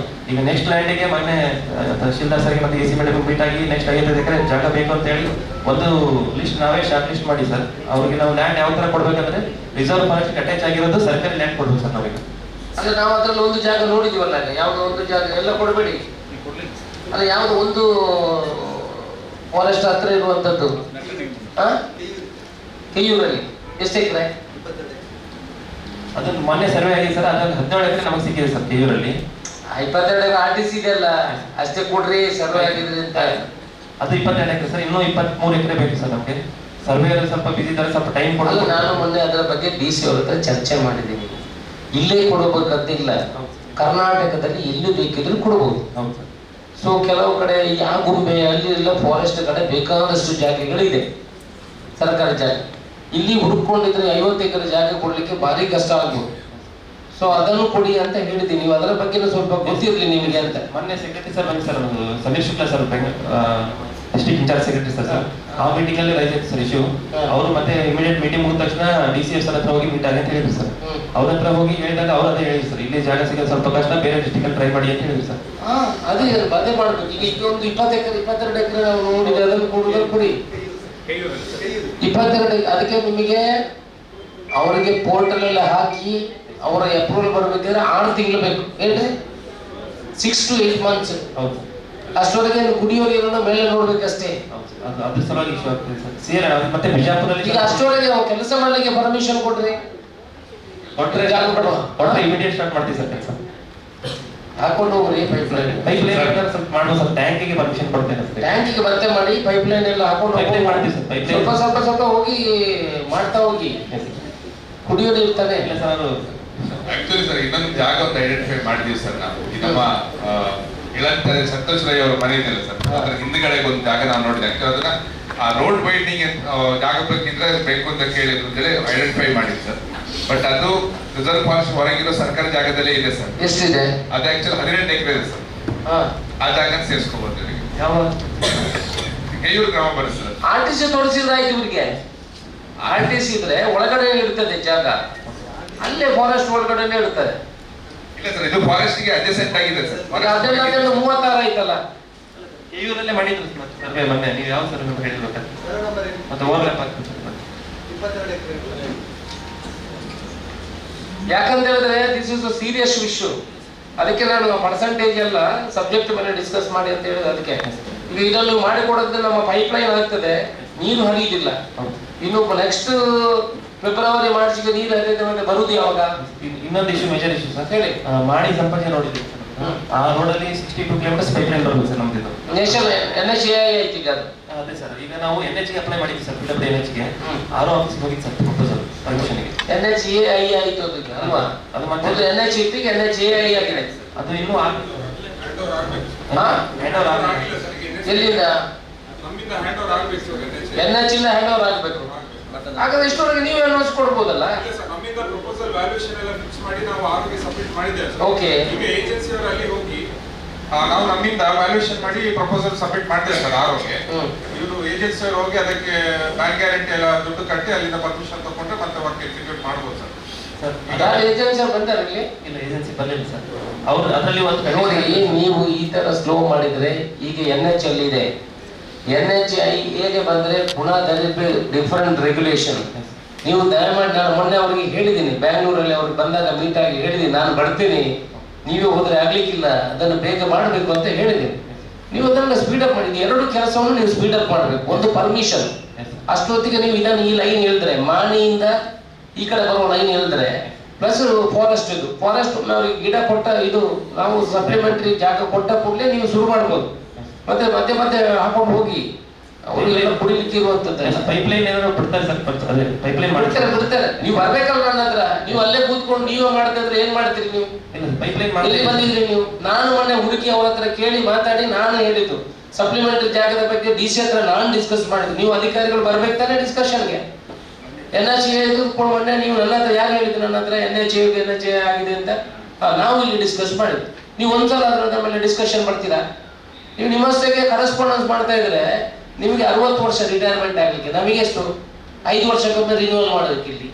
ಈಗ ನೆಕ್ಸ್ಟ್ ಲ್ಯಾಂಡಿಗೆ ಮೊನ್ನೆ ತಹಶೀಲ್ದಾರ್ ಸರ್ಗೆ ಮತ್ತೆ AC ಮೇಡಮ್ ಮೀಟ್ ಆಗಿ ನೆಕ್ಸ್ಟ್ 55 ಎಕರೆ ಜಾಗ ಬೇಕು ಅಂತ ಹೇಳಿ ಒಂದು ಲಿಸ್ಟ್ ನಾವೇ ಶಾರ್ಟ್ ಲಿಸ್ಟ್ ಮಾಡಿ ಸರ್. ಅವ್ರಿಗೆ ನಾವು ಲ್ಯಾಂಡ್ ಯಾವ ತರ ಕೊಡ್ಬೇಕಂದ್ರೆ ರಿಸರ್ವ್ ಫಾರೆಸ್ಟ್ ಅಟ್ಯಾಚ್ ಆಗಿರೋದು ಸರ್ಕಾರಿ ಲ್ಯಾಂಡ್ ಕೊಡ್ಬೇಕು ಸರ್ ನಾವೀಗ. ಅಲ್ಲ, ನಾವು ಅದ್ರಲ್ಲಿ ಒಂದು ಜಾಗ ನೋಡಿದೀವಲ್ಲ, ಯಾವ್ದೋ ಒಂದು ಜಾಗ ಎಲ್ಲ ಕೊಡಬೇಡಿ. ಅಲ್ಲ, ಯಾವ್ದು ಒಂದು ಫಾರೆಸ್ಟ್ ಹತ್ರ ಇರುವಂತದ್ದು ಕೆಯೂರಲ್ಲಿ ಎಷ್ಟು ಎಕರೆ? ಅದನ್ನು ಮೊನ್ನೆ ಸರ್ವೆ ಆಗಿದೆ ಸರ್. ಅದ್ರಲ್ಲಿ 17 ಎಕರೆ ನಮಗೆ ಸಿಕ್ಕಿದೆ ಸರ್ ಕೆಯೂರಲ್ಲಿ. 22 RTC ಇದೆಯಲ್ಲ, ಅಷ್ಟೇ ಕೊಡ್ರಿ ಸರ್ವೆ ಆಗಿದ್ರೆ ಅಂತ. ಅದು 22 ಎಕರೆ ಸರ್. ಇನ್ನೂ 23 ಎಕರೆ ಬೇಕು ಸರ್ ನಮಗೆ. ಸರ್ವೆ ಸ್ವಲ್ಪ ಬಿಸಿ ಇದ್ದಾರೆ, ಸ್ವಲ್ಪ ಟೈಮ್ ಕೊಡೋದು. ನಾನು ಮೊನ್ನೆ ಅದರ ಬಗ್ಗೆ DC ಅವ್ರ ಹತ್ರ ಚರ್ಚೆ ಮಾಡಿದ್ದೀನಿ. ಇಲ್ಲೇ ಕೊಡಬೇಕಂತಿಲ್ಲ, ಕರ್ನಾಟಕದಲ್ಲಿ ಎಲ್ಲಿ ಬೇಕಿದ್ರು ಕೊಡಬಹುದು. ಸೊ ಕೆಲವು ಕಡೆ ಯಾಗುಂಬೆ ಅಲ್ಲಿ ಎಲ್ಲ ಫಾರೆಸ್ಟ್ ಕಡೆ ಬೇಕಾದಷ್ಟು ಜಾಗಗಳಿದೆ, ಸರ್ಕಾರಿ ಜಾಗ. ಇಲ್ಲಿ ಹುಡುಕೊಂಡಿದ್ರೆ 50 ಎಕರೆ ಜಾಗ ಕೊಡ್ಲಿಕ್ಕೆ ಭಾರಿ ಕಷ್ಟ ಆಗ್ಬೋದು. ಸೊ ಅದನ್ನು ಕೊಡಿ ಅಂತ ಹೇಳಿದ್ದೀನಿ. ನೀವು ಅದರ ಬಗ್ಗೆ ಸ್ವಲ್ಪ ಗೊತ್ತಿರಲಿ ನಿಮಗೆ ಅಂತ. ಮೊನ್ನೆ ಸೆಕ್ರೆಟರಿ ಸರ್ ಬಂದು sir, Sameer Shukla sir district in charge secretary sir. ಆ ಮೀಟಿಂಗ್ ಅಲ್ಲಿ ರೈಸ್ ಆಯ್ತು ಸರ್ ಇಶ್ಯೂ. ಅವರು ಮತ್ತೆ ಇಮಿಡಿಯೇಟ್ ಮೀಟಿಂಗ್ ಮುಗಿದ ತಕ್ಷಣ DCF ಸರ್ ಹತ್ರ ಹೋಗಿ ಮೀಟ್ ಆಗಿ ಅಂತ ಹೇಳಿದ್ರು ಸರ್. ಅವ್ರ ಹತ್ರ ಹೋಗಿ ಹೇಳಿದಾಗ ಅವ್ರು ಅದೇ ಹೇಳಿದ್ರು ಸರ್, ಇಲ್ಲಿ ಜಾಗ ಸಿಗೋದು ಸ್ವಲ್ಪ ಕಷ್ಟ, ಬೇರೆ ಡಿಸ್ಟ್ರಿಕ್ಟ್ ಅಲ್ಲಿ ಟ್ರೈ ಮಾಡಿ ಅಂತ ಹೇಳಿದ್ರು ಸರ್. ಅದೇ ಮಾಡ್ಬೇಕು. ಈಗ ಒಂದು 20 ಎಕರೆ 22 ಎಕರೆ ನಾವು ನೋಡಿದ್ರೆ ಅದನ್ನು ಕೊಡಿ. 22 ಅದಕ್ಕೆ ನಿಮಗೆ ಅವರಿಗೆ ಪೋರ್ಟಲ್ ಎಲ್ಲ ಹಾಕಿ ಅವರ ಅಪ್ರೂವಲ್ ಬರಬೇಕಾದ್ರೆ 6 ತಿಂಗಳು ಬೇಕು. ಹೇಳ್ರಿ, 6 to 8 months. ಅಷ್ಟೊಳಗೆ ಕುಡಿಯೋ ನೀರನ್ನು ಮೇಲೆ ನೋಡ್ಬೇಕಷ್ಟೇ. ಅದ್ರ ಸಲುವಾಗಿ ಇಶ್ಯೂ ಆಗ್ತದೆ ಸರ್. ಮತ್ತೆ ಬಿಜಾಪುರಲ್ಲಿ ಈಗ ಅಷ್ಟೊಳಗೆ ಕೆಲಸ ಮಾಡ್ಲಿಕ್ಕೆ ಪರ್ಮಿಷನ್ ಕೊಟ್ರೆ ಇಮಿಡಿಯೇಟ್ ಸ್ಟಾರ್ಟ್ ಮಾಡ್ತೀವಿ ಸರ್ ಕೆಲಸ. ಹಾಕೊಂಡು ಹೋಗ್ರಿ ಪೈಪ್ ಲೈನ್ ಸ್ವಲ್ಪ ಮಾಡುವ ಸರ್. ಟ್ಯಾಂಕಿಗೆ ಪರ್ಮಿಷನ್ ಕೊಡ್ತೇನೆ. ಟ್ಯಾಂಕಿಗೆ ಮತ್ತೆ ಮಾಡಿ ಪೈಪ್ ಲೈನ್ ಎಲ್ಲ ಹಾಕೊಂಡು ಮಾಡ್ತೀವಿ ಸರ್. ಪೈಪ್ ಲೈನ್ ಸ್ವಲ್ಪ ಹೋಗಿ ಮಾಡ್ತಾ ಹೋಗಿ. ಕುಡಿಯೋ ನೀರು ತಾನೆ ಆಕ್ಚುಲಿ ಸರ್ ಇನ್ನೊಂದು ಜಾಗ ಒಂದು ಐಡೆಂಟಿಫೈ ಮಾಡಿದೀವಿ ಸರ್ ನಾವು. ಈ ನಮ್ಮ ಇಳಂತಾರೆ ಸಂತೋಷ್ ರೈ ಅವರ ಮನೆ ಇದೆಯಲ್ಲ ಸರ್, ಅದ್ರ ಹಿಂದ್ಗಡೆ ಒಂದು ಜಾಗ ನಾವು ನೋಡಿದೆ. ಆಕ್ಚುಲಿ ಅದನ್ನ ಆ ರೋಡ್ ವೈಡ್ನಿಂಗ್ ಜಾಗ ಬೇಕಿದ್ರೆ ಬೇಕು ಅಂತ ಕೇಳಿದ್ರು ಅಂತೇಳಿ ಐಡೆಂಟಿಫೈ ಮಾಡಿದ್ರು ಸರ್. ಬಟ್ ಅದು ರಿಸರ್ವ್ ಫಾರೆಸ್ಟ್ ಹೊರಗಿರೋ ಸರ್ಕಾರಿ ಜಾಗದಲ್ಲೇ ಇದೆ ಸರ್. ಎಷ್ಟಿದೆ ಅದು ಆಕ್ಚುಲಿ 18 ಎಕರೆ ಇದೆ ಸರ್. ಆ ಜಾಗ ಸೇರಿಸ್ಕೋಬಹುದು. ಯಾವ ಗೈಯೂರು ಗ್ರಾಮ ಬರುತ್ತೆ ಸರ್. RTC ತೋರಿಸಿದ್ರೆ ಆಯ್ತು ಇವ್ರಿಗೆ. RTC ಇದ್ರೆ ಒಳಗಡೆ ಇರ್ತದೆ ಜಾಗ, ಅಲ್ಲೇ ಫಾರೆಸ್ಟ್ ಒಳಗಡೆ ಇರ್ತದೆ. ಇಲ್ಲ ಸರ್, ಇದು ಫಾರೆಸ್ಟ್ ಗೆ ಅಡ್ಜಸೆಂಟ್ ಆಗಿದೆ ಸರ್. ಅದೆಲ್ಲ 36 ಆಯ್ತಲ್ಲ. ಇವರಲ್ಲೇ ಮಾಡಿದ್ರು ಸರ್ವೆ ಮೊನ್ನೆ. ನೀವು ಯಾವ ಸರ್ವೆ ಹೇಳಿರ್ಬೇಕಾದ್ರೆ ಮತ್ತೆ ಓವರ್ಲ್ಯಾಪ್ ಆಗ್ತದೆ. ಯಾಕಂತ ಹೇಳಿದ್ರೆ this is a serious issue. ಅದಕ್ಕೆ ನಾನು ಪರ್ಸೆಂಟೇಜ್ ಎಲ್ಲ ಸಬ್ಜೆಕ್ಟ್ ಮೇಲೆ ಡಿಸ್ಕಸ್ ಮಾಡಿ ಅಂತ ಹೇಳಿದ್ರೆ ಅದಕ್ಕೆ. ಈಗ ಇದನ್ನು ಮಾಡಿಕೊಡೋದ್ರೆ ನಮ್ಮ ಪೈಪ್ಲೈನ್ ಆಗ್ತದೆ, ನೀರು ಹರಿಯುವುದಿಲ್ಲ. ಇನ್ನು ನೆಕ್ಸ್ಟ್ ಫೆಬ್ರವರಿ ಮಾರ್ಚ್ಗೆ ನೀರು ಹರಿಯುತ್ತೆ, ಬರುವುದು ಯಾವಾಗ? ಇನ್ನೊಂದು ಇಶ್ಯೂ, ಮೇಜರ್ ಇಶ್ಯೂ ಸರ್. ಹೇಳಿ. ಮಾಡಿ ಸಂಪರ್ಕ ನೋಡಿದ್ದೀವಿ ಆ ರೋಡಲ್ಲಿ 62 ಕಿಲೋಮೀಟರ್ಸ್ ಪೈಪ್ಲೈನ್ ಬರಬೇಕು ಸರ್ ನಮ್ದು. NHAI ಐತಿ ಈಗ ಅದು. ಅದೇ ಸರ್, ಈಗ ನಾವು NHಗೆ ಅಪ್ಲೈ ಮಾಡಿದ್ವಿ ಸರ್, PWNHಗೆ. RO ಆಫೀಸ್ಗೆ ಹೋಗಿದ್ದು ಸರ್ ಪ್ರಪೋಸಲ್ ಪರ್ಮಿಷನ್ಗೆ. NHAI ಆಯ್ತು ಅದು ಈಗ ಅಲ್ವಾ? ಅದು ಮತ್ತೆ NH ಇತ್ತು, ಈಗ NHAI ಆಗಿದೆ. ಅದು ಇನ್ನೂ ಎಲ್ಲಿಂದ? NH ಇಂದ ಹ್ಯಾಂಡ್ ಓವರ್ ಆಗಬೇಕು. ಹಾಗಾದ್ರೆ ಇಷ್ಟವರೆಗೆ ನೀವೇ ಅನೌನ್ಸ್ ಕೊಡ್ಬೋದಲ್ಲ? ನಮ್ಮಿಂದ ಪ್ರಪೋಸಲ್ ವ್ಯಾಲ್ಯೂಯೇಷನ್ ಎಲ್ಲ ಫಿಕ್ಸ್ ಮಾಡಿ ನಾವು ಆರ್ಗೆ ಸಬ್ಮಿಟ್ ಮಾಡಿದ್ದೇವೆ ಸರ್. ಓಕೆ. ಈಗ ಏಜೆನ್ಸಿ ಅವರು ಅಲ್ಲಿ ಹೋಗಿ ನಾವು ನಮ್ಮಿಂದ ವ್ಯಾಲ್ಯೂಯೇಷನ್ ಮಾಡಿ ಪ್ರಪೋಸಲ್ ಸಬ್ಮಿಟ್ ಮಾಡ್ತೇವೆ ಸರ್ ಆರೋಗ್ಯ. ಇವರು ಏಜೆನ್ಸಿ ಅವರು ಹೋಗಿ ಅದಕ್ಕೆ ಬ್ಯಾಂಕ್ ಗ್ಯಾರಂಟಿ ಎಲ್ಲ ದುಡ್ಡು ಕಟ್ಟಿ ಅಲ್ಲಿಂದ ಪರ್ಮಿಷನ್ ತಗೊಂಡ್ರೆ ಮತ್ತೆ ವರ್ಕ್ ಎಕ್ಸಿಕ್ಯೂಟ್ ಮಾಡ್ಬೋದು ಸರ್. ಏಜೆನ್ಸಿ ಬಂದಾರೆ ಇಲ್ಲಿ? ಇಲ್ಲ, ಏಜೆನ್ಸಿ ಬರಲಿಲ್ಲ ಸರ್. ಅವರು ಅದರಲ್ಲಿ ಒಂದು ನೋಡಿ, ನೀವು ಈ ತರ ಸ್ಲೋ ಮಾಡಿದ್ರೆ ಈಗ NH ಅಲ್ಲಿ ಇದೆ. NHAI ಹೇಗೆ ಬಂದ್ರೆ ಪುನಃ ಡಿಫರೆಂಟ್ ರೆಗ್ಯುಲೇಷನ್. ನೀವು ದಯಮಾಡಿ, ನಾನು ಮೊನ್ನೆ ಅವರಿಗೆ ಹೇಳಿದ್ದೀನಿ, ಬ್ಯಾಂಗ್ಳೂರಲ್ಲಿ ಅವ್ರಿಗೆ ಬಂದಾಗ ಮೀಟ್ ಆಗಿ ಹೇಳಿದ್ದೀನಿ, ನಾನು ಬರ್ತೀನಿ, ನೀವೇ ಹೋದ್ರೆ ಆಗ್ಲಿಕ್ಕಿಲ್ಲ, ಅದನ್ನು ಬೇಗ ಮಾಡಬೇಕು ಅಂತ ಹೇಳಿದ್ದೀನಿ. ನೀವು ಅದನ್ನು ಸ್ಪೀಡಪ್ ಮಾಡಿದ್ರಿ. ಎರಡು ಕೆಲಸವನ್ನು ನೀವು ಸ್ಪೀಡಪ್ ಮಾಡಬೇಕು. ಒಂದು ಪರ್ಮಿಷನ್, ಅಷ್ಟೊತ್ತಿಗೆ ನೀವು ಇದನ್ನು ಈ ಲೈನ್ ಹೇಳಿದ್ರೆ, ಮಾಣಿಯಿಂದ ಈ ಕಡೆ ಬರುವ ಲೈನ್ ಹೇಳಿದ್ರೆ, ಪ್ಲಸ್ ಫಾರೆಸ್ಟ್, ಇದು ಫಾರೆಸ್ಟ್ ಅವ್ರಿಗೆ ಗಿಡ ಕೊಟ್ಟ, ಇದು ನಾವು ಸಪ್ಲಿಮೆಂಟರಿ ಜಾಗ ಕೊಟ್ಟ ಕೂಡಲೇ ನೀವು ಶುರು ಮಾಡ್ಬೋದು. ಮತ್ತೆ ಮತ್ತೆ ಮತ್ತೆ ಹಾಕೊಂಡು ಹೋಗಿ ಅವರಿಗೆಲ್ಲ ಕುಡಿಲಿಕ್ಕೆ ಇರುವಂತದ್ದು ಪೈಪ್ಲೈನ್ ಏನಾದ್ರು ಬಿಡ್ತಾರೆ ಸರ್. ಅದೇ ಪೈಪ್ಲೈನ್ ಬಿಡ್ತಾರೆ. ನೀವು ಬರ್ಬೇಕಲ್ಲ ನನ್ನ ಹತ್ರ. ನೀವು ಅಲ್ಲೇ ಕೂತ್ಕೊಂಡು ನೀವೇ ಮಾಡ್ತಿದ್ರೆ ಏನ್ ಮಾಡ್ತೀರಿ ನೀವು? ಪೈಪ್ಲೈನ್ ಎಲ್ಲಿ ಬಂದಿದ್ರಿ ನೀವು? ನಾನು ಮೊನ್ನೆ ಹುಡುಕಿ ಅವ್ರ ಹತ್ರ ಕೇಳಿ ಮಾತಾಡಿ ನಾನು ಹೇಳಿದ್ದು ಸಪ್ಲಿಮೆಂಟರಿ ಜಾಗದ ಬಗ್ಗೆ DC ಹತ್ರ ನಾನು ಡಿಸ್ಕಸ್ ಮಾಡಿದ್ದು. ನೀವು ಅಧಿಕಾರಿಗಳು ಬರ್ಬೇಕು ತಾನೆ ಡಿಸ್ಕಷನ್ಗೆ. NHAI ಮೊನ್ನೆ ನೀವು ನನ್ನ ಹತ್ರ ಯಾರು ಹೇಳಿದ್ರು? ನನ್ನ ಹತ್ರ NHAI ಆಗಿದೆ ಅಂತ ನಾವು ಇಲ್ಲಿ ಡಿಸ್ಕಸ್ ಮಾಡಿದ್ವಿ. ನೀವು ಒಂದ್ಸಲ ಅದ್ರ ಮೇಲೆ ಡಿಸ್ಕಷನ್ ಮಾಡ್ತೀರಾ? ನೀವು ನಿಮ್ಮಷ್ಟಕ್ಕೆ ಕರೆಸ್ಪಾಂಡೆನ್ಸ್ ಮಾಡ್ತಾ ಇದ್ರೆ ನಿಮಗೆ 60 ವರ್ಷ ರಿಟೈರ್ಮೆಂಟ್ ಆಗಲಿಕ್ಕೆ, ನಮಗೆ ಎಷ್ಟು 5 ವರ್ಷಕ್ಕೊಮ್ಮೆ ರಿನ್ಯೂವಲ್ ಮಾಡೋದಕ್ಕೆ ಇಲ್ಲಿ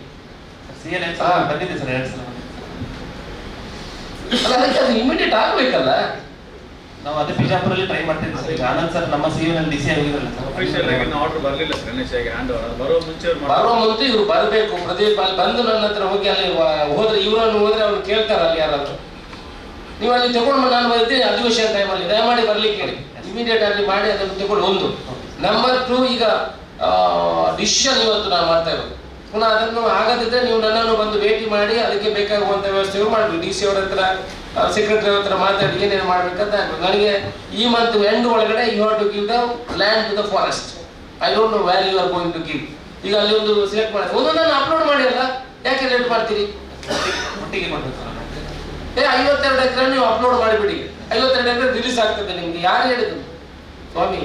ಬಂದಿದೆ ಸರ್ 2 ಸಲ. ಅಲ್ಲ, ಅದಕ್ಕೆ ಅದು ಇಮಿಡಿಯೇಟ್ ಆಗ್ಬೇಕಲ್ಲ. ನಾವು ಅದೇ ಬಿಜಾಪುರಲ್ಲಿ ಟ್ರೈ ಮಾಡ್ತಿದ್ವಿ ಸರ್. ಈಗ ಆನಂದ್ ಸರ್ ನಮ್ಮ CM ನಲ್ಲಿ DC ಆಗಿದ್ರಲ್ಲ ಸರ್, ಅಫಿಷಿಯಲ್ ಆಗಿ ಆರ್ಡರ್ ಬರಲಿಲ್ಲ ಸರ್. NHAIಗೆ ಹ್ಯಾಂಡ್ ಓವರ್ ಬರೋ ಮುಂಚೆ ಇವ್ರು ಬರಬೇಕು. ಪ್ರದೀಪ್ ಅಲ್ಲಿ ಬಂದು ನನ್ನ ಹತ್ರ ಹೋಗಿ ಅಲ್ಲಿ ಹೋದ್ರೆ, ಇವರನ್ನು ಹೋದ್ರೆ ಅವ್ರು ಕೇಳ್ತಾರ ಅಲ್ಲಿ ಯಾರಾದ್ರು, ನೀವು ಅಲ್ಲಿ ತಗೊಂಡು ನಾನು ಬರ್ತೀನಿ ಅಧಿವೇಶನ ಟೈಮಲ್ಲಿ, ದಯಮಾಡಿ ಬರ್ಲಿಕ್ಕೆ ಹೇಳಿ, ಇಮಿಡಿಯೇಟ್ ಆಗಿ ಮಾಡಿ ಅದನ್ನು ತಗೊಂಡು. ಒಂದು ನಂಬರ್ 2, ಈಗ ಡಿಸಿಷನ್ ಇವತ್ತು ನಾನು ಮಾಡ್ತಾ ಇರೋದು. ಪುನಃ ಅದನ್ನು ಆಗದಿದ್ರೆ ನೀವು ನನ್ನನ್ನು ಬಂದು ಭೇಟಿ ಮಾಡಿ ಅದಕ್ಕೆ ಬೇಕಾಗುವಂತ ವ್ಯವಸ್ಥೆಗಳು ಮಾಡಿ. DC ಅವರ ಹತ್ರ, ಸೆಕ್ರೆಟರಿ ಹತ್ರ ಮಾತಾಡಿ ಏನೇನು ಮಾಡ್ಬೇಕಂತ. ನನಗೆ ಈ ಮಂತ್ ಎಂಡ್ ಒಳಗಡೆ you have to give the land to the forest. I don't know where you are going to give. ಈಗ ಅಲ್ಲಿ ಒಂದು ಸೆಲೆಕ್ಟ್ ಮಾಡಿ ಒಂದೊಂದನ್ನು ಅಪ್ಲೋಡ್ ಮಾಡಿ ಅಲ್ಲ, ಯಾಕೆ ಲೇಟ್ ಮಾಡ್ತೀರಿ? ಒಟ್ಟಿಗೆ ಮಾಡ್ಬೇಕು ಸರ್. 52 ಎಕರೆ ನೀವು ಅಪ್ಲೋಡ್ ಮಾಡಿಬಿಡಿ. 52 ಎಕರೆ ರಿಲೀಸ್ ಆಗ್ತದೆ ನಿಮ್ಗೆ. ಯಾರು ಹೇಳಿದ್ರು ಸ್ವಾಮಿ?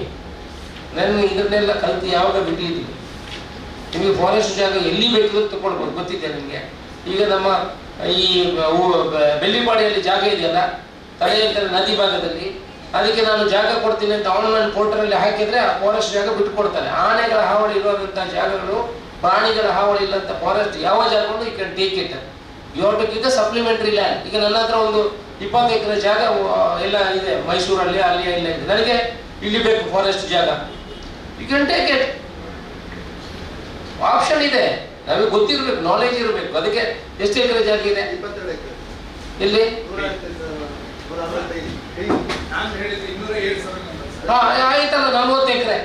ನನ್ನ ಇದನ್ನೆಲ್ಲ ಕಲ್ತು ಯಾವಾಗ ಬಿಟ್ಟಿದ್ವಿ? ನಿಮಗೆ ಫಾರೆಸ್ಟ್ ಜಾಗ ಎಲ್ಲಿ ಬೇಕಿದ್ರು ತಗೊಳ್ಬೋದು, ಗೊತ್ತಿದೆ ನಿಮಗೆ. ಈಗ ನಮ್ಮ ಈ ಬೆಳ್ಳಿಪಾಡಿಯಲ್ಲಿ ಜಾಗ ಇದೆಯಲ್ಲ, ತಲೆಯಂತರ ನದಿ ಭಾಗದಲ್ಲಿ, ಅದಕ್ಕೆ ನಾನು ಜಾಗ ಕೊಡ್ತೀನಿ ಅಂತ ಆನ್ಲೈನ್ ಪೋರ್ಟಲ್ ಹಾಕಿದ್ರೆ ಆ ಫಾರೆಸ್ಟ್ ಜಾಗ ಬಿಟ್ಟು ಕೊಡ್ತಾರೆ. ಆನೆಗಳ ಹಾವಳಿ ಇರುವಂತಹ ಜಾಗಗಳು, ಪ್ರಾಣಿಗಳ ಹಾವಳಿ ಇಲ್ಲಂತ ಫಾರೆಸ್ಟ್ ಯಾವ ಜಾಗಗಳು ಈ can take it. You have to give the supplementary land. ಈಗ ನನ್ನ ಹತ್ರ ಒಂದು 20 ಎಕರೆ ಜಾಗ ಎಲ್ಲ ಇದೆ ಮೈಸೂರಲ್ಲಿ, ಅಲ್ಲಿ ಎಲ್ಲ ಇದೆ. ನನಗೆ ಇಲ್ಲಿ ಬೇಕು ಫಾರೆಸ್ಟ್ ಜಾಗ, you can take it. Option ಇದೆ, ನಮಗೆ ಗೊತ್ತಿರ್ಬೇಕು, ನಾಲೆಜ್ ಇರಬೇಕು. ಅದಕ್ಕೆ ಎಷ್ಟು ಎಕರೆ ಜಾಗ ಇದೆ? 22 ಎಕರೆ. ಇಲ್ಲಿ ಆಯ್ತಲ್ಲ, 40 ಎಕರೆ.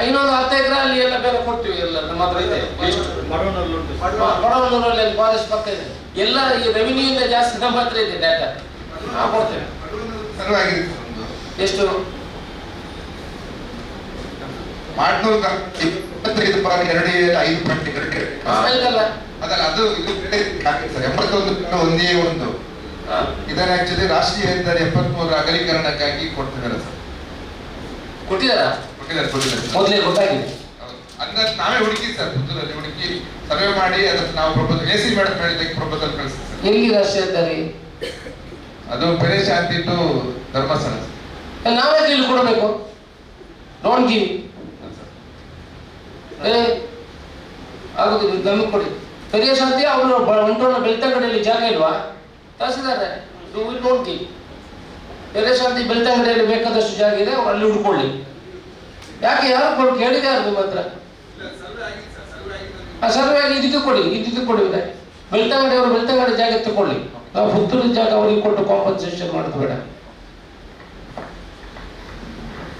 ಇನ್ನೊಂದು 10 ಎಕರೆ ಅಲ್ಲಿ ಎಲ್ಲ ಬೇರೆ ಕೊಡ್ತೀವಿ. ಎಲ್ಲ ನಮ್ಮ ಹತ್ರ ಇದೆ. ಬಡವನೂರಲ್ಲಿ ಫಾರೆಸ್ಟ್ ಪಕ್ಕ ಇದೆ. ಎಲ್ಲ ಈ ರೆವಿನ್ಯೂ ಇಂದ ಜಾಸ್ತಿ ನಮ್ಮ ಹತ್ರ ಇದೆ ಡಾಟಾ. ಕೊಡ್ತೇವೆ. ಎಷ್ಟು? 825.2.5 ಅದಲ್ಲ, ಅದು ಇದು 81 ಒಂದೇ ಒಂದು ಇದನ್ನ ಆಕ್ಚುಲಿ ರಾಷ್ಟ್ರೀಯ ಹೆದ್ದಾರಿ 73 ಅಗಲೀಕರಣಕ್ಕಾಗಿ ಕೊಡ್ತಿದ್ದಾರೆ ಸರ್. ಕೊಟ್ಟಿದ್ದಾರಾ? ಕೊಟ್ಟಿದ್ದಾರೆ ಮೊದಲೇ ಗೊತ್ತಾಗಿದೆ. ಅಂದ್ರೆ ನಾವೇ ಹುಡುಕಿ ಸರ್, ಪುತ್ತೂರಲ್ಲಿ ಹುಡುಕಿ ಸರ್ವೆ ಮಾಡಿ ಅದಕ್ಕೆ ನಾವು ಪ್ರಪೋಸಲ್ AC ಮೇಡಮ್ ಹೇಳಿದ್ದಕ್ಕೆ ಪ್ರಪೋಸಲ್ ಕಳಿಸ್ತೀವಿ ಸರ್. ಎಲ್ಲಿ ರಾಷ್ಟ್ರೀಯ ಹೆದ್ದಾರಿ? ಅದು ಬೆಲೆ ಶಾಂತಿ ಟು ಧರ್ಮಸ್ಥಳ. ನಾವೇ ಇಲ್ಲಿ ಕೊಡಬೇಕು. Don't give. ಆಗುದಿಲ್ಲ, ನಮಗೆ ಕೊಡಿ. ಪೆರಿಯ ಶಾಂತಿ ಅವರು ಒಂಟೋಣ ಬೆಳ್ತಂಗಡಿಯಲ್ಲಿ ಜಾಗ ಇಲ್ವಾ? ತಹಸೀಲ್ದಾರೆ ಡೋಂಟ್ ಗಿವ್. ಪೆರಿಯ ಶಾಂತಿ ಬೆಳ್ತಂಗಡಿಯಲ್ಲಿ ಬೇಕಾದಷ್ಟು ಜಾಗ ಇದೆ, ಅವ್ರು ಅಲ್ಲಿ ಹುಡ್ಕೊಳ್ಳಿ. ಯಾಕೆ ಯಾರು ಕೇಳಿದ್ದಾರೆ ನಿಮ್ಮ ಹತ್ರ? ಸರ್ವೆ ಆಗಿ ಇದಕ್ಕೆ ಕೊಡಿ. ಬೆಳ್ತಂಗಡಿ ಅವರು ಬೆಳ್ತಂಗಡಿ ಜಾಗ ತಗೊಳ್ಳಿ. ನಾವು ಪುತ್ತೂರು ಜಾಗ ಅವರಿಗೆ ಕೊಟ್ಟು ಕಾಂಪನ್ಸೇಷನ್ ಮಾಡೋದು ಬೇಡ.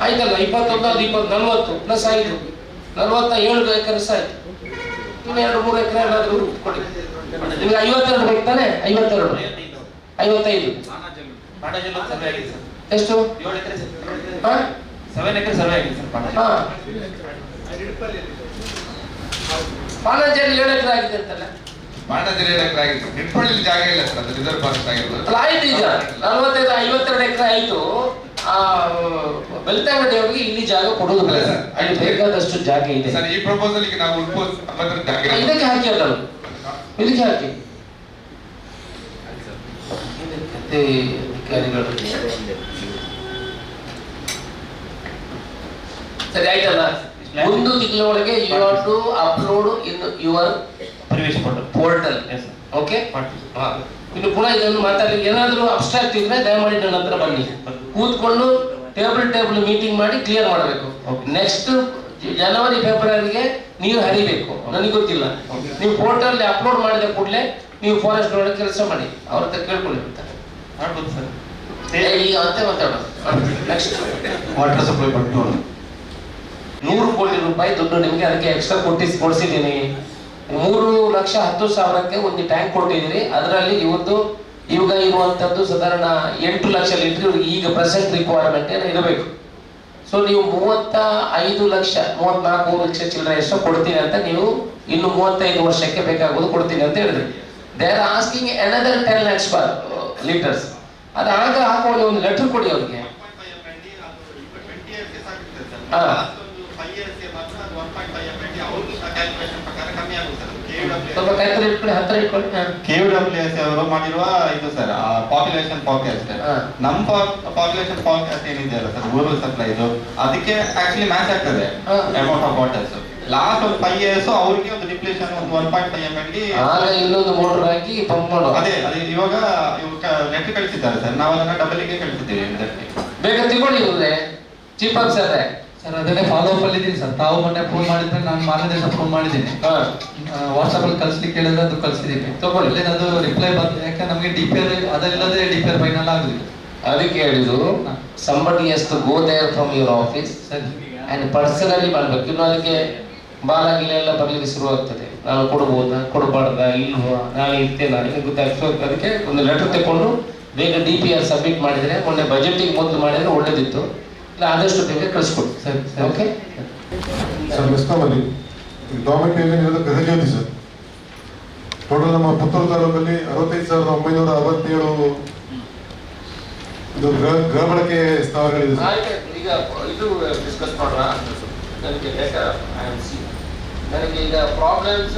ಆಯ್ತಲ್ಲ, 21 ಅದು 40 ಪ್ಲಸ್ 5 47 ಎಕರೆ ಆಯ್ತು. ಇನ್ನು 2-3 ಎಕರೆ ಏನಾದರೂ ಕೊಡಿ. ನಿಮ್ಗೆ 52 ಬೇಕು ತಾನೆ? 52 55 ಎಷ್ಟು? 7 ಎಕರೆ ಸರ್ವೆ ಆಗಿದೆ ಸರ್. ಪಾಣಂಜೇರಿ 7 ಎಕರೆ ಆಗಿದೆ ಅಂತಲ್ಲ? ಬಾಣಂಜೇರಿ 7 ಎಕರೆ ಆಗಿದೆ. ನಿಟ್ಪಳ್ಳಿ ಜಾಗ ಇಲ್ಲ ಸರ್, ಅದು ರಿಸರ್ವ್ ಫಾರೆಸ್ಟ್ ಆಗಿರೋದು. ಅಲ್ಲ ಆಯ್ತು, ಈಗ 45-52 ಎಕರೆ ಆಯ್ತು. ಬೆಳ್ತಂಗಡಿ ಅವರಿಗೆ ಇಲ್ಲಿ ಜಾಗ ಕೊಡೋದು ಬೇಡ. ಅಲ್ಲಿ ಬೇಕಾದಷ್ಟು ಜಾಗ ಇದೆ ಸರ್. ಈ ಪ್ರಪೋಸಲ್ ಗೆ ನಾವು ಇದಕ್ಕೆ ಹಾಕಿ ಅದನ್ನು ಇದಕ್ಕೆ ಹಾಕಿ ಅಧಿಕಾರಿಗಳು ಸರಿ ಆಯ್ತಲ್ಲ. 1 ತಿಂಗಳೊಳಗೆ you have to upload in your Parivesh portal. Okay. ಇನ್ನು ಪುನಃ ಇದನ್ನು ಮಾತಾಡಿ ಏನಾದರೂ ಅಬ್ಸ್ಟ್ರಾಕ್ಟ್ ಇದ್ರೆ ದಯಮಾಡಿ ನನ್ನ ಹತ್ರ ಬನ್ನಿ. ಕೂತ್ಕೊಂಡು ಟೇಬಲ್ ಮೀಟಿಂಗ್ ಮಾಡಿ ಕ್ಲಿಯರ್ ಮಾಡಬೇಕು. ನೆಕ್ಸ್ಟ್ ಜನವರಿ ಫೆಬ್ರವರಿಗೆ ನೀವು ಹರಿಬೇಕು. ನನಗೆ ಗೊತ್ತಿಲ್ಲ, ನೀವು ಪೋರ್ಟಲ್ ಅಪ್ಲೋಡ್ ಮಾಡಿದ ಕೂಡಲೇ ನೀವು ಫಾರೆಸ್ಟ್ ಒಳಗೆ ಕೆಲಸ ಮಾಡಿ. ಅವ್ರ ಹತ್ರ ಕೇಳ್ಕೊಳ್ಳಿ ಮಾಡ್ಬೋದು ಸರ್. ಈಗ ಅಂತ ಮಾತಾಡೋದು. ನೆಕ್ಸ್ಟ್ ವಾಟರ್ ಸಪ್ಲೈ ಬಂತು 100 ಕೋಟಿ ರೂಪಾಯಿ ದುಡ್ಡು ನಿಮಗೆ ಅದಕ್ಕೆ ಎಕ್ಸ್ಟ್ರಾ ಕೊಡಿಸಿದ್ದೀನಿ. 3,10,000ಕ್ಕೆ ಒಂದು ಟ್ಯಾಂಕ್ ಕೊಟ್ಟಿದ್ದೀರಿ. ಅದರಲ್ಲಿ ಇವಾಗ ಇರುವಂತದ್ದು ಸಾಧಾರಣ 8 ಲಕ್ಷ ಲೀಟರ್ ಇವ್ರಿಗೆ ಈಗ ಪ್ರೆಸೆಂಟ್ ರಿಕ್ವೈರ್ಮೆಂಟ್ ಏನೋ ಇರಬೇಕು. ಸೊ ನೀವು 35 ಲಕ್ಷ 34 ಲಕ್ಷ ಚಿಲ್ಲರೆ ಎಷ್ಟು ಕೊಡ್ತೀನಿ ಅಂತ ನೀವು ಇನ್ನು 35 ವರ್ಷಕ್ಕೆ ಬೇಕಾಗೋದು ಕೊಡ್ತೀನಿ ಅಂತ ಹೇಳಿದ್ರಿ. They are asking another 10 lakhs per litres. ಅದು ಆಗ ಹಾಕೊಂಡು ಒಂದು ಲೆಟರ್ ಕೊಡಿ ಅವ್ರಿಗೆ. ಸ್ವಲ್ಪ ಕೈತರಿ ಇಟ್ಕೊಳ್ಳಿ, ಹತ್ತಿರ ಇಟ್ಕೊಳ್ಳಿ. KWS ಅವರು ಮಾಡಿರುವ ಇದು ಸರ್ ಪಾಪ್ಯುಲೇಷನ್ ಫಾರ್ಕಾಸ್ಟ್. ನಮ್ಮ ಪಾಪ್ಯುಲೇಷನ್ ಫಾರ್ಕಾಸ್ಟ್ ಏನಿದೆಯಲ್ಲ ಸರ್, ರೂರಲ್ ಸಪ್ಲೈ ಇದು, ಅದಕ್ಕೆ ಆಕ್ಚುಲಿ ಮ್ಯಾಚ್ ಆಗ್ತದೆ ಅಮೌಂಟ್ ಆಫ್ ವಾಟರ್ಸ್. ಲಾಸ್ಟ್ ಒಂದು 5 years ಅವ್ರಿಗೆ ಒಂದು ಡಿಪ್ಲೇಷನ್ ಒಂದು 1.5 MLD ಇನ್ನೊಂದು ಮೋಟರ್ ಹಾಕಿ ಪಂಪ್ ಮಾಡೋ. ಅದೇ ಇವಾಗ ಲೆಟರ್ ಕಳಿಸಿದ್ದಾರೆ ಸರ್, ನಾವು ಅದನ್ನ ಡಬಲ್ಗೆ ಕಳಿಸಿದ್ದೀವಿ. ಬೇಗ ತಗೊಳ್ಳಿ ಚೀಫ್ ಆಫೀಸರ್. ಸರ್ ಅದನ್ನೇ ಫಾಲೋ ಅಪ್ ಅಲ್ಲಿ ಇದ್ದೀನಿ ಸರ್. ತಾವು ಮೊನ್ನೆ ಫೋನ್ ಮಾಡಿದ್ರೆ ನಾನು ಮಾರನೇ ದಿವಸ ಫೋನ್ ಮಾಡಿದ್ದೀನಿ. ವಾಟ್ಸ್ಆಪ್ ಅಲ್ಲಿ ಕಳಿಸ್ಲಿಕ್ಕೆ ಹೇಳಿದ್ರೆ ಅದು ಕಳಿಸಿದ್ದೀನಿ. ತಗೊಳ್ಳಿ, ಅದು ರಿಪ್ಲೈ ಬಂತು. ಯಾಕಂದ್ರೆ ನಮಗೆ DPR ಅದಲ್ಲದೆ DPR ಫೈನಲ್ ಆಗುದಿಲ್ಲ. ಅದಕ್ಕೆ ಹೇಳಿದ್ರು somebody has to go there from your office and personally ಮಾಡಬೇಕು. ಇನ್ನು ಅದಕ್ಕೆ ಬಾಲ ಗಿಲ ಎಲ್ಲ ಬರ್ಲಿಕ್ಕೆ ಶುರು ಆಗ್ತದೆ. ನಾನು ಕೊಡ್ಬೋದಾ ಕೊಡಬಾರ್ದಾ ಇಲ್ವಾ, ನಾಳೆ ಇರ್ತೇನೆ ನನಗೆ ಗೊತ್ತಾಗ್ತದೆ. ಅದಕ್ಕೆ ಒಂದು ಲೆಟರ್ ತಗೊಂಡು ಬೇಗ DPR ಸಬ್ಮಿಟ್ ಮಾಡಿದರೆ, ಮೊನ್ನೆ ಬಜೆಟಿಗೆ ಮೊದಲು ಮಾಡಿದರೆ ಒಳ್ಳೇದಿತ್ತು. ಇಲ್ಲ ಆದಷ್ಟು ಬೇಗ ಕಳಿಸ್ಕೊಡಿ. ಸರಿ ಓಕೆ ಸರ್. ಮೆಸ್ಕಾಮಲ್ಲಿ ಗೌರ್ಮೆಂಟ್ ಯೋಜನೆ ಇರೋದು ಗೃಹಜ್ಯೋತಿ ಸರ್. ಟೋಟಲ್ ನಮ್ಮ ಪುತ್ತೂರು ತಾಲೂಕಲ್ಲಿ 65,967 ಇದು ಗೃಹ ಬಳಕೆ ಸ್ಥಳಗಳಿದೆ ಸರ್. ಈಗ ಇದು ಡಿಸ್ಕಸ್ ಮಾಡೋಣ. ನನಗೆ ಈಗ ಪ್ರಾಬ್ಲಮ್ಸ್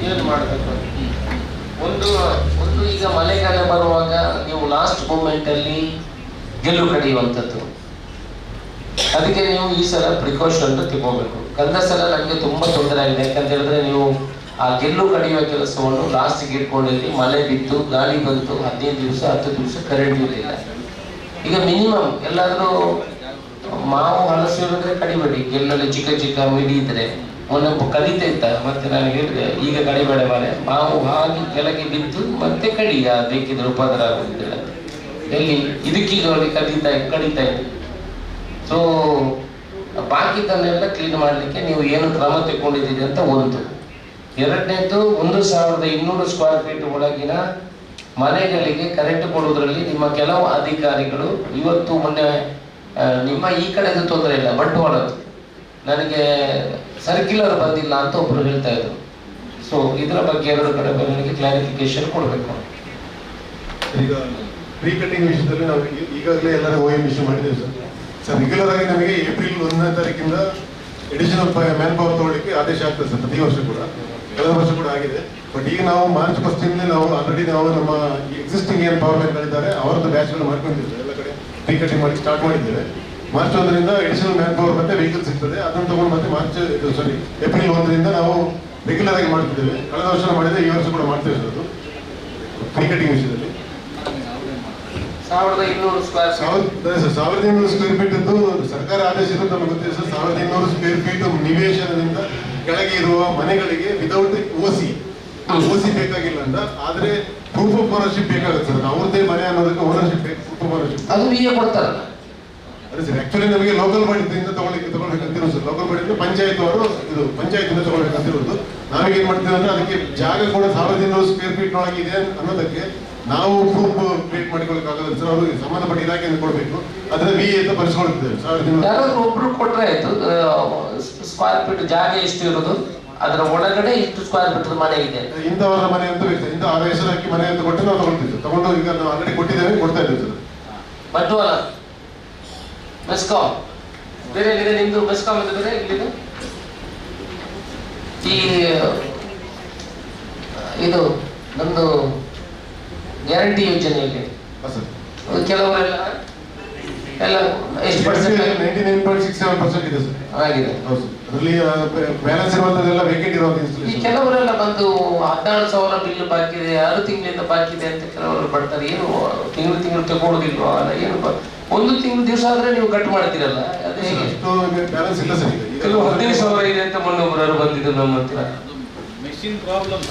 ಏನು ಮಾಡಬೇಕು? ಒಂದು ಈಗ ಮಳೆಗಾಲ ಬರುವಾಗ ನೀವು ಲಾಸ್ಟ್ ಮೂಮೆಂಟ್ ಅಲ್ಲಿ ಗೆಲ್ಲು ಕಡಿಯುವಂಥದ್ದು. ಅದಕ್ಕೆ ನೀವು ಈ ಸಲ ಪ್ರಿಕಾಷನ್ ತಗೋಬೇಕು. ಕಳೆದ ಸಲ ನನಗೆ ತುಂಬಾ ತೊಂದರೆ ಆಗಿದೆ. ಯಾಕಂತ ಹೇಳಿದ್ರೆ ನೀವು ಆ ಗೆಲ್ಲು ಕಡಿಯುವ ಕೆಲಸವನ್ನು ಲಾಸ್ಟ್ಗೆ ಇಟ್ಕೊಂಡಿದ್ರಿ. ಮಳೆ ಬಿತ್ತು, ಗಾಳಿ ಬಂತು, 15 ದಿವಸ 10 ದಿವಸ ಕರೆಂಟ್ ಇರಲಿಲ್ಲ. ಈಗ ಮಿನಿಮಮ್ ಎಲ್ಲಾದ್ರೂ ಮಾವು ಹಲಸು ಇರಿದ್ರೆ ಕಡಿಬೇಡಿ. ಗೆಲ್ಲಲ್ಲಿ ಚಿಕ್ಕ ಮಿಡಿ ಇದ್ರೆ ಮೊನ್ನೆ ಕಲಿತಾ ಇತ್ತ, ಮತ್ತೆ ನಾನು ಹೇಳಿದೆ ಈಗ ಕಡಿಬೇಡ ಮಾರೆ, ಮಾವು ಹಾಗೆ ಕೆಳಗೆ ಬಿದ್ದು ಮತ್ತೆ ಕಡಿ, ಬೇಕಿದ್ರೆ ಉಪದ್ರ ಆಗುದಿಲ್ಲ. ಎಲ್ಲಿ ಇದಕ್ಕೀಗ ಕಡಿತಾ ಇದೆ. ಸೊ ಬಾಕಿದನ್ನೆಲ್ಲ ಕ್ಲೀನ್ ಮಾಡಲಿಕ್ಕೆ ನೀವು ಏನು ಕ್ರಮ ತಗೊಂಡಿದ್ದೀರಿ ಅಂತ ಒಂದು. ಎರಡನೇದು 1,200 ಸ್ಕ್ವೇರ್ ಫೀಟ್ ಒಳಗಿನ ಮನೆಗಳಿಗೆ ಕರೆಂಟ್ ಕೊಡುವುದರಲ್ಲಿ ನಿಮ್ಮ ಕೆಲವು ಅಧಿಕಾರಿಗಳು ಇವತ್ತು ಮೊನ್ನೆ ನಿಮ್ಮ ಈ ಕಡೆದು ತೊಂದರೆ ಇಲ್ಲ, ಬಂಟ್ವಾಳದ್ದು ನನಗೆ ಸರ್ಕ್ಯುಲರ್ ಬಂದಿಲ್ಲ ಅಂತ ಒಬ್ರು ಹೇಳ್ತಾ ಇದ್ರು. ಸೊ ಇದರ ಬಗ್ಗೆ 2 ಕಡೆ ನನಗೆ ಕ್ಲಾರಿಫಿಕೇಶನ್ ಕೊಡಬೇಕು. ಈಗ ಪ್ರೀ ಕಟಿಂಗ್ ವಿಷಯದಲ್ಲಿ ನಾವು ಈಗಾಗಲೇ ಎಲ್ಲರ OM ಇಶ್ಯೂ ಮಾಡಿದ್ದೇವೆ ಸರ್. ರೆಗ್ಯುಲರ್ ಆಗಿ ನಮಗೆ ಏಪ್ರಿಲ್ 1ನೇ ತಾರೀಕಿಂದ ಎಡಿಷನಲ್ ಮ್ಯಾನ್ ಪವರ್ ತಗೊಳ್ಳಿಕ್ಕೆ ಆದೇಶ ಆಗ್ತದೆ ಸರ್, ಪ್ರತಿ ವರ್ಷ ಕೂಡ, ಕಳೆದ ವರ್ಷ ಕೂಡ ಆಗಿದೆ. ಬಟ್ ಈಗ ನಾವು ಮಾರ್ಚ್ 1 ನಾವು ಆಲ್ರೆಡಿ ನಾವು ನಮ್ಮ ಎಕ್ಸಿಸ್ಟಿಂಗ್ ಏನು ಪವರ್ ಮ್ಯಾನ್ಗಳಿದ್ದಾರೆ ಅವರದ್ದು ಬ್ಯಾಚ್ಗಳು ಮಾಡ್ಕೊಂಡಿದ್ದೇವೆ, ಎಲ್ಲ ಕಡೆ ಪ್ರೀ ಕಟಿಂಗ್ ಮಾಡಿ ಸ್ಟಾರ್ಟ್ ಮಾಡಿದ್ದೇವೆ. ಮಾರ್ಚ್ 1ರಿಂದ ಎಡಿಷನಲ್ ಮ್ಯಾನ್ ಪವರ್ ಮತ್ತೆ ವೆಹಿಕಲ್ ಸಿಗ್ತದೆ, ಅದನ್ನು ತಗೊಂಡು ಮತ್ತೆ ಏಪ್ರಿಲ್ 1ರಿಂದ ನಾವು ರೆಗ್ಯುಲರ್ ಆಗಿ ಮಾಡ್ತಿದ್ದೇವೆ. ಕಳೆದ ವರ್ಷ ಮಾಡಿದ್ರೆ ಈ ವರ್ಷ ಕೂಡ ಮಾಡ್ತೇವೆ ಸರ್. ಅದು ಪ್ರೀ ಕಟಿಂಗ್ ವಿಷಯದಲ್ಲಿ 1200 ಸ್ಕ್ವೇರ್ ಫೀಟ್ ಇದ್ದು ಸರ್ಕಾರ ಆದೇಶ ಇರೋದು ನಮಗೆ ಗೊತ್ತಿದೆ ಸರ್. 1200 ಸ್ಕ್ವೇರ್ ಫೀಟ್ ನಿವೇಶನದಿಂದ ಕೆಳಗೆ ಇರುವ ಮನೆಗಳಿಗೆ ವಿದೌಟ್ ಓಸಿ ಬೇಕಾಗಿಲ್ಲ ಅಂತ. ಆದ್ರೆ ಪ್ರೂಫ್ ಆಫ್ ಓನರ್ಶಿಪ್ ಬೇಕಾಗುತ್ತೆ ಸರ್. ಅವ್ರದ್ದೇ ಮನೆ ಅನ್ನೋದಕ್ಕೆ ಓನರ್ಶಿಪ್ ಬೇಕು, ಪ್ರೂಫ್ ಆಫ್ ಓನರ್ಶಿಪ್. ಅದು ವಿಎ ಕೊಡ್ತಾರಲ್ಲ. ಅದೇ ಸರ್, ಆಕ್ಚುಲಿ ನಮಗೆ ಲೋಕಲ್ ಬಾಡಿಯಿಂದ ತಗೊಳ್ಬೇಕಂತಿರೋದು ಸರ್. ಲೋಕಲ್ ಬಾಡಿಯಿಂದ ಪಂಚಾಯತ್ ಅವರು ಪಂಚಾಯತಿಂದ ತಗೊಳ್ಬೇಕಂತಿರೋದು. ನಾವೀಗ ಏನ್ ಮಾಡ್ತೀವಿ ಅಂದ್ರೆ ಅದಕ್ಕೆ ಜಾಗ ಕೂಡ 1200 ಸ್ಕ್ವೇರ್ ಫೀಟ್ ಒಳಗಿದೆ ಅನ್ನೋದಕ್ಕೆ ನಾವು ಪ್ರೂಫ್ ಕ್ರಿಯೇಟ್ ಮಾಡಿಕೊಳ್ಳಕ್ಕಾಗಲ್ಲ ಸರ್. ಅವರು ಸಂಬಂಧಪಟ್ಟ ಇಲಾಖೆಯಿಂದ ಕೊಡಬೇಕು, ಅದನ್ನ ವಿ ಅಂತ ಪರಿಸ್ಕೊಳ್ತೇವೆ. ಯಾರಾದ್ರೂ ಒಬ್ರು ಕೊಟ್ರೆ ಆಯ್ತು. ಸ್ಕ್ವೇರ್ ಫೀಟ್ ಜಾಗ ಎಷ್ಟು ಇರೋದು, ಅದರ ಒಳಗಡೆ ಇಷ್ಟು ಸ್ಕ್ವೇರ್ ಫೀಟ್ ಮನೆ ಇದೆ, ಇಂಥವರ ಮನೆ ಅಂತ ಇರ್ತದೆ, ಇಂಥ ಅವರ ಹೆಸರು ಹಾಕಿ ಮನೆ ಅಂತ ಕೊಟ್ಟು ನಾವು ತಗೊಳ್ತೀವಿ. ತಗೊಂಡು ಈಗ ನಾವು ಆಲ್ರೆಡಿ ಕೊಟ್ಟಿದ್ದೇವೆ, ಕೊಡ್ತಾ ಇದ್ದೇವೆ ಸರ್. ಬಂಟ್ವಾಳ ಮೆಸ್ಕಾಂ ಬೇರೆ ಇದೆ, ನಿಮ್ದು ಮೆಸ್ಕಾಂ ಅಂತ ಬೇರೆ ಇಲ್ಲಿದೆ. ಇದು ನಮ್ದು ಗ್ಯಾರಂಟಿ ಯೋಜನೆಯಲ್ಲಿ ಕೆಲವರೆಲ್ಲ ಎಲ್ಲ ಎಷ್ಟು ಪರ್ಸೆಂಟ್ 99.67% ಇದೆ ಸರ್. ಆಗಿದೆ. ಅದರಲ್ಲಿ ಬ್ಯಾಲೆನ್ಸ್ ಇರುವಂತದೆಲ್ಲ ವೇಕೆಂಟ್ ಇರುವಂತ ಈ ಇನ್ಸ್ಟಾಲೇಷನ್. ಕೆಲವರೆಲ್ಲ ಬಂದು 16,000 ಬಿಲ್ ಬಾಕಿ ಇದೆ, 6 ತಿಂಗಳಿಂದ ಬಾಕಿ ಇದೆ ಅಂತ ಕೆಲವರು ಬರ್ತಾರೆ. ಏನು ತಿಂಗಳು ತಗೊಳ್ಳೋದಿಲ್ವಾ? ಏನು ಒಂದು ತಿಂಗಳು ದಿವಸ ಆದ್ರೆ ನೀವು ಕಟ್ ಮಾಡ್ತೀರಲ್ಲ, ಅದು ಹೇಗೆ? ಬ್ಯಾಲೆನ್ಸ್ ಇಲ್ಲ ಸರ್. ಕೆಲವು 15,000 ಇದೆ ಅಂತ ಮೊನ್ನೊಬ್ಬರು ಬಂದಿದ್ರು ನಮ್ಮ ಹತ್ರ.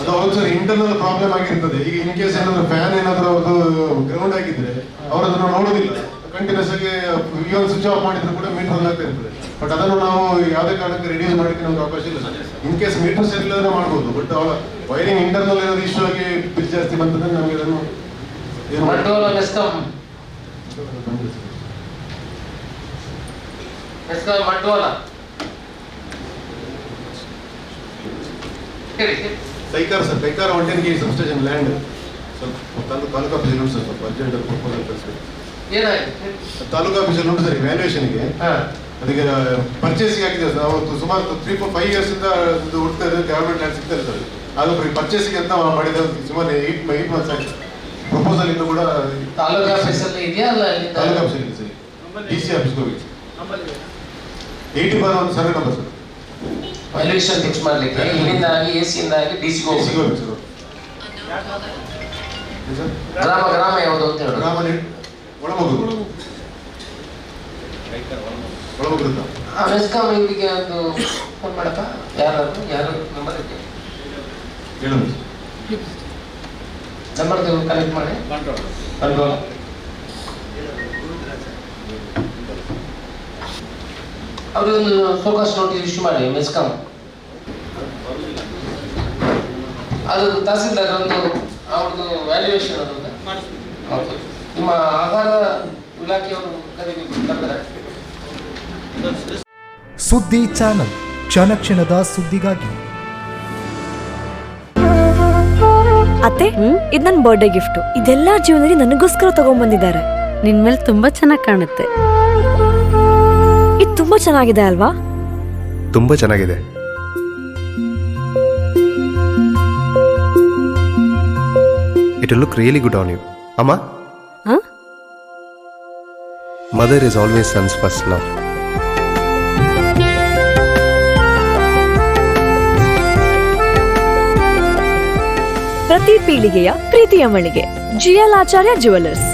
ಅದು ಹೌದು ಸರ್, ಇಂಟರ್ನಲ್ ಪ್ರಾಬ್ಲಮ್ ಆಗಿರ್ತದೆ. ಈಗ ಇನ್ ಕೇಸ್ ಏನಾದ್ರು ಫ್ಯಾನ್ ಏನಾದ್ರು ಅವ್ರದ್ದು ಗ್ರೌಂಡ್ ಆಗಿದ್ರೆ ಅವರು ಅದನ್ನು ನೋಡೋದಿಲ್ಲ. ಕಂಟಿನ್ಯೂಸ್ ಆಗಿ ಇವನ್ ಸ್ವಿಚ್ ಆಫ್ ಮಾಡಿದ್ರು ಕೂಡ ಮೀಟರ್ ಆಗ್ತಾ ಇರ್ತದೆ. ಬಟ್ ಅದನ್ನು ನಾವು ಯಾವುದೇ ಕಾರಣಕ್ಕೆ ರಿಡ್ಯೂಸ್ ಮಾಡಕ್ಕೆ ನಮ್ಗೆ ಅವಕಾಶ ಇಲ್ಲ ಸರ್. ಇನ್ ಕೇಸ್ ಮೀಟರ್ ಸರಿ ಇಲ್ಲದ್ರೆ ಮಾಡ್ಬೋದು, ಬಟ್ ಅವರ ವೈರಿಂಗ್ ಇಂಟರ್ನಲ್ ಏನಾದ್ರು ಇಶ್ಯೂ ಆಗಿ ಬಿಲ್ ಜಾಸ್ತಿ ಬಂತಂದ್ರೆ ನಮಗೆ ಅದನ್ನು Kaikara sir, Kaikara 110 kV substation land ಸ್ವಲ್ಪ ತಾಲೂಕು ಆಫೀಸಲ್ಲಿ ಉಂಟು ಸರ್. ಸ್ವಲ್ಪ ಅರ್ಜೆಂಟ್ ಪ್ರಪೋಸಲ್ ಕಳಿಸ್ಬೇಕು. ತಾಲೂಕು ಆಫೀಸಲ್ಲಿ ಉಂಟು ಸರ್ ವ್ಯಾಲ್ಯೂಯೇಷನ್ಗೆ. ಅದಕ್ಕೆ ಪರ್ಚೇಸಿಗೆ ಹಾಕಿದೆ ಸರ್. ಅವತ್ತು ಸುಮಾರು 3-5 years ಇಂದ ಹುಡ್ತಾ ಇದೆ, ಗವರ್ಮೆಂಟ್ ಲ್ಯಾಂಡ್ ಸಿಗ್ತಾ ಇದೆ ಸರ್. ಅದು ಪರ್ಚೇಸಿಗೆ ಅಂತ ಮಾಡಿದ ಸುಮಾರು 8 months ಆಯ್ತು. ಪ್ರಪೋಸಲ್ ಇಂದ ಕೂಡ ತಾಲೂಕು ಆಫೀಸಲ್ಲಿ ಇದೆಯಾ ಅಲ್ಲ? ತಾಲೂಕು ಆಫೀಸಲ್ಲಿ ಇದೆ ಸರ್. DC ಆಫೀಸ್ಗೆ ಹೋಗಿ 80/1 survey number sir. Valuation fix ಮಾಡ್ಲಿಕ್ಕೆ ಇಲ್ಲಿಂದ ಆಗಿ AC ಇಂದ ಆಗಿ DC ಗೆ ಹೋಗ್ಬೇಕು ಸರ್. ಗ್ರಾಮ ಯಾವುದು ಅಂತ ಹೇಳಿ? ಗ್ರಾಮ ಒಳಮಗುರು. ಮೆಸ್ಕಾಂ ಇವರಿಗೆ ಒಂದು ಫೋನ್ ಮಾಡಪ್ಪ. ಯಾರು ನಂಬರ್ ಇದೆ? ನಂಬರ್ ಕನೆಕ್ಟ್ ಮಾಡಿ. ಅವ್ರಿಗೆ ಒಂದು ಫೋಕಸ್ ನೋಟಿಸ್ ಇಶ್ಯೂ ಮಾಡಿ ಮೆಸ್ಕಾಂ. ಅದು ತಹಸೀಲ್ದಾರ್ ಒಂದು ಅವ್ರದ್ದು ವ್ಯಾಲ್ಯೂಯೇಷನ್ ಅದು ನಿಮ್ಮ ಆಹಾರ ಇಲಾಖೆಯವರು ಕರೀತಾರೆ. ಸುದ್ದಿ ಚಾನಲ್, ಕ್ಷಣ ಕ್ಷಣದ ಸುದ್ದಿಗಾಗಿ. ಅತ್ತೆ, ಇದು ನನ್ನ ಬರ್ಡೇ ಗಿಫ್ಟ್. ಇದೆಲ್ಲ ಜೀವನದಲ್ಲಿ ನನಗೋಸ್ಕರ ತಗೊಂಡ್ಬಂದಿದ್ದಾರೆ. ನಿನ್ ಮೇಲೆ ತುಂಬಾ ಚೆನ್ನಾಗಿ ಕಾಣುತ್ತೆ. ಇದು ತುಂಬಾ ಚೆನ್ನಾಗಿದೆ ಅಲ್ವಾ? ತುಂಬಾ ಚೆನ್ನಾಗಿದೆ. It will look really good on you. Amma? Huh? Mother is always son's first love. ಪ್ರತಿ ಪೀಳಿಗೆಯ ಪ್ರೀತಿಯ ಮಳಿಗೆ GL ಆಚಾರ್ಯ ಜ್ಯುವೆಲರ್ಸ್.